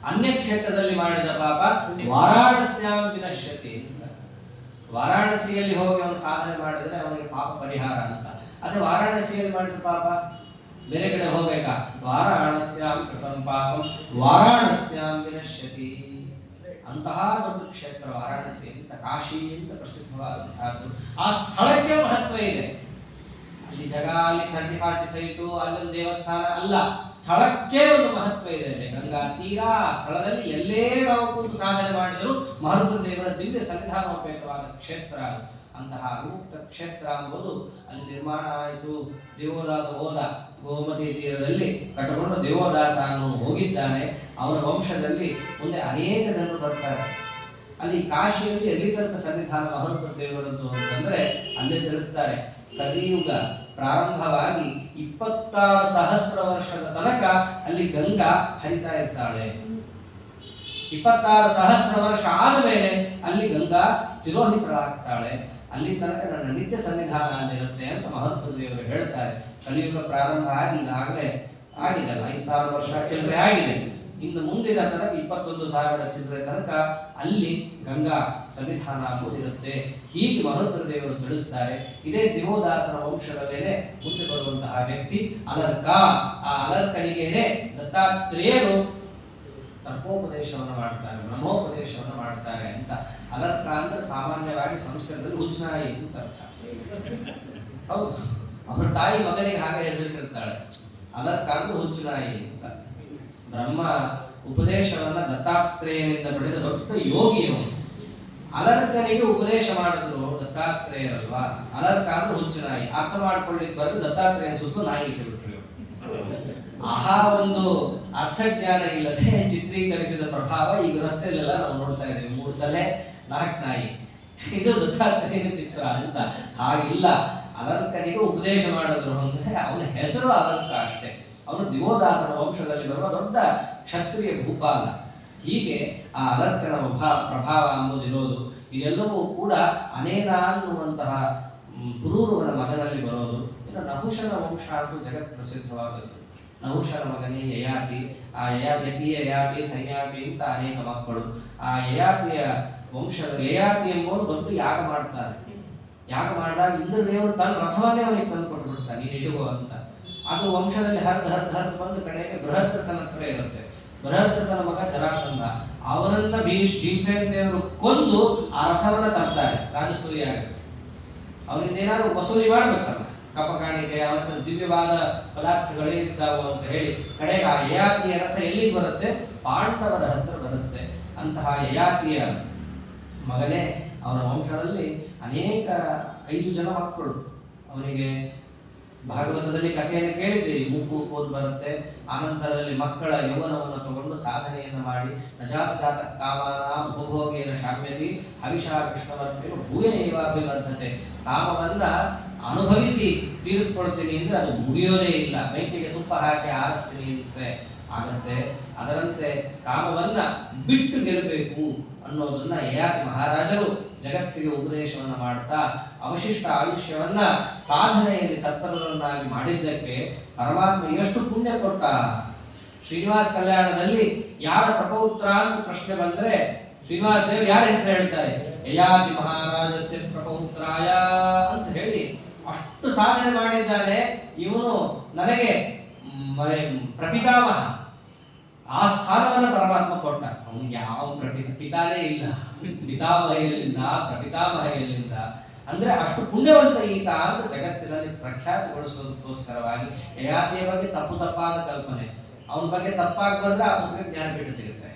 ಅನ್ಯ ಕ್ಷೇತ್ರದಲ್ಲಿ ಮಾಡಿದ ಪಾಪ ವಾರಾಣಸ್ಯಾಂ ವಿನಶ್ಯತಿ ಅಂತ. ವಾರಾಣಸಿಯಲ್ಲಿ ಹೋಗಿ ಅವನು ಸಾಧನೆ ಮಾಡಿದ್ರೆ ಅವನಿಗೆ ಪಾಪ ಪರಿಹಾರ ಅಂತ. ಅದೇ ವಾರಾಣಸಿಯಲ್ಲಿ ಮಾಡಿದ ಪಾಪ ಬೇರೆ ಕಡೆ ಹೋಗ್ಬೇಕಾ? ವಾರಾಣಸ್ಯಾಂ ಕೃತಂ ಪಾಪಂ ವಾರಾಣಸ್ಯಾಂ ವಿನಶ್ಯತಿ. ಅಂತಹ ದೊಡ್ಡ ಕ್ಷೇತ್ರ ವಾರಾಣಸಿ ಅಂತ, ಕಾಶಿ ಅಂತ ಪ್ರಸಿದ್ಧವಾದಂತಹದ್ದು. ಆ ಸ್ಥಳಕ್ಕೆ ಮಹತ್ವ ಇದೆ. ಅಲ್ಲಿ ಜಾಗ, ಅಲ್ಲಿ 30-40 ಸೈಟು, ಅಲ್ಲೊಂದು ದೇವಸ್ಥಾನ ಅಲ್ಲ, ಸ್ಥಳಕ್ಕೆ ಒಂದು ಮಹತ್ವ ಇದೆ. ಗಂಗಾ ತೀರ ಸ್ಥಳದಲ್ಲಿ ಎಲ್ಲೇ ನಾವು ಕೂತು ಸಾಧನೆ ಮಾಡಿದರೂ ಮಹರುದ್ರ ದೇವರ ದಿವ್ಯ ಸನ್ನಿಧಾನೋಪೇತವಾದ ಕ್ಷೇತ್ರ. ಅಂತಹ ವಿಮುಕ್ತ ಕ್ಷೇತ್ರ ಎಂಬುದು ಅಲ್ಲಿ ನಿರ್ಮಾಣ ಆಯಿತು. ದೇವೋದಾಸ ಹೋದ ಗೋಮತಿ ತೀರದಲ್ಲಿ ಕಟ್ಟಿಕೊಂಡು ದೇವೋದಾಸ ಅನ್ನೋನು ಹೋಗಿದ್ದಾನೆ. ಅವನ ವಂಶದಲ್ಲಿ ಮುಂದೆ ಅನೇಕ ಜನರು ಬರ್ತಾರೆ. ಅಲ್ಲಿ ಕಾಶಿಯಲ್ಲಿ ಎಲ್ಲಿ ತನಕ ಸನ್ನಿಧಾನ ಮಹಂತ ದೇವರದ್ದು ಅಂತಂದ್ರೆ ಅಲ್ಲೇ ತಿಳಿಸ್ತಾರೆ. ಕಲಿಯುಗ ಪ್ರಾರಂಭವಾಗಿ 26,000 ವರ್ಷದ ತನಕ ಅಲ್ಲಿ ಗಂಗಾ ಹರಿತಾ ಇರ್ತಾಳೆ. 26,000 ವರ್ಷ ಆದ ಮೇಲೆ ಅಲ್ಲಿ ಗಂಗಾ ತಿರೋಹಿತರಾಗ್ತಾಳೆ. ಅಲ್ಲಿ ತನಕ ನನ್ನ ನಿತ್ಯ ಸನ್ನಿಧಾನ ಅಲ್ಲಿರುತ್ತೆ ಅಂತ ಮಹತ್ವ ದೇವರು ಹೇಳ್ತಾರೆ. ಕಲಿಯುಗ ಪ್ರಾರಂಭ ಆಗಿ ಈಗಾಗಲೇ ಆಗಿದಲ್ಲ, 5,000 ವರ್ಷ ಚಿಲ್ಲರೆ ಆಗಿದೆ. ಇನ್ನು ಮುಂದಿನ ತನಕ 21,000 ಚಿಲ್ಲರೆ ತನಕ ಅಲ್ಲಿ ಗಂಗಾ ಸನ್ನಿಧಾನ ಎಂಬುದಿರುತ್ತೆ. ಹೀಗೆ ಮಹತ್ವ ದೇವರು ತಿಳಿಸ್ತಾರೆ. ಇದೇ ದಿವೋದಾಸನ ವಂಶದ ಮೇಲೆ ಮುಂದೆ ಬರುವಂತಹ ವ್ಯಕ್ತಿ ಅಲರ್ಕ. ಆ ಅಲರ್ಕನಿಗೇನೆ ದತ್ತಾತ್ರೇಯರು ತರ್ಕೋಪದೇಶವನ್ನು ಮಾಡ್ತಾರೆ, ಬ್ರಹ್ಮೋಪದೇಶವನ್ನು ಮಾಡ್ತಾರೆ ಅಂತ. ಅಲರ್ಕ ಅಂದ್ರೆ ಸಾಮಾನ್ಯವಾಗಿ ಸಂಸ್ಕೃತದಲ್ಲಿ ಹುಚ್ಚನಾಯಿ ಅಂತ ಅರ್ಥ. ಹೌದು, ಅವರ ತಾಯಿ ಮಗನಿಗೆ ಹಾಗೆ ಹೆಸರಿಟ್ಟಿರ್ತಾಳೆ. ಅಲರ್ಕ ಅಂದ್ರೆ ಹುಚ್ಚನಾಯಿ ಅಂತ. ಬ್ರಹ್ಮ ಉಪದೇಶವನ್ನ ದತ್ತಾತ್ರೇಯನಿಂದ ಪಡೆದ ದೊಡ್ಡ ಯೋಗಿಯು. ಅಲರ್ಕನಿಗೆ ಉಪದೇಶ ಮಾಡಿದ್ರು ದತ್ತಾತ್ರೇಯರಲ್ವಾ. ಅಲರ್ಕ ಅಂದ್ರೆ ಹುಚ್ಚನಾಯಿ. ಅರ್ಥ ಮಾಡ್ಕೊಳ್ಳಿಕ್ಕೆ ಬರೆದು ದತ್ತಾತ್ರೇಯನ ಸುತ್ತು ನಾಯಿ ಇಟ್ಟುಬಿಟ್ರು. ಆಹಾ ಒಂದು ಅರ್ಥಜ್ಞಾನ ಇಲ್ಲದೆ ಚಿತ್ರೀಕರಿಸಿದ ಪ್ರಭಾವ ಈಗ ರಸ್ತೆಯಲ್ಲೆಲ್ಲ ನಾವು ನೋಡ್ತಾ ಇದ್ದೇವೆ. 3 ತಲೆ 4 ನಾಯಿ. ಇದು ದತ್ತಾತ್ರೇಯನ ಚಿತ್ರ ಅಂತ. ಹಾಗಿಲ್ಲ, ಅಲರ್ಕನಿಗೆ ಉಪದೇಶ ಮಾಡಿದ್ರು ಅಂದ್ರೆ ಅವನ ಹೆಸರು ಅಲರ್ಕ ಅಷ್ಟೇ. ಅವನು ದಿವೋದಾಸನ ವಂಶದಲ್ಲಿ ಬರುವ ದೊಡ್ಡ ಕ್ಷತ್ರಿಯ ಭೂಪಾಲ. ಹೀಗೆ ಆ ಅಲರ್ಕನ ಪ್ರಭಾವ ಎಂಬುದಿರೋದು. ಇದೆಲ್ಲವೂ ಕೂಡ ಅನೇನ ಅನ್ನುವಂತಹ ಪುರೂರುವನ ಮಗನಲ್ಲಿ ಬರೋದು. ಇನ್ನು ನಹುಷನ ವಂಶ ಅಂತೂ ಜಗತ್ ಪ್ರಸಿದ್ಧವಾದದ್ದು. ನಹುಷನ ಮಗನೇ ಯಯಾತಿ. ಆ ಯಯಾತಿ ಸಂಯಾತಿ ಅಂತ ಅನೇಕ ಮಕ್ಕಳು. ಆ ಯಯಾತಿಯ ವಂಶದ ಯಯಾತಿ ಎಂಬುವರು ದೊಡ್ಡ ಯಾಗ ಮಾಡ್ತಾರೆ. ಯಾಗ ಮಾಡಿದಾಗ ಇಂದ್ರದೇವರು ತನ್ನ ರಥವನ್ನೇ ಅವನಿಗೆ ತಂದು ಕೊಟ್ಟು ಬಿಡ್ತಾನೆ, ನೀನು ಇಡುವ ಅಂತ. ಅದು ವಂಶದಲ್ಲಿ ಹರಿದು ಬಂದ ಕಡೆಗೆ ಬೃಹದ್ರಥನ ಹತ್ರ ಇರುತ್ತೆ. ಬೃಹದ್ರಥನ ಮಗ ಜರಾಸಂಧ. ಅವನನ್ನ ಭೀಮಸೇನ ದೇವರು ಕೊಂದು ಆ ರಥವನ್ನ ತರ್ತಾರೆ ರಾಜಸೂಯಾಗ. ಅವನಿಂದ ಏನಾದ್ರು ವಸೂಲಿ ಮಾಡ್ಬೇಕಲ್ಲ, ಕಪಕಾಣಿಕೆ, ಅವನ ದಿವ್ಯವಾದ ಪದಾರ್ಥಗಳೇನಿದ್ದಾವು ಅಂತ ಹೇಳಿ ಕಡೆಗೆ ಆ ಯಯಾತಿಯ ರಥ ಎಲ್ಲಿಗೆ ಬರುತ್ತೆ? ಪಾಂಡವರ ಹತ್ರ ಬರುತ್ತೆ. ಅಂತಹ ಯಯಾತಿಯ ಮಗನೇ ಅವನ ವಂಶದಲ್ಲಿ ಅನೇಕ 5 ಜನ ಮಕ್ಕಳು. ಅವನಿಗೆ ಭಾಗವತದಲ್ಲಿ ಕಥೆಯನ್ನು ಕೇಳಿದ್ದೀರಿ. ಮುಪ್ಪು ಓದ್ ಬರುತ್ತೆ. ಆನಂತರದಲ್ಲಿ ಮಕ್ಕಳ ಯೌವನವನ್ನು ತಗೊಂಡು ಸಾಧನೆಯನ್ನು ಮಾಡಿ ನಜಾತ ಕಾಮಾನಾಂ ಭೂಭೋಗೇನ ಶಾಮ್ಯತಿ ಹವಿಷಾ ಕೃಷ್ಣವರ್ತಿಯನ್ನು ಭೂಯ ಏವಾಭಿವರ್ಧತೆ. ಕಾಮವನ್ನ ಅನುಭವಿಸಿ ತೀರಿಸ್ಕೊಳ್ತೀನಿ ಅಂದ್ರೆ ಅದು ಮುಗಿಯೋದೇ ಇಲ್ಲ. ಬೆಂಕಿಗೆ ತುಪ್ಪ ಹಾಕಿ ಆರಿಸ್ತೀನಿ ಅಂದ್ರೆ ಆಗತ್ತೆ. ಅದರಂತೆ ಕಾಮವನ್ನ ಬಿಟ್ಟು ಗೆಲ್ಲಬೇಕು ಅನ್ನೋದನ್ನ ಯಯಾತಿ ಮಹಾರಾಜರು ಜಗತ್ತಿಗೆ ಉಪದೇಶವನ್ನ ಮಾಡ್ತಾ ಅವಶಿಷ್ಟ ಆಯುಷ್ಯವನ್ನ ಸಾಧನೆಯಲ್ಲಿ ತತ್ಪರರನ್ನಾಗಿ ಮಾಡಿದ್ದಕ್ಕೆ ಪರಮಾತ್ಮ ಎಷ್ಟು ಪುಣ್ಯ ಕೊಟ್ಟ. ಶ್ರೀನಿವಾಸ ಕಲ್ಯಾಣದಲ್ಲಿ ಯಾರ ಪ್ರಪೌತ್ರ ಅಂತ ಪ್ರಶ್ನೆ ಬಂದ್ರೆ ಶ್ರೀನಿವಾಸ ದೇವರು ಯಾರ ಹೆಸರು ಹೇಳ್ತಾರೆ? ಯಯಾತಿ ಮಹಾರಾಜಸ್ಯ ಪ್ರಪೌತ್ರಾಯ ಅಂತ ಹೇಳಿ ಅಷ್ಟು ಸಾಧನೆ ಮಾಡಿದ್ದಾನೆ. ಇವನು ನನಗೆ ಪ್ರಪಿತಾಮಹ. ಆ ಸ್ಥಾನವನ್ನು ಪರಮಾತ್ಮ ಕೊಟ್ಟ. ಅವನಿಗೆ ಯಾವ ಪಿತಾನೇ ಇಲ್ಲ. ಪಿತಾಮಹ ಎಲ್ಲಿಂದ, ಪ್ರಪಿತಾಮಹ ಎಲ್ಲಿಂದ ಅಂದ್ರೆ ಅಷ್ಟು ಪುಣ್ಯವಂತ ಈತ ಅಂತ ಜಗತ್ತಿನಲ್ಲಿ ಪ್ರಖ್ಯಾತಿಗೊಳಿಸೋದಕ್ಕೋಸ್ಕರವಾಗಿ ಯಯಾತಿಯ ಬಗ್ಗೆ ತಪ್ಪಾದ ಕಲ್ಪನೆ. ಅವನ ಬಗ್ಗೆ ತಪ್ಪಾಗಿ ಬಂದ್ರೆ ಆ ಪುಸ್ತಕ ಜ್ಞಾನಪೀಠ ಸಿಗುತ್ತೆ.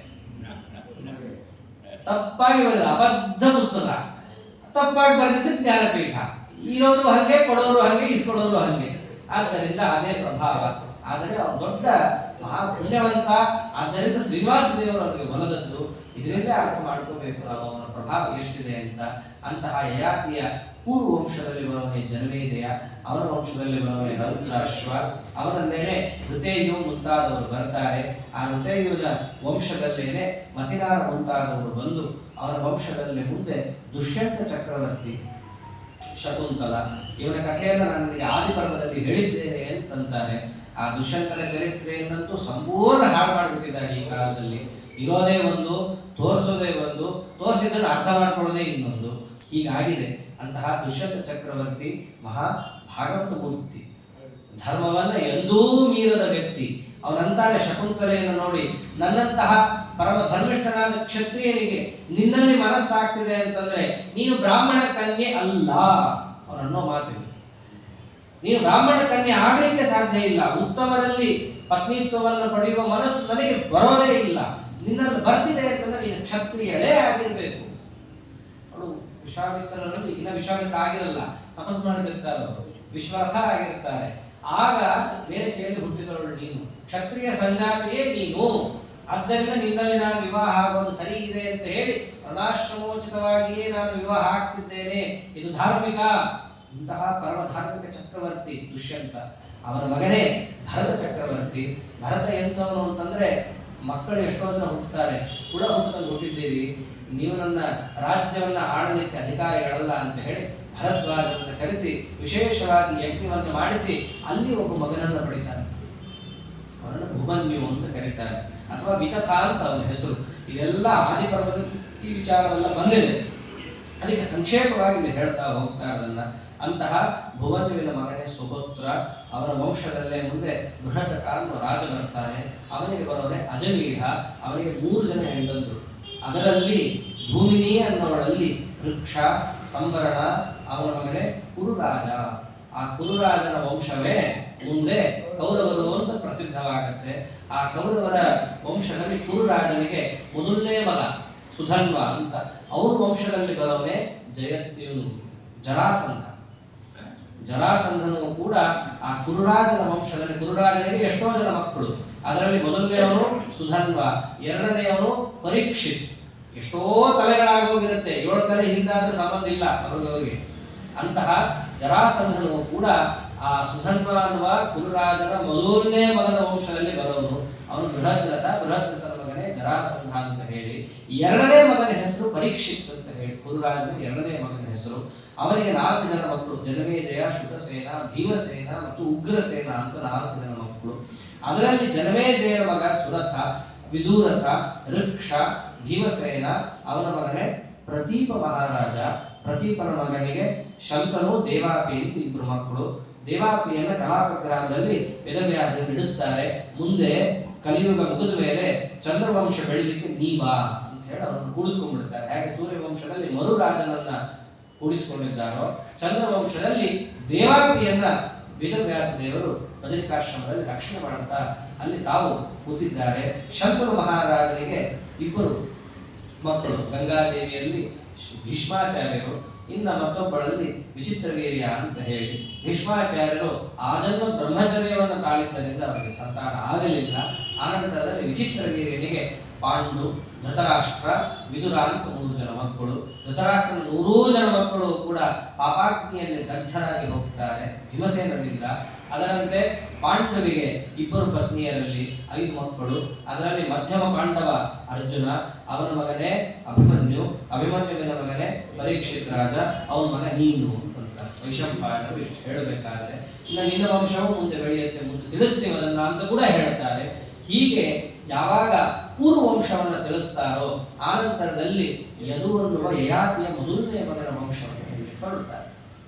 ತಪ್ಪಾಗಿ ಬರೆದ ಅಬದ್ಧ ಪುಸ್ತಕ, ತಪ್ಪಾಗಿ ಬರೆದಿದ್ದು ಜ್ಞಾನಪೀಠ. ಇರೋರು ಹಂಗೆ, ಕೊಡೋರು ಹಂಗೆ, ಇಸ್ಕೊಡೋರು ಹಂಗೆ. ಆದ್ದರಿಂದ ಅದೇ ಪ್ರಭಾವ. ಆದರೆ ಅವನು ದೊಡ್ಡ ಮಹಾ ಪುಣ್ಯವಂತ. ಆದ್ದರಿಂದ ಶ್ರೀನಿವಾಸ ದೇವರು ಅವನಿಗೆ ಒಲದದ್ದು. ಇದರಿಂದ ಅರ್ಥ ಮಾಡ್ಕೋಬೇಕು ನಾವು ಅವನ ಪ್ರಭಾವ ಎಷ್ಟಿದೆ ಅಂತ. ಅಂತಹ ಯಯಾತಿಯ ಪೂರ್ವ ವಂಶದಲ್ಲಿ ಬರುವನೇ ಜನಮೇಜಯ, ಅವನ ವಂಶದಲ್ಲಿ ಬರುವನೇ ರೌದ್ರಾಶ್ವ, ಅವನ ಮೇಲೆ ಋತೇಯು ಮುಂತಾದವರು ಬರ್ತಾರೆ. ಆ ಋತೇಯುನ ವಂಶದಲ್ಲೇನೆ ಮತಿನಾರ ಮುಂತಾದವರು ಬಂದು ಅವನ ವಂಶದಲ್ಲಿ ಮುಂದೆ ದುಷ್ಯಂತ ಚಕ್ರವರ್ತಿ, ಶಕುಂತಲ, ಇವನ ಕಥೆಯನ್ನು ನಾನು ನಿಮಗೆ ಆದಿಪರ್ವದಲ್ಲಿ ಹೇಳಿದ್ದೇನೆ ಅಂತಂತಾರೆ. ಆ ದುಷ್ಯಂತನ ಚರಿತ್ರೆಯನ್ನಂತೂ ಸಂಪೂರ್ಣ ಹಾಳು ಮಾಡಿಬಿಟ್ಟಿದ್ದಾರೆ ಈ ಕಾಲದಲ್ಲಿ. ಇರೋದೇ ಒಂದು, ತೋರಿಸೋದೇ ಒಂದು, ತೋರಿಸಿದ್ದನ್ನು ಅರ್ಥ ಮಾಡ್ಕೊಳ್ಳೋದೇ ಇನ್ನೊಂದು. ಹೀಗಾಗಿದೆ. ಅಂತಹ ದುಷ್ಯಂತ ಚಕ್ರವರ್ತಿ ಮಹಾ ಭಾಗವತ ಮೂರ್ತಿ, ಧರ್ಮವನ್ನ ಎಂದೂ ಮೀರದ ವ್ಯಕ್ತಿ. ಅವನಂತಾನೆ ಶಕುಂತಲೆಯನ್ನು ನೋಡಿ, ನನ್ನಂತಹ ಪರಮ ಧರ್ಮಿಷ್ಠನಾದ ಕ್ಷತ್ರಿಯನಿಗೆ ನಿನ್ನಲ್ಲಿ ಮನಸ್ಸಾಗ್ತಿದೆ ಅಂತಂದ್ರೆ ನೀನು ಬ್ರಾಹ್ಮಣ ಕನ್ಯೆ ಅಲ್ಲ. ಅವನನ್ನೋ ಮಾತಿಗೆ ನೀನು ಬ್ರಾಹ್ಮಣ ಕನ್ಯೆ ಆಗಲಿಕ್ಕೆ ಸಾಧ್ಯ ಇಲ್ಲ. ಉತ್ತಮರಲ್ಲಿ ಪತ್ನಿತ್ವವನ್ನು ಪಡೆಯುವ ಮನಸ್ಸು ನನಗೆ ಬರೋದೇ ಇಲ್ಲ. ನಿನ್ನಲ್ಲಿ ಬರ್ತಿದೆ ಅಂತಂದ್ರೆ ನೀನು ಕ್ಷತ್ರಿಯಳೇ ಆಗಿರ್ಬೇಕು. ಅವಳು ವಿಶ್ವಾಮಿತ್ರರಲ್ಲಿ ಇನ್ನ ವಿಶ್ವಾಮಿತ್ರ ಆಗಿರಲ್ಲ, ತಪಸ್ ಮಾಡ್ತಿರ್ತಾರೆ ಅವರು, ವಿಶ್ವಾರ್ಥ ಆಗಿರ್ತಾರೆ. ಆಗ ಬೇರೆ ಕೈಯಲ್ಲಿ ಹುಟ್ಟಿದವಳು ನೀನು, ಕ್ಷತ್ರಿಯ ಸಂಜಾತಿಯೇ ನೀನು, ಆದ್ದರಿಂದ ನಿನ್ನಲ್ಲಿ ನಾನು ವಿವಾಹ ಆಗೋದು ಸರಿ ಇದೆ ಅಂತ ಹೇಳಿ ವರ್ಣಾಶ್ರಮೋಚಿತವಾಗಿಯೇ ನಾನು ವಿವಾಹ ಆಗ್ತಿದ್ದೇನೆ, ಇದು ಧಾರ್ಮಿಕ. ಇಂತಹ ಪರಮ ಧಾರ್ಮಿಕ ಚಕ್ರವರ್ತಿ ದುಷ್ಯಂತ, ಅವನ ಮಗನೇ ಭರತ ಚಕ್ರವರ್ತಿ. ಭರತ ಎಂಥವನು ಅಂತಂದ್ರೆ, ಮಕ್ಕಳು ಎಷ್ಟೋ ಜನ ಹುಟ್ಟುತ್ತಾರೆ, ಹುಳ ಹುಟ್ಟದಲ್ಲಿ ಹುಟ್ಟಿದ್ದೀರಿ, ನೀವು ನನ್ನ ರಾಜ್ಯವನ್ನ ಆಳಲಿಕ್ಕೆ ಅಧಿಕಾರಿಗಳಲ್ಲ ಅಂತ ಹೇಳಿ ಭರದ್ವಾಜನನ್ನು ಕರೆಸಿ ವಿಶೇಷವಾಗಿ ಯಜ್ಞವನ್ನು ಮಾಡಿಸಿ ಅಲ್ಲಿ ಒಬ್ಬ ಮಗನನ್ನು ಪಡಿತಾನೆ. ಅವನನ್ನು ಭುಮನ್ಯು ಅಂತ ಕರೀತಾರೆ, ಅಥವಾ ವಿತಥ ಅಂತ ಅವನ ಹೆಸರು. ಇದೆಲ್ಲ ಆದಿಪರ್ವದಲ್ಲಿ ಈ ವಿಚಾರವೆಲ್ಲ ಬಂದಿದೆ, ಅದಕ್ಕೆ ಸಂಕ್ಷೇಪವಾಗಿ ಇಲ್ಲಿ ಹೇಳ್ತಾ ಹೋಗ್ತಾ ಅದನ್ನ. ಅಂತಹ ಭುವನ್ಯುವಿನ ಮಗನೇ ಸುಹೋತ್ರ, ಅವನ ವಂಶದಲ್ಲೇ ಮುಂದೆ ಬೃಹತ್ ಅನ್ನೋ ರಾಜ ಬರ್ತಾನೆ. ಅವನಿಗೆ ಬರೋನೆ ಅಜಮೀಢ, ಅವನಿಗೆ 3 ಜನ ಹೆಂಡಂದ್ರು. ಅದರಲ್ಲಿ ಭೂಮಿನಿ ಅನ್ನೋಳಲ್ಲಿ ವೃಕ್ಷ ಸಂವರಣ, ಅವನ ಮಗನೇ ಕುರುರಾಜ. ಆ ಕುರುರಾಜನ ವಂಶವೇ ಮುಂದೆ ಕೌರವರು ಅಂತ ಪ್ರಸಿದ್ಧವಾಗತ್ತೆ. ಆ ಕೌರವರ ವಂಶದಲ್ಲಿ ಕುರುರಾಜನಿಗೆ ಮೊದಲನೇ ಮಗ ಸುಧನ್ವ ಅಂತ, ಅವನ ವಂಶದಲ್ಲಿ ಬರೋನೆ ಜಯತ್ಯುನು ಜರಾಸಂಧ. ಜರಾಸಂಧನು ಕೂಡ ಆ ಕುರುರಾಜನ ವಂಶದಲ್ಲಿ, ಕುರುರಾಜನಿಗೆ ಎಷ್ಟೋ ಜನ ಮಕ್ಕಳು, ಅದರಲ್ಲಿ ಮೊದಲನೆಯವನು ಸುಧನ್ವ, ಎರಡನೆಯವನು ಪರೀಕ್ಷಿತ್. ಎಷ್ಟೋ ತಲೆಗಳಾಗೋಗಿರುತ್ತೆ, 7 ತಲೆ ಹಿಂದಾದ್ರೂ ಸಂಬಂಧ ಇಲ್ಲ ಅವ್ರಿಗೆ. ಅಂತಹ ಜರಾಸಂಧನು ಕೂಡ ಆ ಸುಧನ್ವ ಅನ್ನುವ ಕುರುರಾಜನ ಮೊದಲನೇ ಮಗನ ವಂಶದಲ್ಲಿ ಬರೋನು. ಅವನು ಬೃಹದ್ರಥ, ಬೃಹದ್ರಥನ ಮಗನೇ ಜರಾಸಂಧ ಅಂತ ಹೇಳಿ. ಎರಡನೇ ಮಗನ ಹೆಸರು ಪರೀಕ್ಷಿತ್ ಅಂತ ಹೇಳಿ, ಕುರುರಾಜನ ಎರಡನೇ ಮಗನ ಹೆಸರು. ಅವನಿಗೆ 4 ಜನ ಮಕ್ಕಳು, ಜನಮೇಜಯ, ಶುಕಸೇನ, ಭೀಮಸೇನ ಮತ್ತು ಉಗ್ರಸೇನ ಅಂತ 4 ಜನ ಮಕ್ಕಳು. ಅದರಲ್ಲಿ ಜನಮೇಜಯನ ಮಗ ಸುರಥ, ವಿದೂರಥ, ವೃಕ್ಷ, ಭೀಮಸೇನ, ಅವನ ಮಗನೇ ಪ್ರತೀಪ ಮಹಾರಾಜ. ಪ್ರತೀಪನ ಮಗನಿಗೆ ಶಂಕನು, ದೇವಾಪಿ ಅಂತ 2 ಮಕ್ಕಳು. ದೇವಾಪಿಯನ್ನ ಕಲಾಪ ಗ್ರಾಮದಲ್ಲಿ ವೇದವ್ಯಾಸರು ಬಿಡಿಸ್ತಾರೆ. ಮುಂದೆ ಕಲಿಯುಗ ಮುಗಿದ ಮೇಲೆ ಚಂದ್ರವಂಶ ಬೆಳಿಲಿಕ್ಕೆ ನೀವಾ ಅಂತ ಹೇಳಿ ಅವರನ್ನು ಕೂಡಿಸ್ಕೊಂಡ್ಬಿಡ್ತಾರೆ. ಹಾಗೆ ಸೂರ್ಯವಂಶದಲ್ಲಿ ಮರುರಾಜನನ್ನ ಕೂಡಿಸಿಕೊಂಡಿದ್ದಾರೋ, ಚಂದ್ರವಂಶದಲ್ಲಿ ದೇವಾಪಿಯನ್ನ ವೇದವ್ಯಾಸ ದೇವರು ಬದರಿಕಾಶ್ರಮದಲ್ಲಿ ರಕ್ಷಣೆ ಮಾಡುತ್ತಾ ಅಲ್ಲಿ ತಾವು ಕೂತಿದ್ದಾರೆ. ಶಂಕರು ಮಹಾರಾಜನಿಗೆ 2 ಮಕ್ಕಳು, ಗಂಗಾದೇವಿಯಲ್ಲಿ ಭೀಷ್ಮಾಚಾರ್ಯರು, ಇನ್ನ ಮತ್ತೊಬ್ಬಳಲ್ಲಿ ವಿಚಿತ್ರವೀರ್ಯ ಅಂತ ಹೇಳಿ. ಭೀಷ್ಮಾಚಾರ್ಯರು ಆಜನ್ಮ ಬ್ರಹ್ಮಚರ್ಯವನ್ನು ತಾಳಿದ್ದರಿಂದ ಅವರಿಗೆ ಸಂತಾನ ಆಗಲಿಲ್ಲ. ಆನಂತರದಲ್ಲಿ ವಿಚಿತ್ರವೀರ್ಯನಿಗೆ ಪಾಂಡು, ಧೃತರಾಷ್ಟ್ರ, ವಿದುರ ಅಂತ 3 ಜನ ಮಕ್ಕಳು. ಧೃತರಾಷ್ಟ್ರನ 100 ಜನ ಮಕ್ಕಳು ಕೂಡ ಪಾಪಾಗ್ನಿಯಲ್ಲಿ ದಗ್ಧರಾಗಿ ಹೋಗ್ತಾರೆ, ಭೀಮಸೇನರಿಂದ. ಅದರಂತೆ ಪಾಂಡವಿಗೆ 2 ಪತ್ನಿಯರಲ್ಲಿ 5 ಮಕ್ಕಳು. ಅದರಲ್ಲಿ ಮಧ್ಯಮ ಪಾಂಡವ ಅರ್ಜುನ, ಅವನ ಮಗನೇ ಅಭಿಮನ್ಯು, ಅಭಿಮನ್ಯುವಿನ ಮಗನೇ ಪರೀಕ್ಷಿತ್ ರಾಜ, ಅವನ ಮಗ ನೀನು ಅಂತ ವೈಶಂಪಾಯನರು ಇಷ್ಟು ಹೇಳಬೇಕಾದ್ರೆ, ಇನ್ನು ನಿನ್ನ ವಂಶವು ಮುಂದೆ ಬೆಳೆಯುತ್ತೆ, ಮುಂದೆ ತಿಳಿಸ್ತೀವಿ ಅದನ್ನ ಅಂತ ಕೂಡ ಹೇಳ್ತಾರೆ. ಹೀಗೆ ಯಾವಾಗ ಪೂರ್ವ ವಂಶವನ್ನು ತಿಳಿಸ್ತಾರೋ, ಆನಂತರದಲ್ಲಿ ಯದು ಅನ್ನುವ ಯಯಾತಿಯ ಮೊದಲನೇ ಮಗನ ವಂಶವನ್ನು ಹೇಳಿಕೊಳ್ಳುತ್ತಾರೆ.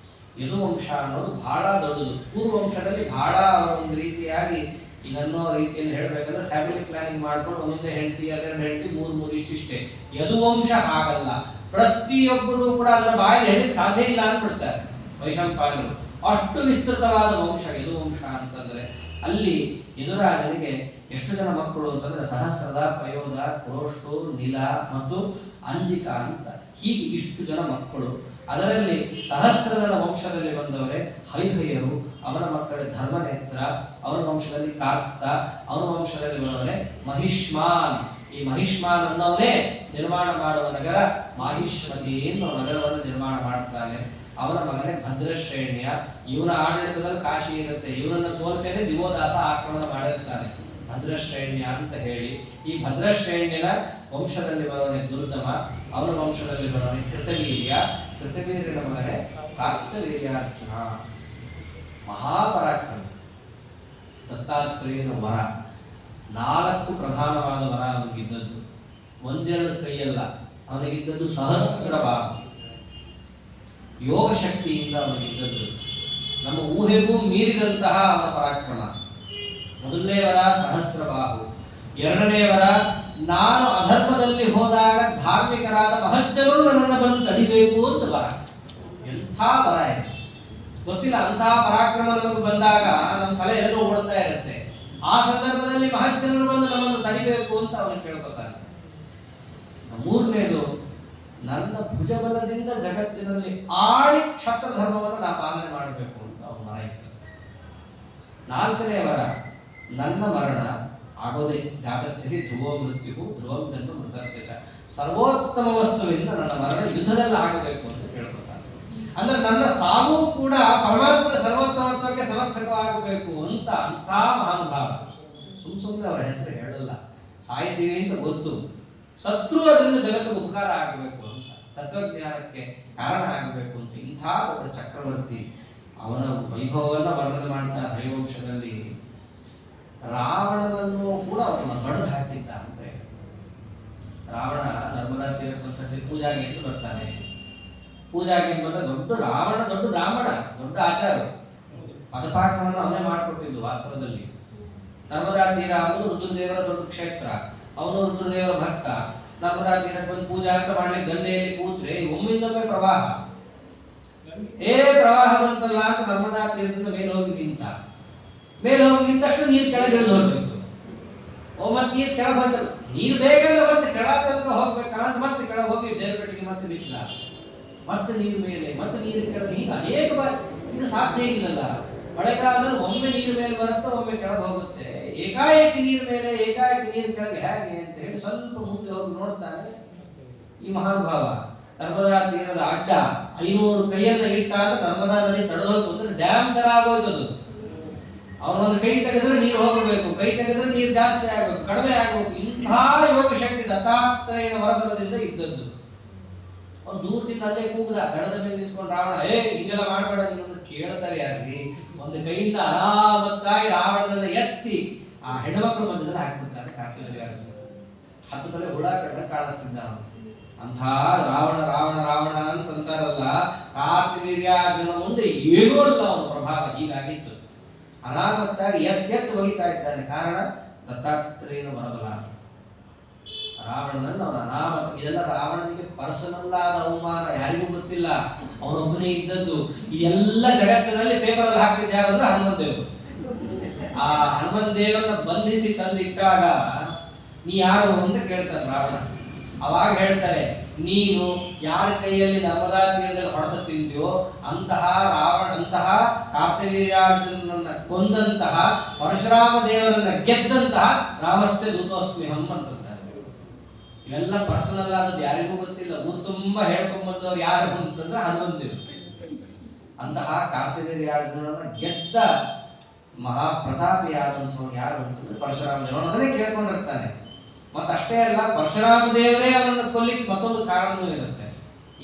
ಯದುವಂಶ ಅನ್ನೋದು ಬಹಳ ದೊಡ್ಡದು. ಪೂರ್ವ ವಂಶದಲ್ಲಿ ಬಹಳ ಒಂದು ರೀತಿಯಾಗಿ ಇದನ್ನೋ ರೀತಿಯಲ್ಲಿ ಹೇಳಬೇಕಂದ್ರೆ ಫ್ಯಾಮಿಲಿ ಪ್ಲಾನಿಂಗ್ ಮಾಡ್ಕೊಂಡು ಒಂದೊಂದೇ ಹೆಂಡತಿ, 2 ಹೆಂಡತಿ, 3 ಇಷ್ಟಿಷ್ಟೇ. ಯದುವಂಶ ಹಾಗಲ್ಲ, ಪ್ರತಿಯೊಬ್ಬರು ಕೂಡ ಅದರ ಬಾಯಲ್ಲಿ ಹೇಳಲಿಕ್ಕೆ ಸಾಧ್ಯ ಇಲ್ಲ ಅಂದ್ಬಿಡ್ತಾರೆ ವೈಶಂಪಾಯನರು. ಅಷ್ಟು ವಿಸ್ತೃತವಾದ ವಂಶ ಯದುವಂಶ ಅಂತಂದ್ರೆ. ಅಲ್ಲಿ ಯದುರಾಜನಿಗೆ ಎಷ್ಟು ಜನ ಮಕ್ಕಳು ಅಂತಂದ್ರೆ ಸಹಸ್ರದ, ಪಯೋಧ, ಕ್ರೋಷ್ಟು, ನಿಲ ಮತ್ತು ಅಂಜಿಕಾ ಅಂತ ಹೀಗೆ ಇಷ್ಟು ಜನ ಮಕ್ಕಳು. ಅದರಲ್ಲಿ ಸಹಸ್ರದನ ವಂಶದಲ್ಲಿ ಬಂದವರೇ ಹೈಹಯರು, ಅವನ ಮಕ್ಕಳೇ ಧರ್ಮನೇತ್ರ, ಅವನ ವಂಶದಲ್ಲಿ ಕಾರ್ತ, ಅವನ ವಂಶದಲ್ಲಿ ಬಂದವರೇ ಮಹಿಷ್ಮಾನ್. ಈ ಮಹಿಷ್ಮಾನ್ ಅನ್ನೋನೇ ನಿರ್ಮಾಣ ಮಾಡುವ ನಗರ ಮಾಹಿಷ್ಮತಿ ಎನ್ನುವ ನಗರವನ್ನು ನಿರ್ಮಾಣ ಮಾಡ್ತಾನೆ. ಅವನ ಮಗನೇ ಭದ್ರಶ್ರೇಣಿಯ. ಇವನ ಆಡಳಿತದಲ್ಲಿ ಕಾಶಿ ಇರುತ್ತೆ, ಇವನನ್ನು ಸೋಲಿಸೇನೆ ದಿವೋದಾಸ ಆಕ್ರಮಣ ಮಾಡಿರ್ತಾನೆ, ಭದ್ರಶ್ರೇಣ್ಯ ಅಂತ ಹೇಳಿ. ಈ ಭದ್ರಶ್ರೇಣ್ಯನ ವಂಶದಲ್ಲಿ ಬರೋನೆ ದುರ್ದಮ, ಅವನ ವಂಶದಲ್ಲಿ ಬರೋನೆ ಕೃತವೀರ್ಯ, ಕೃತವೀರ್ಯನ ಮಗನೇ ಕಾರ್ತವೀರ್ಯಾರ್ಜುನ. ಮಹಾಪರಾಕ್ರಮ, ದತ್ತಾತ್ರೇಯನ ವರ. 4 ಪ್ರಧಾನವಾದ ವರ ಅವನಿಗಿದ್ದದ್ದು, 1-2 ಕೈಯಲ್ಲ, ಅವನಿಗಿದ್ದದ್ದು ಸಹಸ್ರ ಬಾಹು. ಯೋಗ ಶಕ್ತಿಯಿಂದ ಅವನಿಗಿದ್ದದ್ದು ನಮ್ಮ ಊಹೆಗೂ ಮೀರಿದಂತಹ ಅವನ ಪರಾಕ್ರಮ. ಮೊದಲನೇ ವರ ಸಹಸ್ರಬಾಹು, 2ನೇ ವರ ನಾನು ಅಧರ್ಮದಲ್ಲಿ ಹೋದಾಗ ಧಾರ್ಮಿಕರಾದ ಮಹಜ್ಜನರು ನನ್ನನ್ನು ಬಂದು ತಡಿಬೇಕು ಅಂತ ವರ. ಎಂಥ ವರ ಇದೆ ಗೊತ್ತಿಲ್ಲ. ಅಂತಹ ಪರಾಕ್ರಮ ನಮಗೆ ಬಂದಾಗ ನಮ್ಮ ತಲೆ ಎಲ್ಲೋ ಓಡ್ತಾ ಇರುತ್ತೆ. ಆ ಸಂದರ್ಭದಲ್ಲಿ ಮಹಜ್ಜನರು ಬಂದು ನಮ್ಮನ್ನು ತಡಿಬೇಕು ಅಂತ ಅವನು ಕೇಳ್ಕೊತಾನೆ. 3ನೇದು ನನ್ನ ಭುಜಬಲದಿಂದ ಜಗತ್ತಿನಲ್ಲಿ ಆಳಿ ಕ್ಷತ್ರ ಧರ್ಮವನ್ನು ನಾ ಪಾಲನೆ ಮಾಡಬೇಕು ಅಂತ ಅವನ ಮರ ಇತ್ತು. 4ನೇ ವರ, ನನ್ನ ಮರಣ ಆಗೋದೇ ಜಾತಸ್ಯ ಧ್ರುವೋ ಮೃತ್ಯು ಧ್ರುವಂ ಜನ್ಮ ಮೃತಸ್ಯ ಚ. ಸರ್ವೋತ್ತಮ ವಸ್ತುವಿಂದ ನನ್ನ ಮರಣ ಯುದ್ಧದಲ್ಲಿ ಆಗಬೇಕು ಅಂತ ಕೇಳ್ಕೊತಾನೆ. ಅಂದ್ರೆ ನನ್ನ ಸಾವು ಕೂಡ ಪರಮಾತ್ಮನ ಸರ್ವೋತ್ತಮತ್ವಕ್ಕೆ ಸಮರ್ಥಕವಾಗಬೇಕು ಅಂತ ಅಂಥ ಮಹಾನುಭಾವ. ಸುಮ್ಮನೆ ಅವರ ಹೆಸರು ಹೇಳಲ್ಲ, ಸಾಯ್ತೀವಿ ಅಂತ ಗೊತ್ತು, ಸತ್ರು ಅದರಿಂದ ಜಗತ್ತಿಗೆ ಉಪಕಾರ ಆಗಬೇಕು ಅಂತ, ತತ್ವಜ್ಞಾನಕ್ಕೆ ಕಾರಣ ಆಗಬೇಕು ಅಂತ ಇಂಥ ಒಬ್ಬ ಚಕ್ರವರ್ತಿ. ಅವನ ವೈಭವವನ್ನು ವರ್ಣನೆ ಮಾಡ್ತಾ ಹರಿವಂಶದಲ್ಲಿ ರಾವಣನನ್ನು ಕೂಡ ಅವನ ಬಡದು ಹಾಕಿದ್ದ ಅಂದ್ರೆ. ರಾವಣ ನರ್ಮದಾ ತೀರಕ್ಕೆ ಒಂದ್ಸತಿ ಪೂಜಾಗೆ ಎಂದು ಬರ್ತಾನೆ. ಪೂಜಾಗೆ ಬಂದ ದೊಡ್ಡ ರಾವಣ, ದೊಡ್ಡ ಬ್ರಾಹ್ಮಣ, ದೊಡ್ಡ ಆಚಾರ, ಪದಪಾಠವನ್ನು ಅವನೇ ಮಾಡಿಕೊಟ್ಟಿದ್ದು. ವಾಸ್ತವದಲ್ಲಿ ನರ್ಮದಾ ತೀರ ಅವನು ರುದ್ರದೇವರ ದೊಡ್ಡ ಕ್ಷೇತ್ರ, ಅವನು ರುದ್ರದೇವರ ಭಕ್ತ. ನರ್ಮದಾ ತೀರಕ್ಕೆ ಬಂದು ಪೂಜಾ ಅಂತ ಮಾಡ್ಲಿಕ್ಕೆ ಗಂಗೆಯಲ್ಲಿ ಕೂತ್ರೆ ಒಮ್ಮಿಂದೊಮ್ಮೆ ಪ್ರವಾಹ, ಪ್ರವಾಹ ಬಂತಲ್ಲ ಅಂತ ನರ್ಮದಾ ತೀರದಿಂದ ಮೇಲೆ ಹೋಗಿ ನಿಂತ. ಮೇಲೆ ಹೋಗಿ ನಿಂತ ತಕ್ಷಣ ನೀರು ಕೆಳಗೆ ಇಳಿದು ಹೋಗ್ಬೇಕು. ಮತ್ತೆ ನೀರು ಕೆಳಗೆ ಹೋಗ್ತದೆ, ನೀರು ಬೇಕಂದ್ರೆ ಮತ್ತೆ ಕೆಳ ತನಕ ಹೋಗ್ಬೇಕಲ್ಲ ಅಂತ ಮತ್ತೆ ಕೆಳಗೆ ಹೋಗಿ ದೇವಕಟ್ಟಿಗೆ ಮತ್ತೆ ಬಿಚ್ಚಲ, ಮತ್ತೆ ನೀರು ಮೇಲೆ, ಮತ್ತೆ ನೀರು ಕೆಳಗೆ, ಹೀಗೆ ಅನೇಕ ಬಾರಿ. ಇದು ಸಾಧ್ಯ ಇಲ್ಲಲ್ಲ. ಮಳೆಗಾಲದಲ್ಲಿ ಒಮ್ಮೆ ನೀರು ಮೇಲೆ ಬರುತ್ತೆ, ಒಮ್ಮೆ ಕೆಳಗೆ ಹೋಗುತ್ತೆ. ಏಕಾಏಕಿ ನೀರು ಮೇಲೆ, ಏಕಾಏಕಿ ನೀರು ಕೆಳಗೆ ಹೇಗೆ ಅಂತ ಹೇಳಿ ಸ್ವಲ್ಪ ಮುಂದೆ ಹೋಗಿ ನೋಡ್ತಾನೆ ಈ ಮಹಾನುಭಾವ. ನರ್ಮದಾ ತೀರದ ಅಡ್ಡ 500 ಕೈಯನ್ನ ಇಟ್ಟಾಗ ನರ್ಮದಾ ನದಿ ತಡೆದೋಯ್ತು ಅಂದ್ರೆ ಡ್ಯಾಮ್ ತರ ಆಗೋಯ್ತದು. ಅವನೊಂದು ಕೈ ತೆಗೆದ್ರೆ ನೀರು ಹೋಗಬೇಕು, ಕೈ ತೆಗೆದ್ರೆ ನೀರು ಜಾಸ್ತಿ ಆಗಬೇಕು, ಕಡಿಮೆ ಆಗಬೇಕು. ಇಂಥ ಯೋಗ ಶಕ್ತಿ ದತ್ತಾತ್ರೇಯನ ವರಬಲದಿಂದ ಇದ್ದದ್ದು. ಅವ್ನು ದೂರದಿಂದ ಅಲ್ಲೇ ಕೂಗದ, ದಡದ ಮೇಲೆ ನಿಂತ್ಕೊಂಡು ರಾವಣ ಹಿಂಗೆಲ್ಲ ಮಾಡಬೇಡ ನೀನು ಕೇಳ್ತಾರೆ ಯಾರ್ರಿ. ಒಂದು ಕೈಯಿಂದ ಅನಾಮತ್ತಾಗಿ ರಾವಣನನ್ನ ಎತ್ತಿ ಆ ಹೆಣ್ಮಕ್ಳು ಮಧ್ಯದಲ್ಲಿ ಹಾಕಿಬಿಡ್ತಾರೆ. ಕಾರ್ತಿವೀರ್ಯಾರ್ಜುನ 10 ತಲೆ ಹುಳ ಕಡೆ ಕಾಣಿಸ್ತಿದ್ದ ಅವನು. ಅಂಥ ರಾವಣ ರಾವಣ ರಾವಣ ಅಂತಂತಾರಲ್ಲ, ಕಾರ್ತಿವೀರ್ಯಾರ್ಜುನ ಮುಂದೆ ಏನೂ ಅಲ್ಲ ಅವನ ಪ್ರಭಾವ. ಹೀಗಾಗಿತ್ತು. ಅನಾಮತ್ತಾಗಿ ಎತ್ತೆತ್ತು ಒಗಿತಾ ಇದ್ದಾನೆ. ಕಾರಣ ದತ್ತಾತ್ರೇಯನ ಬರಬಲ. ರಾವಣನನ್ನು ಅವನ ಅನಾಮತ. ಇದೆಲ್ಲ ರಾವಣನಿಗೆ ಪರ್ಸನಲ್ ಆದ ಅವಮಾನ, ಯಾರಿಗೂ ಗೊತ್ತಿಲ್ಲ, ಅವನೊಬ್ಬನೇ ಇದ್ದದ್ದು. ಈ ಎಲ್ಲ ಜಗತ್ತಿನಲ್ಲಿ ಪೇಪರಲ್ಲಿ ಹಾಕ್ಸಿದ್ದು ಯಾರಂದ್ರೆ ಹನುಮಂತ ದೇವರು. ಆ ಹನುಮಂತ ದೇವರನ್ನ ಬಂಧಿಸಿ ತಂದಿಟ್ಟಾಗ ನೀ ಯಾರು ಅಂತ ಕೇಳ್ತಾರೆ ರಾವಣ. ಅವಾಗ ಹೇಳ್ತಾರೆ, ನೀನು ಯಾರ ಕೈಯಲ್ಲಿ ನರ್ಮದಾ ತೀರದಲ್ಲಿ ಹೊಡೆತ ತಿಂದ್ಯೋ ಅಂತಹ ರಾವಣ, ಅಂತಹ ಕಾರ್ತಿವೀರ್ಯಾರ್ಜುನನನ್ನ ಕೊಂದಂತಹ ಪರಶುರಾಮ ದೇವರನ್ನ ಗೆದ್ದಂತಹ ರಾಮಸ್ಯ ದೂತೋಸ್ಮಿಹಂ ಅಂತಂತಾರೆ. ಇವೆಲ್ಲ ಪರ್ಸನಲ್ ಆದದ್ದು, ಯಾರಿಗೂ ಗೊತ್ತಿಲ್ಲ. ಊರು ತುಂಬಾ ಹೇಳ್ಕೊಂಡ್ಬಂದವ್ರು ಯಾರು ಅಂತಂದ್ರೆ ಹನುಮಂತೇವರು. ಅಂತಹ ಕಾರ್ತಿವೀರ್ಯಾರ್ಜುನನನ್ನ ಗೆದ್ದ ಮಹಾಪ್ರತಾಪಿಯಾದಂಥವ್ರು ಯಾರು ಅಂತಂದ್ರೆ ಪರಶುರಾಮ ದೇವರು. ಅದನ್ನೇ ಕೇಳ್ಕೊಂಡಿರ್ತಾನೆ. ಮತ್ತಷ್ಟೇ ಅಲ್ಲ, ಪರಶುರಾಮ ದೇವರೇ ಅವನನ್ನು ಕೊಲ್ಲಿಕ್ಕೆ ಮತ್ತೊಂದು ಕಾರಣವೂ ಇರುತ್ತೆ.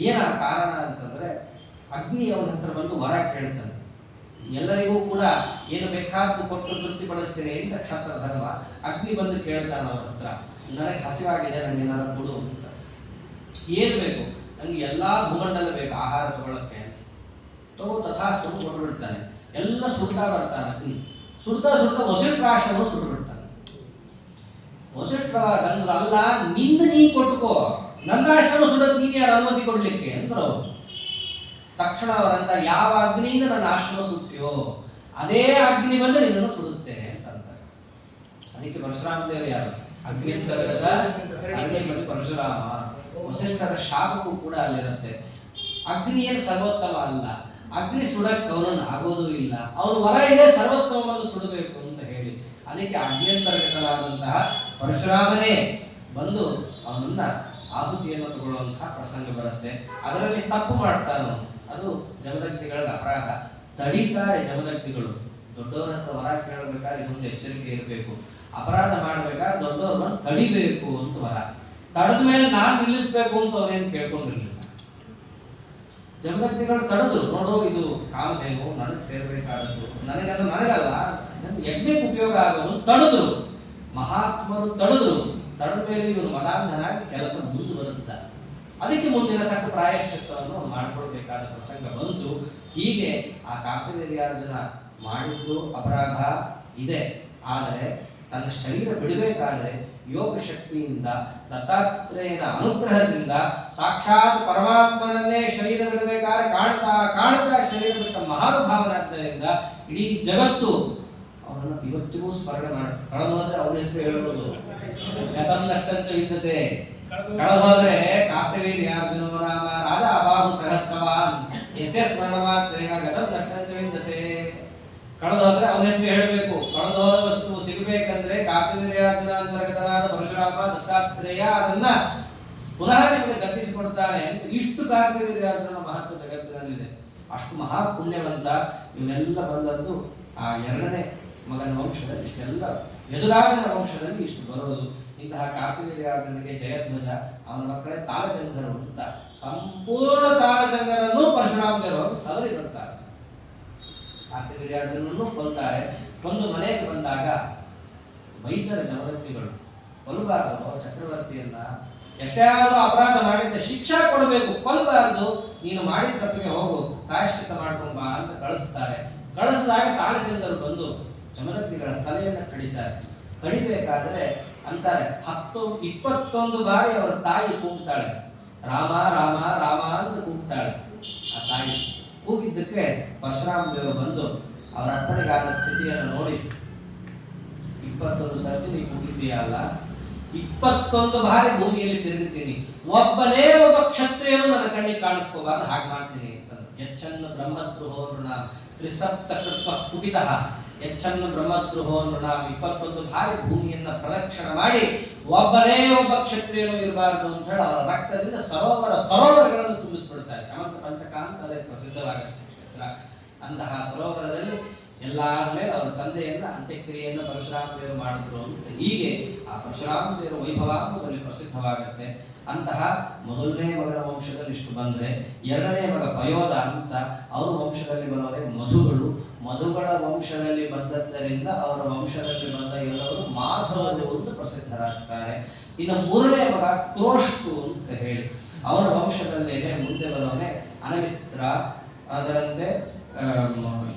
ಏನ ಕಾರಣ ಅಂತಂದ್ರೆ, ಅಗ್ನಿ ಅವನ ಹತ್ರ ಬಂದು ವರ ಕೇಳ್ತಾನೆ. ಎಲ್ಲರಿಗೂ ಕೂಡ ಏನು ಬೇಕಾದ್ದು ಕೊಟ್ಟು ತೃಪ್ತಿಪಡಿಸ್ತೀನಿ ಅಂತ ಕ್ಷತ್ರ ಧರ್ಮ. ಅಗ್ನಿ ಬಂದು ಕೇಳ್ತಾನೆ ಅವನ ಹತ್ರ, ನನಗೆ ಹಸಿವಾಗಿದೆ, ನನಗೆ ಏನಾದ್ರು ಕೊಡು ಅಂತ. ಏನು ಬೇಕು? ನನಗೆ ಎಲ್ಲಾ ಭೂಮಂಡಲ ಬೇಕು ಆಹಾರ ತಗೊಳ್ಳಕ್ಕೆ. ತಥಾಸ್ತು ಕೊಟ್ಟುಬಿಡ್ತಾನೆ. ಎಲ್ಲ ಸುಡ್ತಾ ಬರ್ತಾನೆ ಅಗ್ನಿ. ಸುಡ್ತಾ ಸುಡ್ತಾ ವಸಿಷ್ಠಾಶ್ರಮ ಸುಟ್ಬಿಡ್ತಾನೆ. ವಸಿಷ್ಠರಂದ್ರು, ಅಲ್ಲ ನಿಂದ ನೀ ಕೊಟ್ಟುಕೋ, ನನ್ನ ಆಶ್ರಮ ಸುಡೋದು ನೀನು ಯಾರು ಅನುಮತಿ ಕೊಡ್ಲಿಕ್ಕೆ ಅಂದ್ರು ಅವರು. ತಕ್ಷಣ ಅವರಂತ, ಯಾವ ಅಗ್ನಿಯಿಂದ ನನ್ನ ಆಶ್ರಮ ಸುಡ್ತೀಯೋ ಅದೇ ಅಗ್ನಿ ಬಂದು ನಿನ್ನನ್ನು ಸುಡುತ್ತೆ ಅಂತ ಅಂತಾರೆ. ಅದಕ್ಕೆ ಪರಶುರಾಮ ದೇವರು ಯಾರು? ಅಗ್ನಿ ಅಂತ ಅಗ್ನಿ ಪರಶುರಾಮ. ವಸಿಷ್ಠರ ಶಾಪಕ್ಕೂ ಕೂಡ ಅಲ್ಲಿರುತ್ತೆ. ಅಗ್ನಿ ಏನು ಸರ್ವೋತ್ತಮ ಅಲ್ಲ, ಅಗ್ನಿ ಸುಡಕ್ಕೆ ಅವನನ್ನು ಆಗೋದೂ ಇಲ್ಲ. ಅವನು ವರ ಇದೆ ಸರ್ವೋತ್ತಮವನ್ನು ಸುಡಬೇಕು ಅಂತ ಹೇಳಿ. ಅದಕ್ಕೆ ಅಗ್ನಿಯಂತರ್ಗತನಾದಂತಹ ಪರಶುರಾಮನೇ ಬಂದು ಅವನನ್ನ ಆಹುತಿಯನ್ನು ತಗೊಳ್ಳುವಂತಹ ಪ್ರಸಂಗ ಬರುತ್ತೆ. ಅದರಲ್ಲಿ ತಪ್ಪು ಮಾಡ್ತಾನೋ ಅದು ಜಮದಗ್ನಿಗಳ ಅಪರಾಧ. ತಡೀತಾರೆ ಜಮದಗ್ನಿಗಳು. ದೊಡ್ಡವರ ಹತ್ರ ವರ ಕೇಳಬೇಕಾದ್ರೆ ಇದೊಂದು ಎಚ್ಚರಿಕೆ ಇರಬೇಕು. ಅಪರಾಧ ಮಾಡಬೇಕಾದ್ರೆ ದೊಡ್ಡವ್ರನ್ನ ತಡಿಬೇಕು ಅಂತ ವರ. ತಡೆದ ಮೇಲೆ ನಾನು ನಿಲ್ಲಿಸ್ಬೇಕು ಅಂತ ಅವನೇನು ಕೇಳ್ಕೊಂಡಿರ್ಲಿಲ್ಲ. ಜಮದಗ್ನಿಗಳು ತಡೆದ್ರು, ನೋಡು ಇದು ಕಾಮಧೇನು ನನಗೆ ಸೇರ್ಬೇಕಾದದ್ದು, ನನಗಲ್ಲ ಯಜ್ಞಕ್ಕೆ ಉಪಯೋಗ ಆಗೋದು. ತಡೆದ್ರು, ಮಹಾತ್ಮರು ತಡೆದ್ರು. ತಡೆದ ಮೇಲೆ ಇವನು ಮದಾಂಧನಾಗಿ ಕೆಲಸ ಮುಂದುವರಿಸಿದ. ಅದಕ್ಕೆ ಮುಂದಿನ ತಕ್ಕ ಪ್ರಾಯಶ್ಚಿತ್ತವನ್ನು ಮಾಡಿಕೊಳ್ಬೇಕಾದ ಪ್ರಸಂಗ ಬಂತು. ಹೀಗೆ ಆ ಕಾರ್ತಿವೀರ್ಯಾರ್ಜುನ ಮಾಡಿದ್ದು ಅಪರಾಧ ಇದೆ. ಆದರೆ ತನ್ನ ಶರೀರ ಬಿಡಬೇಕಾದ್ರೆ ಯೋಗ ಶಕ್ತಿಯಿಂದ, ದತ್ತಾತ್ರೇಯನ ಅನುಗ್ರಹದಿಂದ, ಸಾಕ್ಷಾತ್ ಪರಮಾತ್ಮನನ್ನೇ ಶರೀರ ಬಿಡಬೇಕಾದ್ರೆ ಕಾಣ್ತಾ ಕಾಣ್ತಾ ಶರೀರ ಬಿಟ್ಟ ಮಹಾನುಭಾವನಾದ್ದರಿಂದ ಇಡೀ ಜಗತ್ತು ಅವನನ್ನು ಇವತ್ತಿಗೂ ಸ್ಮರಣೆ ಮಾಡಿ. ಕಳೆದು ಹೋದ್ರೆ ಅವನ ಹೆಸರು ಹೇಳಬಹುದು. ಗತಂ ನಷ್ಟಂತ ವಿದ್ಯತೆ, ಕಳೆದು ಹೋದ್ರೆ ಕಾರ್ತವೀರ್ಯಾರ್ಜುನೋ ನಾಮ ರಾಜ ಅಬಾಹು ಸಹಸ್ರವಾನ್ ಎಸ್ ವರ್ಣಮಾತ್ರೇಣ ಗತಂ ದಕ್ಷಿಣತೆ. ಕಳೆದು ಹೋದ್ರೆ ಅವನ ಹೆಸರು ಹೇಳಬೇಕು. ಕಳೆದು ಹೋದ ವಸ್ತು ಸಿಗಬೇಕಂದ್ರೆ ಕಾರ್ತವೀರ್ಯಾರ್ಜುನ ಅಂತರ್ಗತನಾದ ಪರಶುರಾಮ ದತ್ತಾತ್ರೇಯ ಅದನ್ನ ಪುನಃ ನಿಮಗೆ ದಕ್ಕಿಸಿಕೊಡ್ತಾನೆ ಅಂತ ಇಷ್ಟು ಕಾರ್ತವೀರ್ಯಾರ್ಜುನ ಮಹತ್ವ ಜಗತ್ತಿನಲ್ಲಿದೆ. ಅಷ್ಟು ಮಹಾ ಪುಣ್ಯವಂತ. ಇವನ್ನೆಲ್ಲ ಬಂದದ್ದು ಆ ಎರಡನೇ ಮಗನ ವಂಶದಲ್ಲಿ ಇಷ್ಟೆಲ್ಲ ಯದುರಾಜನ ವಂಶದಲ್ಲಿ ಇಷ್ಟು ಬರೋದು. ಇಂತಹ ಕಾರ್ತವೀರ್ಯಾರ್ಜುನಿಗೆ ಜಯಧ್ವಜ, ಅವನ ಮಕ್ಕಳೇ ತಾಲಚಂದ್ರರು ಅಂತ ಸಂಪೂರ್ಣ ತಾಲಚಂದ್ರರನ್ನು ಪರಶುರಾಮ ದೇವರು ಸವರಿ ಬರ್ತಾರೆ. ಕಾರ್ತವೀರ್ಯಾರ್ಜುನನ್ನು ಕೊಲ್ತಾರೆ. ಕೊಂದು ಮನೆಗೆ ಬಂದಾಗ ವೈದ್ಯರ ಜಮದಗ್ನಿಗಳು ಕೊಲ್ಲಬಾರದು ಚಕ್ರವರ್ತಿಯನ್ನ, ಎಷ್ಟೇ ಆದರೂ ಅಪರಾಧ ಮಾಡಿದ್ದ ಶಿಕ್ಷಾ ಕೊಡಬೇಕು, ಕೊಲ್ಲಬಾರದು, ನೀನು ಮಾಡಿದ ತಪ್ಪಿಗೆ ಹೋಗು ಪ್ರಾಯಶ್ಚಿತ್ತ ಮಾಡ್ಕೊಂಬ ಅಂತ ಕಳಿಸ್ತಾರೆ. ಕಳಿಸಿದಾಗ ತಾಲಚಂದ್ರರು ಬಂದು ಜಮದಗ್ನಿಗಳ ತಲೆಯನ್ನು ಕಡಿತಾರೆ. ಕಡಿಬೇಕಾದ್ರೆ ಅಂತಾರೆ 21 ಬಾರಿ ಅವರ ತಾಯಿ ಕೂಗ್ತಾಳೆ, ರಾಮ ರಾಮ ರಾಮ ಅಂತ ಕೂಗ್ತಾಳೆ. ಆ ತಾಯಿ ಕೂಗಿದ್ದಕ್ಕೆ ಪರಶುರಾಮ ದೇವರು ಬಂದು ಅವರ ಅಪ್ಪನಿಗಾದ ಸ್ಥಿತಿಯನ್ನು ನೋಡಿ, 21 ಸರ್ತಿ ನೀ ಕೂಗಿದ್ದೀಯಲ್ಲ, 21 ಬಾರಿ ಭೂಮಿಯಲ್ಲಿ ತಿರುಗುತ್ತೀನಿ, ಒಬ್ಬನೇ ಒಬ್ಬ ಕ್ಷತ್ರಿಯನು ನನ್ನ ಕಣ್ಣಿಗೆ ಕಾಣಿಸ್ಕೋಬಾರ್ದು, ಹಾಗೆ ಮಾಡ್ತೀನಿ ಅಂತ. ಯಚ್ಚನ್ನ ಬ್ರಹ್ಮದ್ರೋಹೋ ನೃಣಾಂ ತ್ರಿಸಪ್ತ ಕೃತ್ವ ಕುಪಿತಃ ಯಚ್ಚನ್ನ ಬ್ರಹ್ಮದ್ರೋಹೋ ನೃಣಾಂ 21 ಬಾರಿ ಭೂಮಿಯನ್ನ ಪ್ರದಕ್ಷಿಣ ಮಾಡಿ ಒಬ್ಬನೇ ಒಬ್ಬ ಕ್ಷತ್ರಿಯನು ಇರಬಾರದು ಅಂತ ಹೇಳಿ ಅವರ ರಕ್ತದಿಂದ ಸರೋವರಗಳನ್ನು ತುಂಬಿಸ್ಬಿಡ್ತಾರೆ. ಸಮಂತ ಪಂಚಕ ಅಂತ ಅದಕ್ಕೆ ಪ್ರಸಿದ್ಧವಾಗುತ್ತೆ. ಅಂತಹ ಸರೋವರದಲ್ಲಿ ಎಲ್ಲ ಆದ್ಮೇಲೆ ಅವರ ತಂದೆಯನ್ನ ಅಂತ್ಯಕ್ರಿಯೆಯನ್ನು ಪರಶುರಾಮ ದೇವರು ಮಾಡಿದ್ರು ಅಂತ ಹೀಗೆ ಆ ಪರಶುರಾಮ ದೇವರ ವೈಭವ ಅನ್ನೋದಲ್ಲಿ ಪ್ರಸಿದ್ಧವಾಗುತ್ತೆ. ಅಂತಹ ಮೊದಲನೇ ಮಗನ ವಂಶದಲ್ಲಿ ಇಷ್ಟು ಬಂದ್ರೆ, ಎರಡನೇ ಮಗ ಪಯೋಧ ಅಂತ ಅವ್ರ ವಂಶದಲ್ಲಿ ಬರೋರೆ ಮಧುಗಳು. ಮಧುಗಳ ವಂಶದಲ್ಲಿ ಬಂದದ್ದರಿಂದ ಅವರ ವಂಶದಲ್ಲಿ ಬಂದ ಎಲ್ಲರೂ ಮಾಧವ ದೇವರು ಪ್ರಸಿದ್ಧರಾಗ್ತಾರೆ. ಇನ್ನು ಮೂರನೇ ಮಗ ಕ್ರೋಷ್ಟು ಅಂತ ಹೇಳಿ ಅವರ ವಂಶದಲ್ಲೇನೆ ಮುಂದೆ ಬರೋನೆ ಅನಮಿತ್ರ, ಅದರಂತೆ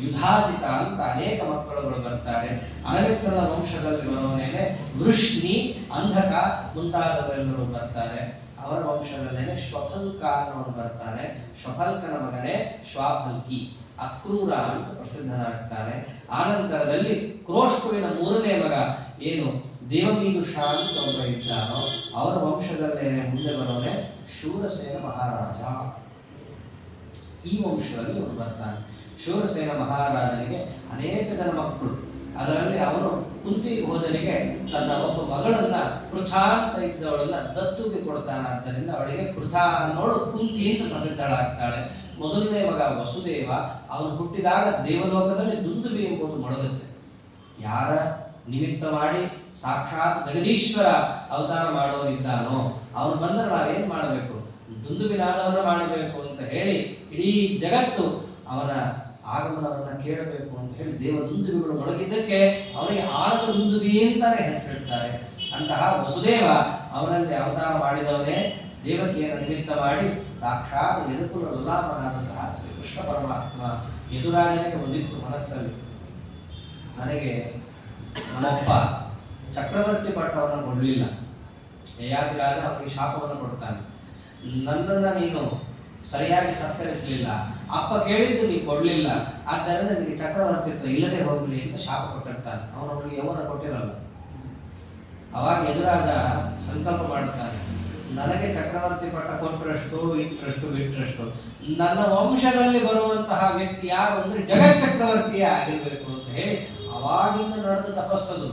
ಯುಧಾಜಿತ ಅಂತ ಅನೇಕ ಮಕ್ಕಳುಗಳು ಬರ್ತಾರೆ. ಅನಮಿತ್ರನ ವಂಶದಲ್ಲಿ ಬರೋನೇನೆ ವೃಷ್ಣಿ, ಅಂಧಕ ಮುಂತಾದವರೆಲ್ಲರೂ ಬರ್ತಾರೆ. ಅವರ ವಂಶದಲ್ಲೇನೆ ಶ್ವಫಲ್ಕ ಅನ್ನೋರು ಬರ್ತಾರೆ. ಶ್ವಫಲ್ಕನ ಮಗನೇ ಶ್ವಾಫಲ್ಕಿ, ಅಕ್ರೂರ ಅಂತ ಪ್ರಸಿದ್ಧನಾಗ್ತಾನೆ. ಆನಂತರದಲ್ಲಿ ಕ್ರೋಷ್ಟುವಿನ ಮೂರನೇ ಮಗ ಏನು ದೇವಮೀದುಷ ಅಂತ ಒಬ್ಬ ಇದ್ದಾನೋ ಅವರ ವಂಶದಲ್ಲೇನೆ ಮುಂದೆ ಬರೋನೆ ಶೂರಸೇನ ಮಹಾರಾಜ. ಈ ವಂಶದಲ್ಲಿ ಅವನು ಬರ್ತಾನೆ. ಶೂರಸೇನ ಮಹಾರಾಜನಿಗೆ ಅನೇಕ ಜನ ಮಕ್ಕಳು. ಅದರಲ್ಲಿ ಅವನು ಕುಂತಿ ಭೋಜನಿಗೆ ತನ್ನ ಒಬ್ಬ ಮಗಳನ್ನ ಪೃಥಾ ಅಂತ ಇದ್ದವಳನ್ನ ದತ್ತುಗೆ ಕೊಡ್ತಾನಾದ್ದರಿಂದ ಅವಳಿಗೆ ಪೃಥಾ ಅನ್ನೋಳು ಕುಂತಿ ಅಂತ ಪ್ರಸಿದ್ಧಳಾಗ್ತಾಳೆ. ಮೊದಲನೇ ಮಗ ವಸುದೇವ, ಅವನು ಹುಟ್ಟಿದಾಗ ದೇವಲೋಕದಲ್ಲಿ ದುಂದುಬಿ ಎಂಬುದು ಮೊಳಗುತ್ತೆ. ಯಾರ ನಿಮಿತ್ತ ಮಾಡಿ ಸಾಕ್ಷಾತ್ ಜಗದೀಶ್ವರ ಅವತಾರ ಮಾಡೋರಿದ್ದಾನೋ ಅವನು ಬಂದರೆ ನಾವೇನ್ ಮಾಡಬೇಕು, ದುಂದುಬಿನಾದವನ್ನ ಮಾಡಬೇಕು ಅಂತ ಹೇಳಿ ಇಡೀ ಜಗತ್ತು ಅವನ ಆಗಮನವನ್ನ ಕೇಳಬೇಕು ಅಂತ ಹೇಳಿ ದೇವ ದುಂದುಬಿಗಳು ಮೊಳಗಿದ್ದಕ್ಕೆ ಅವನಿಗೆ ಆನಂದ ದುಂದುಬಿ ಅಂತಾನೆ ಹೆಸರಿಡ್ತಾರೆ. ಅಂತಹ ವಸುದೇವ ಅವನಲ್ಲಿ ಅವತಾರ ಮಾಡಿದವನೇ ದೇವಕಿಯನ್ನು ನಿಮಿತ್ತ ಮಾಡಿ ಸಾಕ್ಷಾತ್ ಯದುಕುಲ ಲಲ್ಲಾಮನಾದಂತಹ ಶ್ರೀಕೃಷ್ಣ ಪರಮಾತ್ಮ ಯದುರಾಜನಿಗೆ ಬಂದಿತ್ತು ಮನಸ್ಸಲ್ಲಿ, ನನಗೆ ನಮ್ಮಪ್ಪ ಚಕ್ರವರ್ತಿ ಪಟ್ಟವನ್ನು ಕೊಡಲಿಲ್ಲ, ಯಯಾತಿರಾಜ ಅವನಿಗೆ ಶಾಪವನ್ನು ಕೊಡ್ತಾನೆ, ನನ್ನನ್ನು ನೀನು ಸರಿಯಾಗಿ ಸತ್ಕರಿಸಲಿಲ್ಲ, ಅಪ್ಪ ಕೇಳಿದ್ದು ನೀನು ಕೊಡಲಿಲ್ಲ, ಆದ್ದರಿಂದ ನಿನಗೆ ಚಕ್ರವರ್ತಿತ್ವ ಇಲ್ಲದೆ ಹೋಗಲಿ ಅಂತ ಶಾಪ ಕೊಟ್ಟಿರ್ತಾನೆ. ಅವನು ಅವನಿಗೆ ಯೌವನ ಕೊಟ್ಟಿರಲ್ಲ. ಅವಾಗ ಯದುರಾಜ ಸಂಕಲ್ಪ ಮಾಡುತ್ತಾನೆ, ನನಗೆ ಚಕ್ರವರ್ತಿ ಪಟ್ಟ ಕೊಟ್ಟರಷ್ಟು ಇಟ್ಟರಷ್ಟು ಬಿಟ್ಟರಷ್ಟು ನನ್ನ ವಂಶದಲ್ಲಿ ಬರುವಂತಹ ವ್ಯಕ್ತಿ ಯಾರು ಅಂದ್ರೆ ಜಗತ್ ಚಕ್ರವರ್ತಿಯೇ ಆಗಿರ್ಬೇಕು ಅಂತ ಹೇಳಿ ಅವಾಗಿಂದ ನಡೆದ ತಪಸ್ಸದು.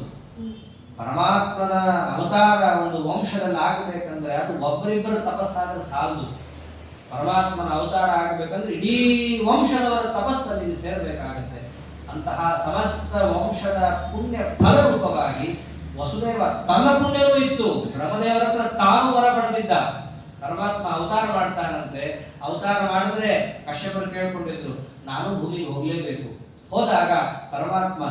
ಪರಮಾತ್ಮನ ಅವತಾರ ಒಂದು ವಂಶದಲ್ಲಿ ಆಗಬೇಕಂದ್ರೆ ಅದು ಒಬ್ಬರಿಬ್ಬರು ತಪಸ್ಸಾದ್ರೆ ಸಾಲದು. ಪರಮಾತ್ಮನ ಅವತಾರ ಆಗಬೇಕಂದ್ರೆ ಇಡೀ ವಂಶದವರ ತಪಸ್ಸಲ್ಲಿ ಸೇರಬೇಕಾಗುತ್ತೆ. ಅಂತಹ ಸಮಸ್ತ ವಂಶದ ಪುಣ್ಯ ಫಲರೂಪವಾಗಿ ವಸುದೇವ ತನ್ನ ಪುಣ್ಯವೂ ಇತ್ತು, ಬ್ರಹ್ಮದೇವರ ಹತ್ರ ತಾನು ವರ ಪಡೆದಿದ್ದ. ಪರಮಾತ್ಮ ಅವತಾರ ಮಾಡ್ತಾನಂತೆ. ಅವತಾರ ಮಾಡಿದ್ರೆ ಕಶ್ಯಪರು ಕೇಳ್ಕೊಂಡಿದ್ರು, ನಾನು ಭೂಮಿಗೆ ಹೋಗ್ಲೇಬೇಕು. ಹೋದಾಗ ಪರಮಾತ್ಮ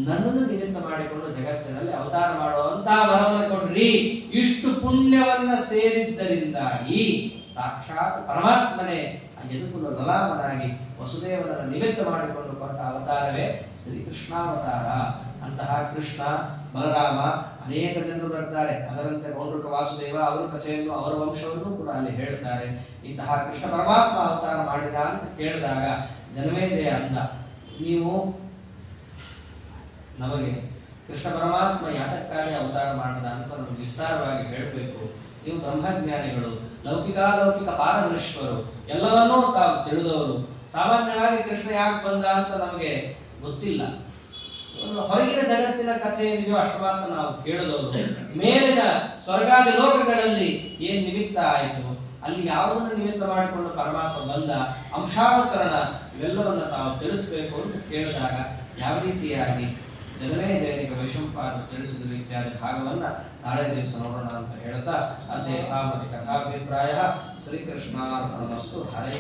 ನನ್ನನ್ನು ನಿಮಿತ್ತ ಮಾಡಿಕೊಂಡು ಜಗತ್ತಿನಲ್ಲಿ ಅವತಾರ ಮಾಡುವಂತ ವರವನ್ನು ಕೊಡ್ರಿ. ಇಷ್ಟು ಪುಣ್ಯವನ್ನ ಸೇರಿದ್ದರಿಂದಾಗಿ ಸಾಕ್ಷಾತ್ ಪರಮಾತ್ಮನೇ ಯದುಕುಲ ಲಲಾಮನಾಗಿ ವಸುದೇವನನ್ನು ನಿಮಿತ್ತ ಮಾಡಿಕೊಂಡು ಕೊಟ್ಟ ಅವತಾರವೇ ಶ್ರೀಕೃಷ್ಣಾವತಾರ. ಅಂತಹ ಕೃಷ್ಣ ಬಲರಾಮ ಅನೇಕ ಜನರು ಬರ್ತಾರೆ. ಅದರಂತೆ ಗೌಂಡ್ರಕ ವಾಸುದೇವ ಅವರ ಕಥೆಯನ್ನು ಅವರ ವಂಶವನ್ನು ಕೂಡ ಅಲ್ಲಿ ಹೇಳ್ತಾರೆ. ಇಂತಹ ಕೃಷ್ಣ ಪರಮಾತ್ಮ ಅವತಾರ ಮಾಡಿದ ಅಂತ ಕೇಳಿದಾಗ ಜನಮೇಂದ್ರಿಯ ಅಂದ, ನೀವು ನಮಗೆ ಕೃಷ್ಣ ಪರಮಾತ್ಮ ಯಾತಕ್ಕಾಗಿ ಅವತಾರ ಮಾಡಿದ ಅಂತ ನಮಗೆ ವಿಸ್ತಾರವಾಗಿ ಹೇಳಬೇಕು. ನೀವು ಬ್ರಹ್ಮಜ್ಞಾನಿಗಳು, ಲೌಕಿಕ ಪಾರದೃಶ್ವರು, ಎಲ್ಲವನ್ನೂ ತಾವು ತಿಳಿದವರು. ಸಾಮಾನ್ಯವಾಗಿ ಕೃಷ್ಣ ಯಾಕೆ ಬಂದ ಅಂತ ನಮಗೆ ಗೊತ್ತಿಲ್ಲ. ಹೊರಗಿನ ಜಗತ್ತಿನ ಕಥೆ ಏನಿದೆಯೋ ಅಷ್ಟು ಮಾತ್ರ ನಾವು ಕೇಳಿದವರು. ಮೇಲಿನ ಸ್ವರ್ಗಾದಿ ಲೋಕಗಳಲ್ಲಿ ಏನ್ ನಿಮಿತ್ತ ಆಯಿತು, ಅಲ್ಲಿ ಯಾವುದನ್ನು ನಿಮಿತ್ತ ಮಾಡಿಕೊಂಡು ಪರಮಾತ್ಮ ಬಂದ, ಅಂಶಾವತರಣ, ಇವೆಲ್ಲವನ್ನ ತಾವು ತಿಳಿಸಬೇಕು ಅಂತ ಕೇಳಿದಾಗ ಯಾವ ರೀತಿಯಾಗಿ ಜನನೇ ಜೈನಿಕ ವೈಶಂಪಾದ ತಿಳಿಸಿದ್ರು ಇತ್ಯಾದಿ ಭಾಗವನ್ನ ನಾಳೆ ದಿವಸ ನೋಡೋಣ ಅಂತ ಹೇಳ್ತಾ ಅಧ್ಯಯನಾಮತಿ ಕಥಾಭಿಪ್ರಾಯ ಶ್ರೀಕೃಷ್ಣಾರ್ಪಣಮಸ್ತು. ಹರೇ